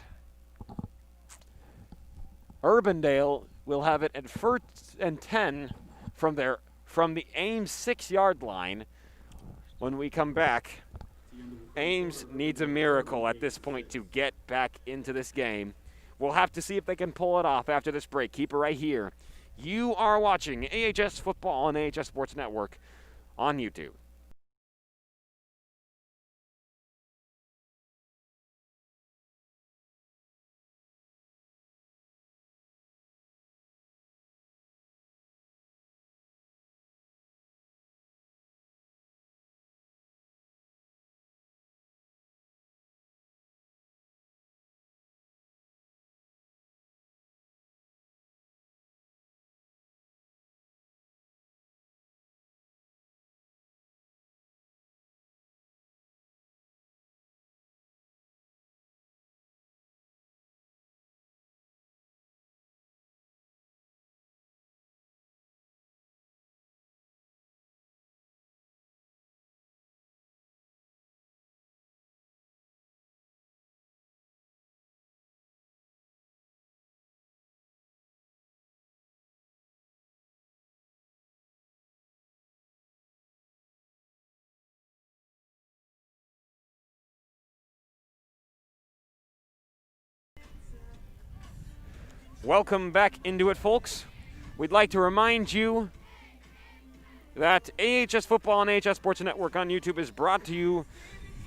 Urbandale will have it at 1st and 10 from the Ames 6-yard line. When we come back, Ames needs a miracle at this point to get back into this game. We'll have to see if they can pull it off after this break. Keep it right here. You are watching AHS Football on AHS Sports Network on YouTube. Welcome back into it, folks. We'd like to remind you that AHS Football and AHS Sports Network on YouTube is brought to you,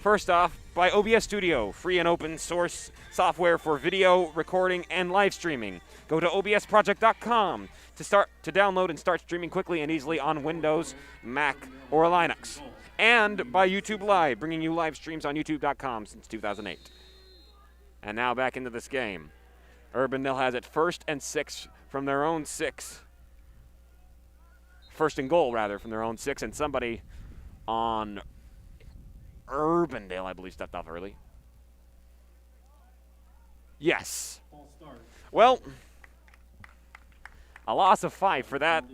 first off, by OBS Studio, free and open source software for video recording and live streaming. Go to obsproject.com to download and start streaming quickly and easily on Windows, Mac, or Linux. And by YouTube Live, bringing you live streams on youtube.com since 2008. And now back into this game. Urbandale has it 1st and 6 from their own 6. 1st and goal, rather, from their own 6. And somebody on Urbandale, I believe, stepped off early. Yes. Well, a loss of 5 for that.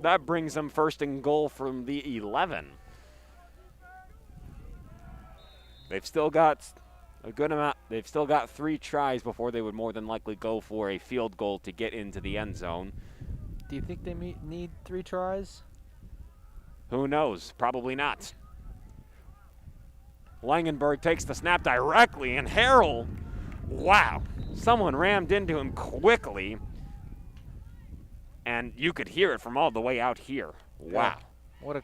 That brings them 1st and goal from the 11. They've still got a good amount. They've still got 3 tries before they would more than likely go for a field goal to get into the end zone. Do you think they need 3 tries? Who knows? Probably not. Langenberg takes the snap directly, and Harrell, wow, someone rammed into him quickly, and you could hear it from all the way out here. Wow. Yeah.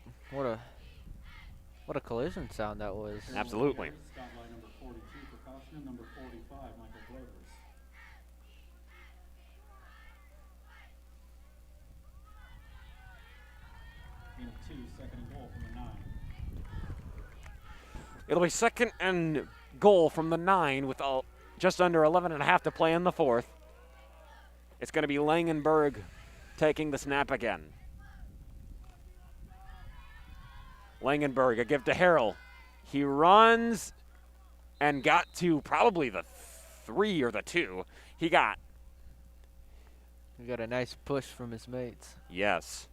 What a collision sound that was. Absolutely. Number 45, Michael Glovers. And 2, 2nd and goal from the 9. It'll be 2nd and goal from the 9 with just under 11 and a half to play in the 4th. It's going to be Langenberg taking the snap again. Langenberg, a give to Harrell. He runs and got to probably the 3 or the 2. He got a nice push from his mates. Yes.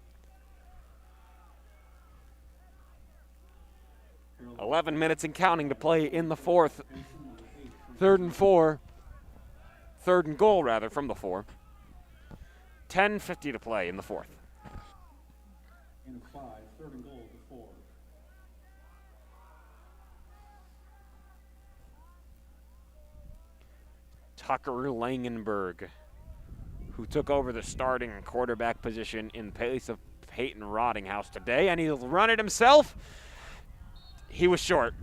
11 minutes and counting to play in the 4th. 3rd and 4. 3rd and goal, rather, from the 4. 10:50 to play in the 4th. And 5, 3rd and goal to 4. Tucker Langenberg, who took over the starting quarterback position in place of Peyton Rottinghouse today, and he'll run it himself. He was short.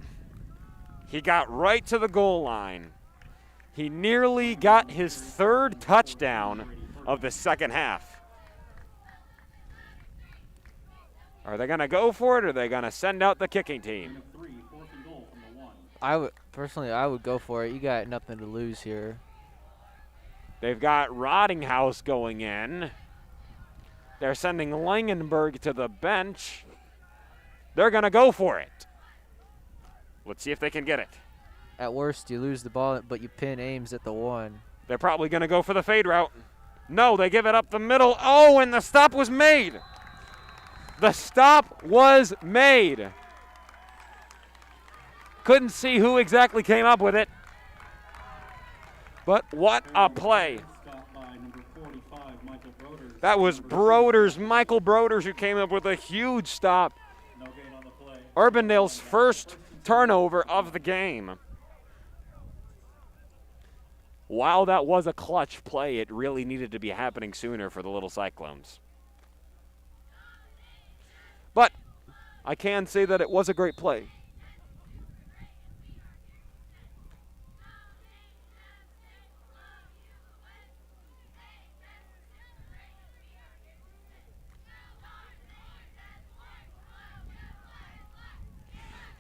He got right to the goal line. He nearly got his 3rd touchdown of the 2nd half. Are they going to go for it, or are they going to send out the kicking team? 3, 4th and goal from the 1. I would go for it. You got nothing to lose here. They've got Rottinghouse going in. They're sending Langenberg to the bench. They're going to go for it. Let's see if they can get it. At worst, you lose the ball, but you pin Ames at the 1. They're probably going to go for the fade route. No, they give it up the middle. Oh, and the stop was made. The stop was made. Couldn't see who exactly came up with it. But what a play. Stop by number 45, Michael Broders. That was Broders, Michael Broders, who came up with a huge stop. No gain on the play. Urbandale's first turnover of the game. While that was a clutch play, it really needed to be happening sooner for the little Cyclones. But I can say that it was a great play.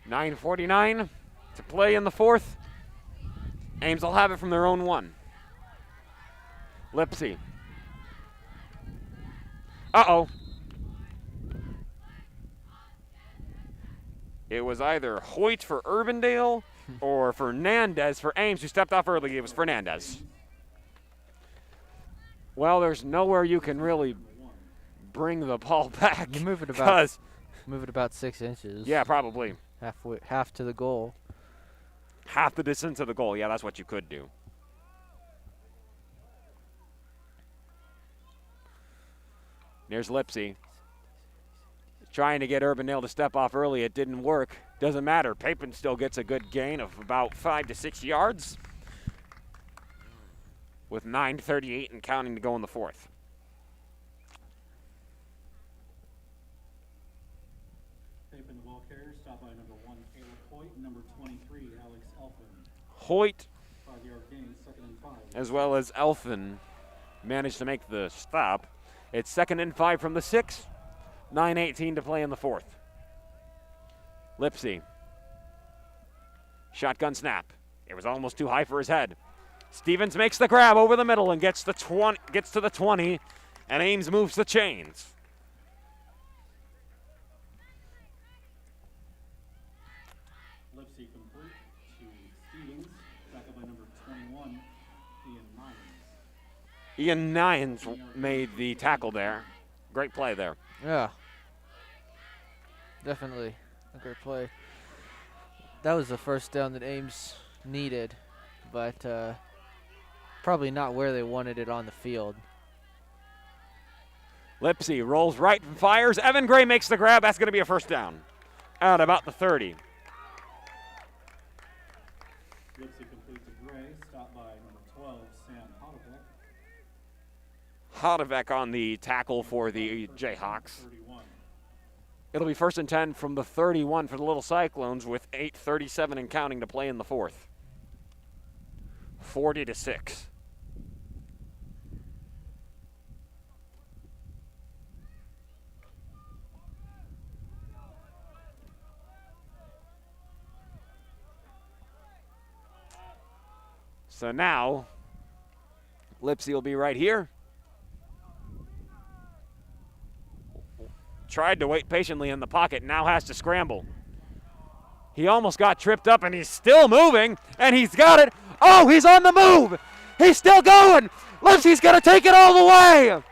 .9:49 to play in the fourth. Ames will have it from their own one. Lipsy. Uh-oh. It was either Hoyt for Urbandale or Fernandez for Ames, who stepped off early. It was Fernandez. Well, there's nowhere you can really bring the ball back. You move it about 6 inches. Yeah, probably. Half to the goal. Half the distance to the goal. Yeah, that's what you could do. There's Lipsy. Trying to get Urbandale to step off early. It didn't work. Doesn't matter. Papin still gets a good gain of about 5 to 6 yards with 9:38 and counting to go in the fourth. Taping the ball carrier, stop by number 1, Caleb Hoyt, and number 23, Alex Elfin. Hoyt, 5-yard gain, 2nd and 5. as well as Elfin, managed to make the stop. It's 2nd and 5 from the 6. 9:18 to play in the fourth. Lipsy. Shotgun snap. It was almost too high for his head. Stevens makes the grab over the middle and gets to the 20, and Ames moves the chains. Lipsy complete to Stevens, back up by number 21, Ian Myers. Ian Nyans made the tackle there. Great play there. Yeah. Definitely a great play. That was the first down that Ames needed, but probably not where they wanted it on the field. Lipsy rolls right and fires. Evan Gray makes the grab. That's going to be a first down. Out about the 30. Lipsy complete to Gray, stop by number 12, Sam Hodevek. Hodevek on the tackle for the Jayhawks. 31. It'll be 1st and 10 from the 31 for the little Cyclones with 8:37 and counting to play in the fourth. 40 to 6. So now, Lipsy will be right here. Tried to wait patiently in the pocket, now has to scramble. He almost got tripped up, and he's still moving, and he's got it. Oh, he's on the move. He's still going. Lipsy's going to take it all the way.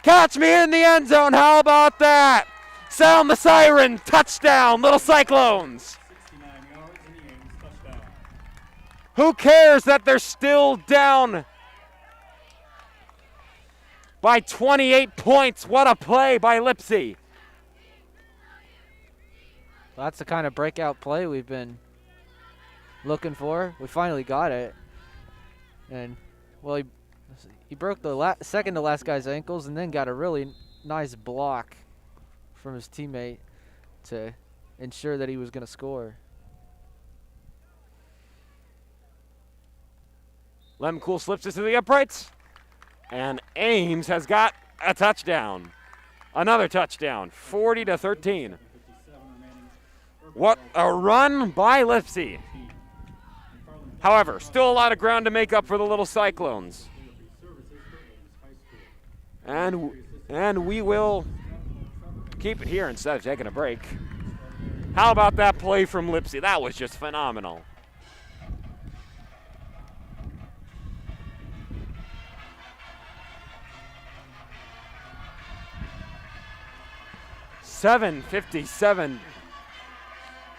Catch me in the end zone. How about that? Sound the siren. Touchdown, little Cyclones. 69 yards and the Ames touchdown. Who cares that they're still down by 28 points? What a play by Lipsy. That's the kind of breakout play we've been looking for. We finally got it. And, well, he broke the second to last guy's ankles and then got a really nice block from his teammate to ensure that he was going to score. Lemcool slips it to the uprights. And Ames has got a touchdown. Another touchdown, 40 to 13. What a run by Lipsy. However, still a lot of ground to make up for the little Cyclones. And we will keep it here instead of taking a break. How about that play from Lipsy? That was just phenomenal. .757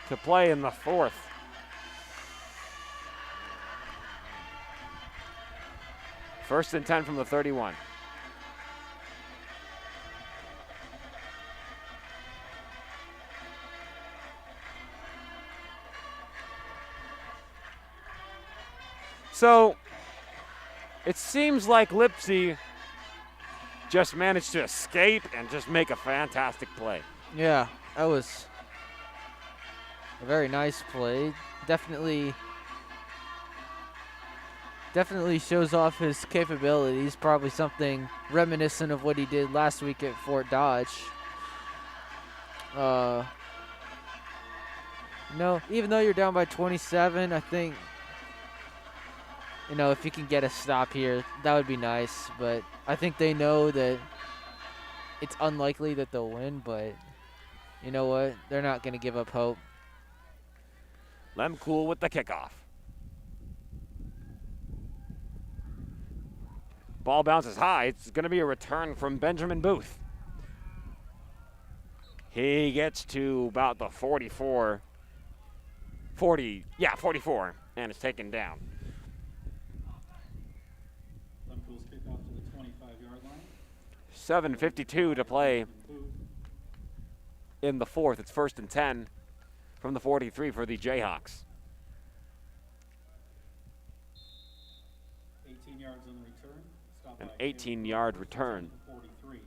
to play in the fourth. First and 10 from the 31. So it seems like Lipsy just managed to escape and just make a fantastic play. Yeah, that was a very nice play. Definitely shows off his capabilities. Probably something reminiscent of what he did last week at Fort Dodge. Even though you're down by 27, I think, if you can get a stop here, that would be nice. But I think they know that it's unlikely that they'll win, but you know what? They're not going to give up hope. Lem Cool with the kickoff. Ball bounces high. It's going to be a return from Benjamin Booth. He gets to about the 44, and it's taken down. Lemcool's kickoff to the 25-yard line. 7:52 to play in the fourth. It's first and 10 from the 43 for the Jayhawks. 18 yards on the return. Stop An by 18-yard return. 43.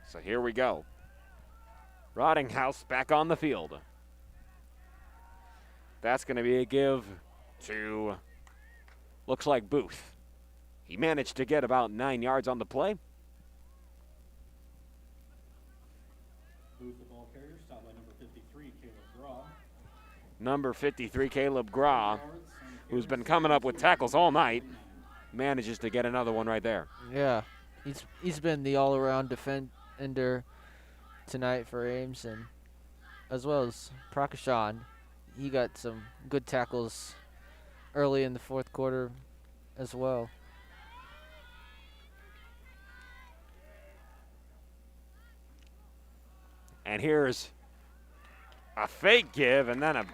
So here we go. Rottinghouse back on the field. That's going to be a give to, looks like Booth. He managed to get about 9 yards on the play. Booth, the ball carrier, stopped by number 53, Caleb Graw. Number 53, Caleb Graw, who's been coming up with tackles all night, manages to get another one right there. Yeah, he's been the all-around defender tonight for Ames, and as well as Prakashan. He got some good tackles early in the fourth quarter as well. And here's a fake give, and then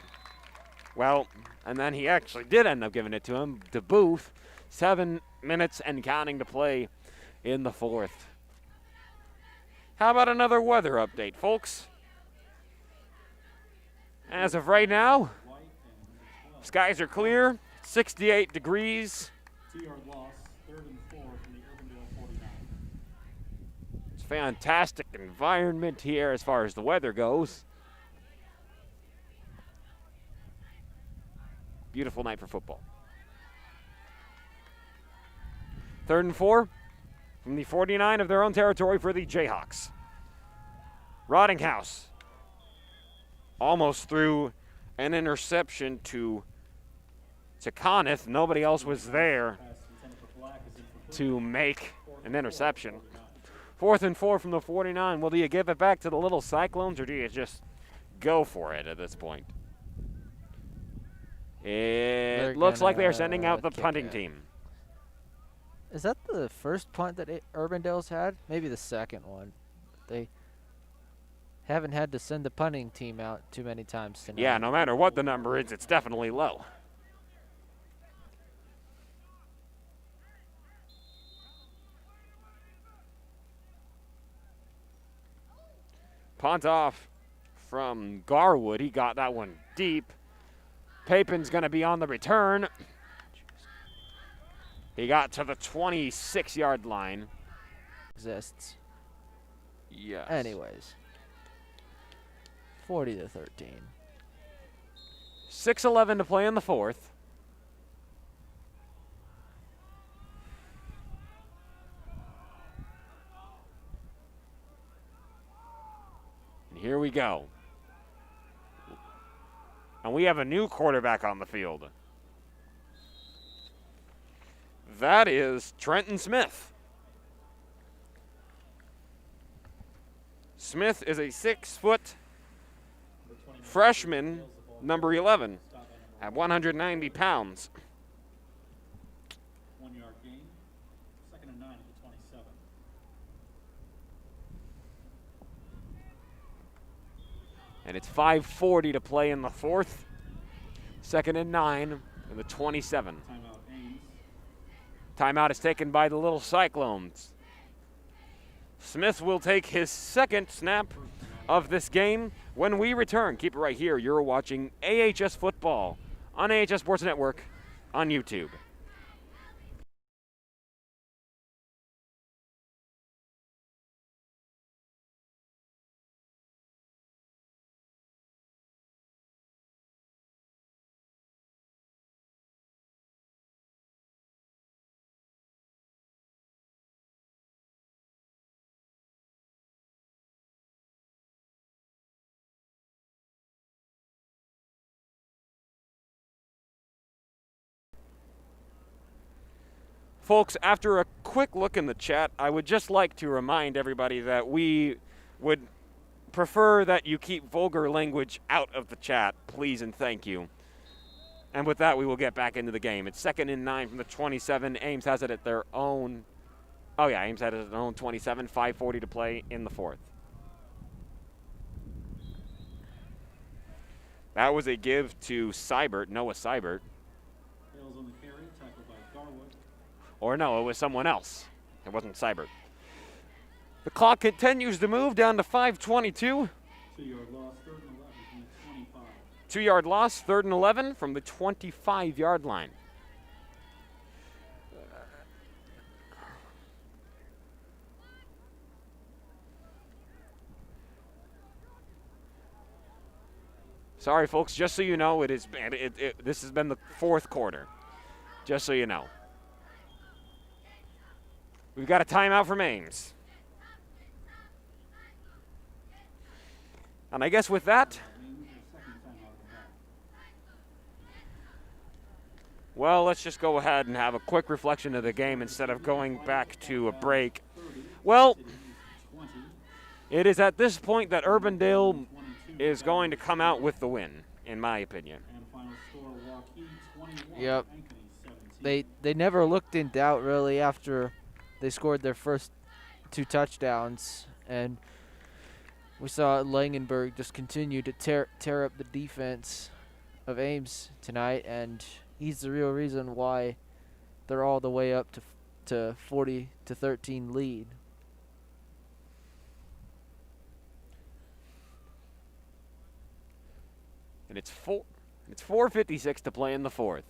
and then he actually did end up giving it to him, to Booth. 7 minutes and counting to play in the fourth. How about another weather update, folks? As of right now, skies are clear, 68 degrees. 2-yard loss, 3rd and 4 from the Urbandale 49. It's a fantastic environment here as far as the weather goes. Beautiful night for football. 3rd and 4 from the 49 of their own territory for the Jayhawks. Rottinghouse almost threw an interception to Conniff. Nobody else was there to make an interception. 4th and 4 from the 49. Well, do you give it back to the little Cyclones, or do you just go for it at this point? It looks like they're sending out the punting team. Is that the first punt that Urbandale's had? Maybe the second one. They haven't had to send the punting team out too many times tonight. Yeah, no matter what the number is, it's definitely low. Punt off from Garwood. He got that one deep. Papin's going to be on the return. He got to the 26-yard line. Exists. Yes. Anyways. 40-13. 6:11 to play in the fourth. And here we go. And we have a new quarterback on the field. That is Trenton Smith. Smith is a 6-foot freshman, number 11, at 190 pounds. 1-yard gain, 2nd and 9 at the 27. And it's 5:40 to play in the fourth. 2nd and 9 and the 27. Timeout Ames. Timeout is taken by the little Cyclones. Smith will take his second snap of this game when we return. Keep it right here. You're watching AHS Football on AHS Sports Network on YouTube. Folks, after a quick look in the chat, I would just like to remind everybody that we would prefer that you keep vulgar language out of the chat, please and thank you. And with that, we will get back into the game. It's 2nd and 9 from the 27. Ames has it at their own. Oh, yeah, Ames has it at their own 27. 5:40 to play in the 4th. That was a give to Noah Seibert. Hales on the carry, tackled by Garwood. Or no, it was someone else. It wasn't Seibert. The clock continues to move down to 5:22. 2-yard loss, 3rd and 11 from the 25. 2-yard loss, 3rd and 11 from the 25-yard line. Sorry, folks. Just so you know, this has been the 4th quarter. Just so you know. We've got a timeout from Ames. And I guess with that, well, let's just go ahead and have a quick reflection of the game instead of going back to a break. Well, it is at this point that Urbandale is going to come out with the win, in my opinion. And final score, Waukee 21, Yep. Ankeny 17. They never looked in doubt really after they scored their first 2 touchdowns, and we saw Langenberg just continue to tear up the defense of Ames tonight, and he's the real reason why they're all the way up to 40-13 lead. And it's 4:56 to play in the 4th.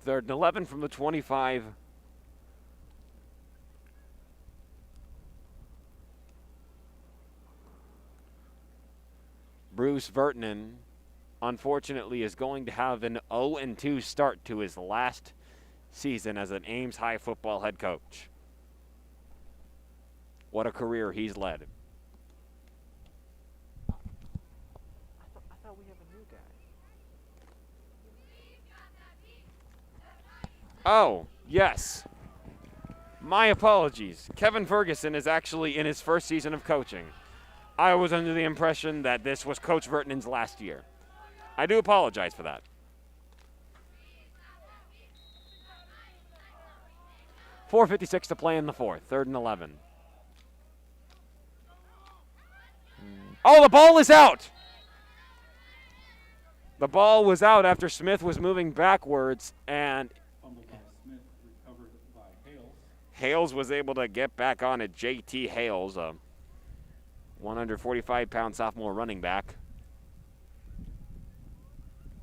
3rd and 11 from the 25. Bruce Vertinen, unfortunately, is going to have an 0-2 start to his last season as an Ames High football head coach. What a career he's led. I thought we have a new guy. Oh, yes. My apologies. Kevin Ferguson is actually in his first season of coaching. I was under the impression that this was Coach Vertinen's last year. I do apologize for that. $4:56 to play in the 4th, 3rd and 11. Oh, the ball is out! The ball was out after Smith was moving backwards, and Fumbled by Smith, recovered by Hales. Hales was able to get back on it. J.T. Hales, a 145-pound sophomore running back.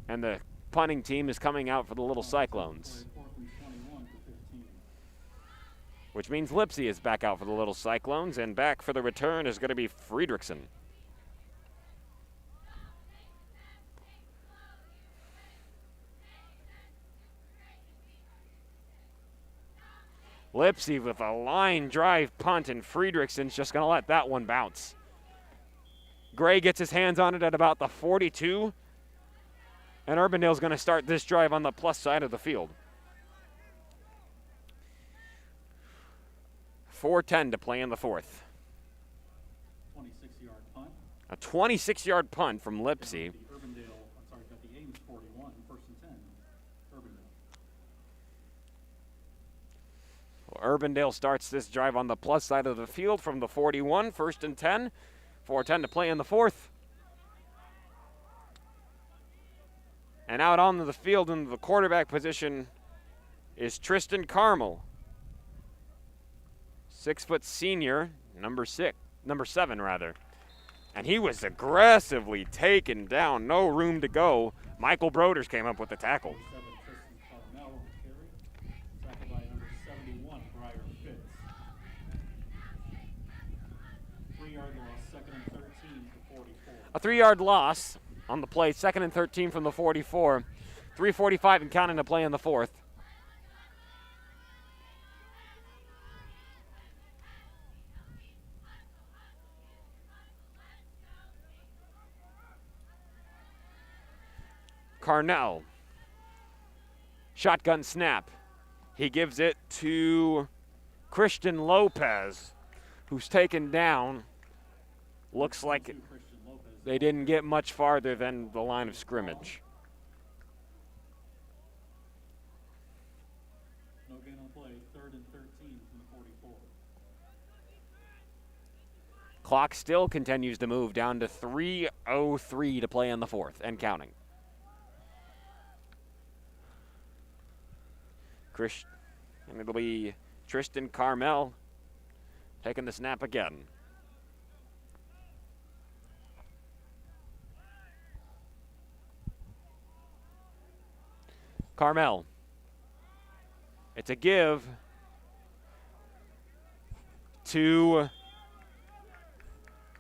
And the punting team is coming out for the little Cyclones, 4th and 21 for 15. which means Lipsy is back out for the little Cyclones, and back for the return is going to be Friedrichsen. Lipsy with a line drive punt, and Friedrichsen's just going to let that one bounce. Gray gets his hands on it at about the 42, and Urbandale's going to start this drive on the plus side of the field. 4:10 to play in the 4th. 26-yard punt. A 26-yard punt from Lipsy. Got the Ames 41, 1st and 10. Urbandale. Urbandale starts this drive on the plus side of the field from the 41, 1st and 10. 4:10 to play in the 4th. And out onto the field in the quarterback position is Tristan Carmel. 6-foot senior, number 7 rather. And he was aggressively taken down, no room to go. Michael Broders came up with the tackle. 7 Tristan Carmel on the carry. Tackled by number 71, Briar Fitz. 3-yard loss, 2nd and 13 to 44. A 3-yard loss on the play, 2nd and 13 from the 44. 3:45 and counting to play in the fourth. Carnell. Shotgun snap. He gives it to Christian Lopez, who's taken down. Looks like they didn't get much farther than the line of scrimmage. No gain on play, 3rd and 13 from the 44. Clock still continues to move down to 3:03 to play in the fourth and counting. And it'll be Tristan Carmel taking the snap again. Carmel. It's a give to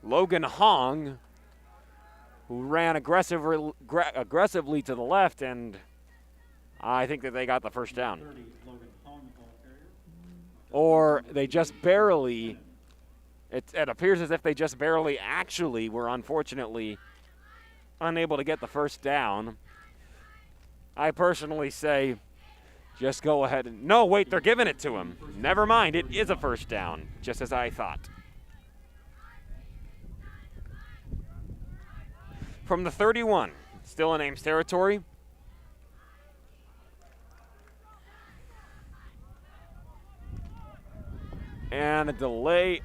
Logan Hong, who ran aggressively to the left, and I think that they got the first down. 30, Logan Hong, the ball carrier. Or they just barely, it appears as if they just barely actually were unfortunately unable to get the first down. I personally say just go ahead and, no, wait, they're giving it to him. Never mind, it is a first down, just as I thought. From the 31, still in Ames territory. And a delay.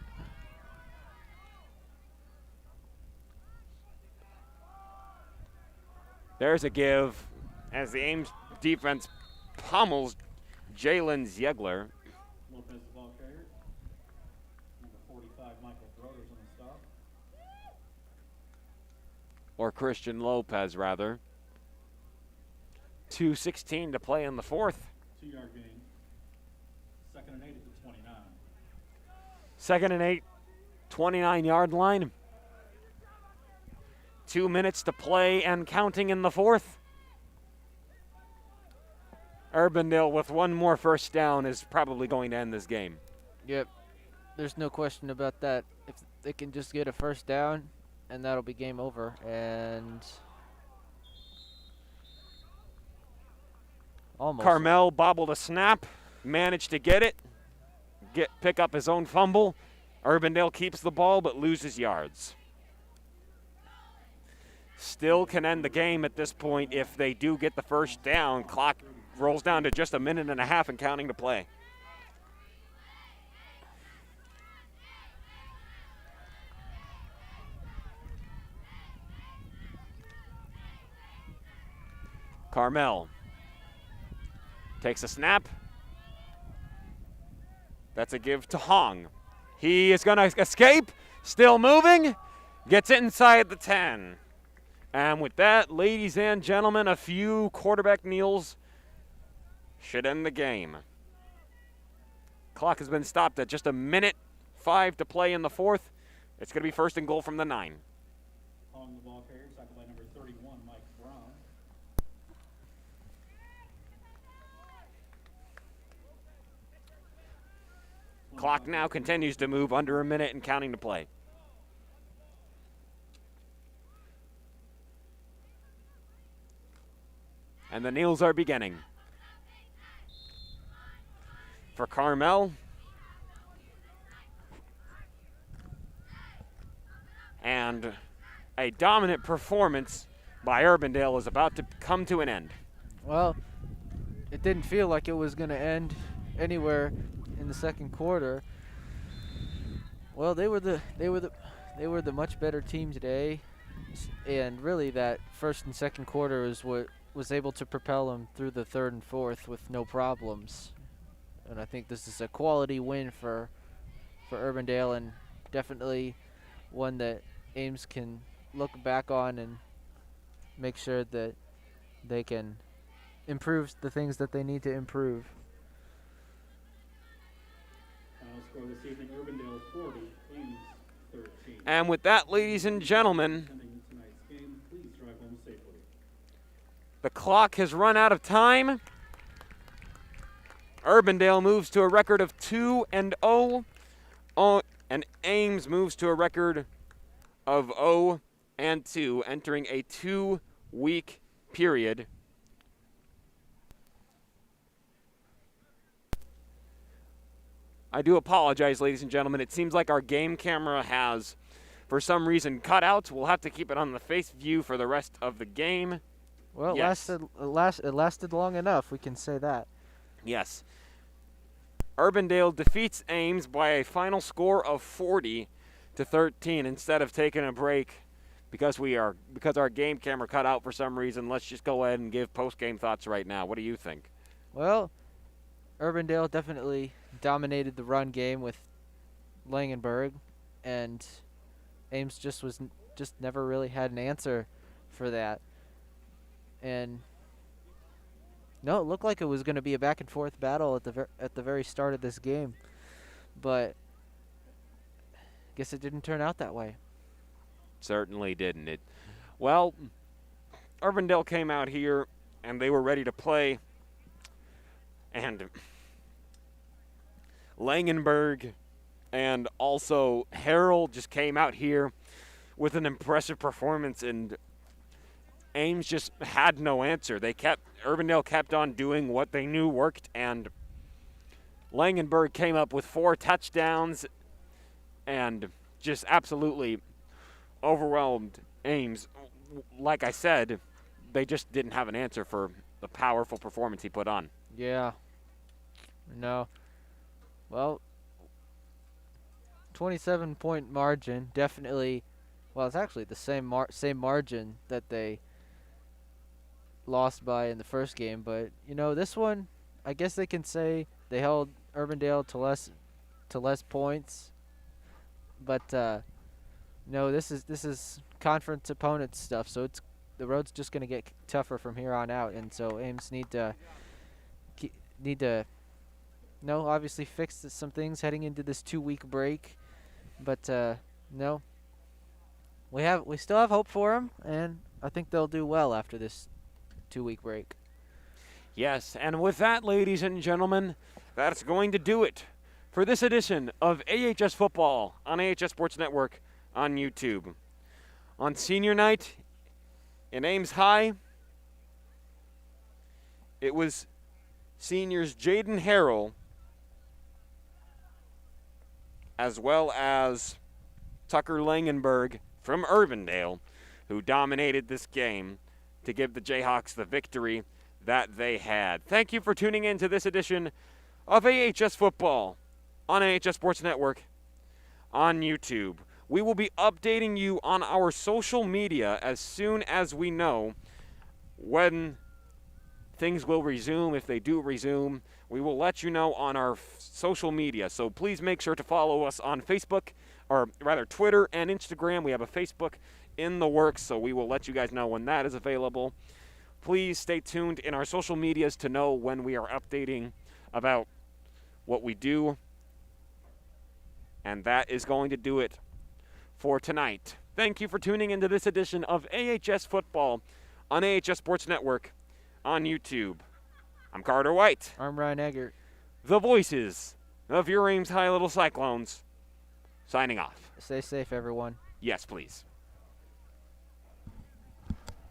There's a give as the Ames defense pummels Jalen Ziegler. Lopez, the ball carrier. Number 45, Michael Broders on the stop. Or Christian Lopez, rather. 2:16 to play in the fourth. 2-yard gain. 2nd and 8 at the 29. 2nd and 8, 29-yard line. 2 minutes to play and counting in the fourth. Urbandale with one more first down is probably going to end this game. Yep. There's no question about that. If they can just get a first down, and that'll be game over. And almost. Carmel bobbled a snap, managed to get it, pick up his own fumble. Urbandale keeps the ball but loses yards. Still can end the game at this point if they do get the first down. Clock rolls down to just a minute and a half and counting to play. Carmel takes a snap. That's a give to Hong. He is going to escape, still moving, gets it inside the 10. And with that, ladies and gentlemen, a few quarterback kneels should end the game. Clock has been stopped at just a minute 5 to play in the fourth. It's going to be 1st and goal from the 9. Hong, the ball carrier, tackled by number 31, Mike Brown. Clock now continues to move, under a minute and counting to play. And the kneels are beginning. For Carmel. And a dominant performance by Urbandale is about to come to an end. Well, it didn't feel like it was going to end anywhere in the second quarter. Well, they were the much better team today, and really that first and second quarter is what was able to propel them through the third and fourth with no problems. And I think this is a quality win for Urbandale, and definitely one that Ames can look back on and make sure that they can improve the things that they need to improve. Final score this evening, Urbandale 40, Ames 13. And with that, ladies and gentlemen, Attending tonight's game, please drive home safely. the clock has run out of time. Urbandale moves to a record of 2-0, and Ames moves to a record of 0-2, entering a 2-week period. I do apologize, ladies and gentlemen. It seems like our game camera has, for some reason, cutouts. We'll have to keep it on the face view for the rest of the game. Well, Yes. it lasted long enough, we can say that. Yes. Urbandale defeats Ames by a final score of 40-13. Instead of taking a break because our game camera cut out for some reason, let's just go ahead and give post-game thoughts right now. What do you think? Well, Urbandale definitely dominated the run game with Langenberg, and Ames just never really had an answer for that. And no, it looked like it was going to be a back and forth battle at the very start of this game, but I guess it didn't turn out that way. Certainly didn't it. Well, Urbandale came out here and they were ready to play, and Langenberg and also Harrell just came out here with an impressive performance, and Ames just had no answer. Urbandale kept on doing what they knew worked, and Langenberg came up with 4 touchdowns and just absolutely overwhelmed Ames. Like I said, they just didn't have an answer for the powerful performance he put on. Yeah. No. Well, 27-point margin, definitely. Well, it's actually the same margin that they lost by in the first game, but this one, I guess they can say they held Urbandale to less points. But no, this is conference opponent stuff, so the road's just going to get tougher from here on out, and so Ames need to obviously fix some things heading into this 2-week break. But no, we still have hope for them, and I think they'll do well after this 2-week break. Yes, and with that, ladies and gentlemen, that's going to do it for this edition of AHS Football on AHS Sports Network on YouTube. On senior night in Ames High, it was seniors Jaden Harrell as well as Tucker Langenberg from Urbandale who dominated this game to give the Jayhawks the victory that they had. Thank you for tuning in to this edition of AHS Football on AHS Sports Network on YouTube. We will be updating you on our social media as soon as we know when things will resume. If they do resume, we will let you know on our social media. So please make sure to follow us on Facebook, or rather Twitter and Instagram. We have a Facebook in the works, so we will let you guys know when that is available. Please stay tuned in our social medias to know when we are updating about what we do. And that is going to do it for tonight. Thank you for tuning into this edition of AHS Football on AHS Sports Network on YouTube. I'm Carter White. I'm Ryan Eggert. The voices of your Ames High Little Cyclones, signing off. Stay safe, everyone. Yes, please.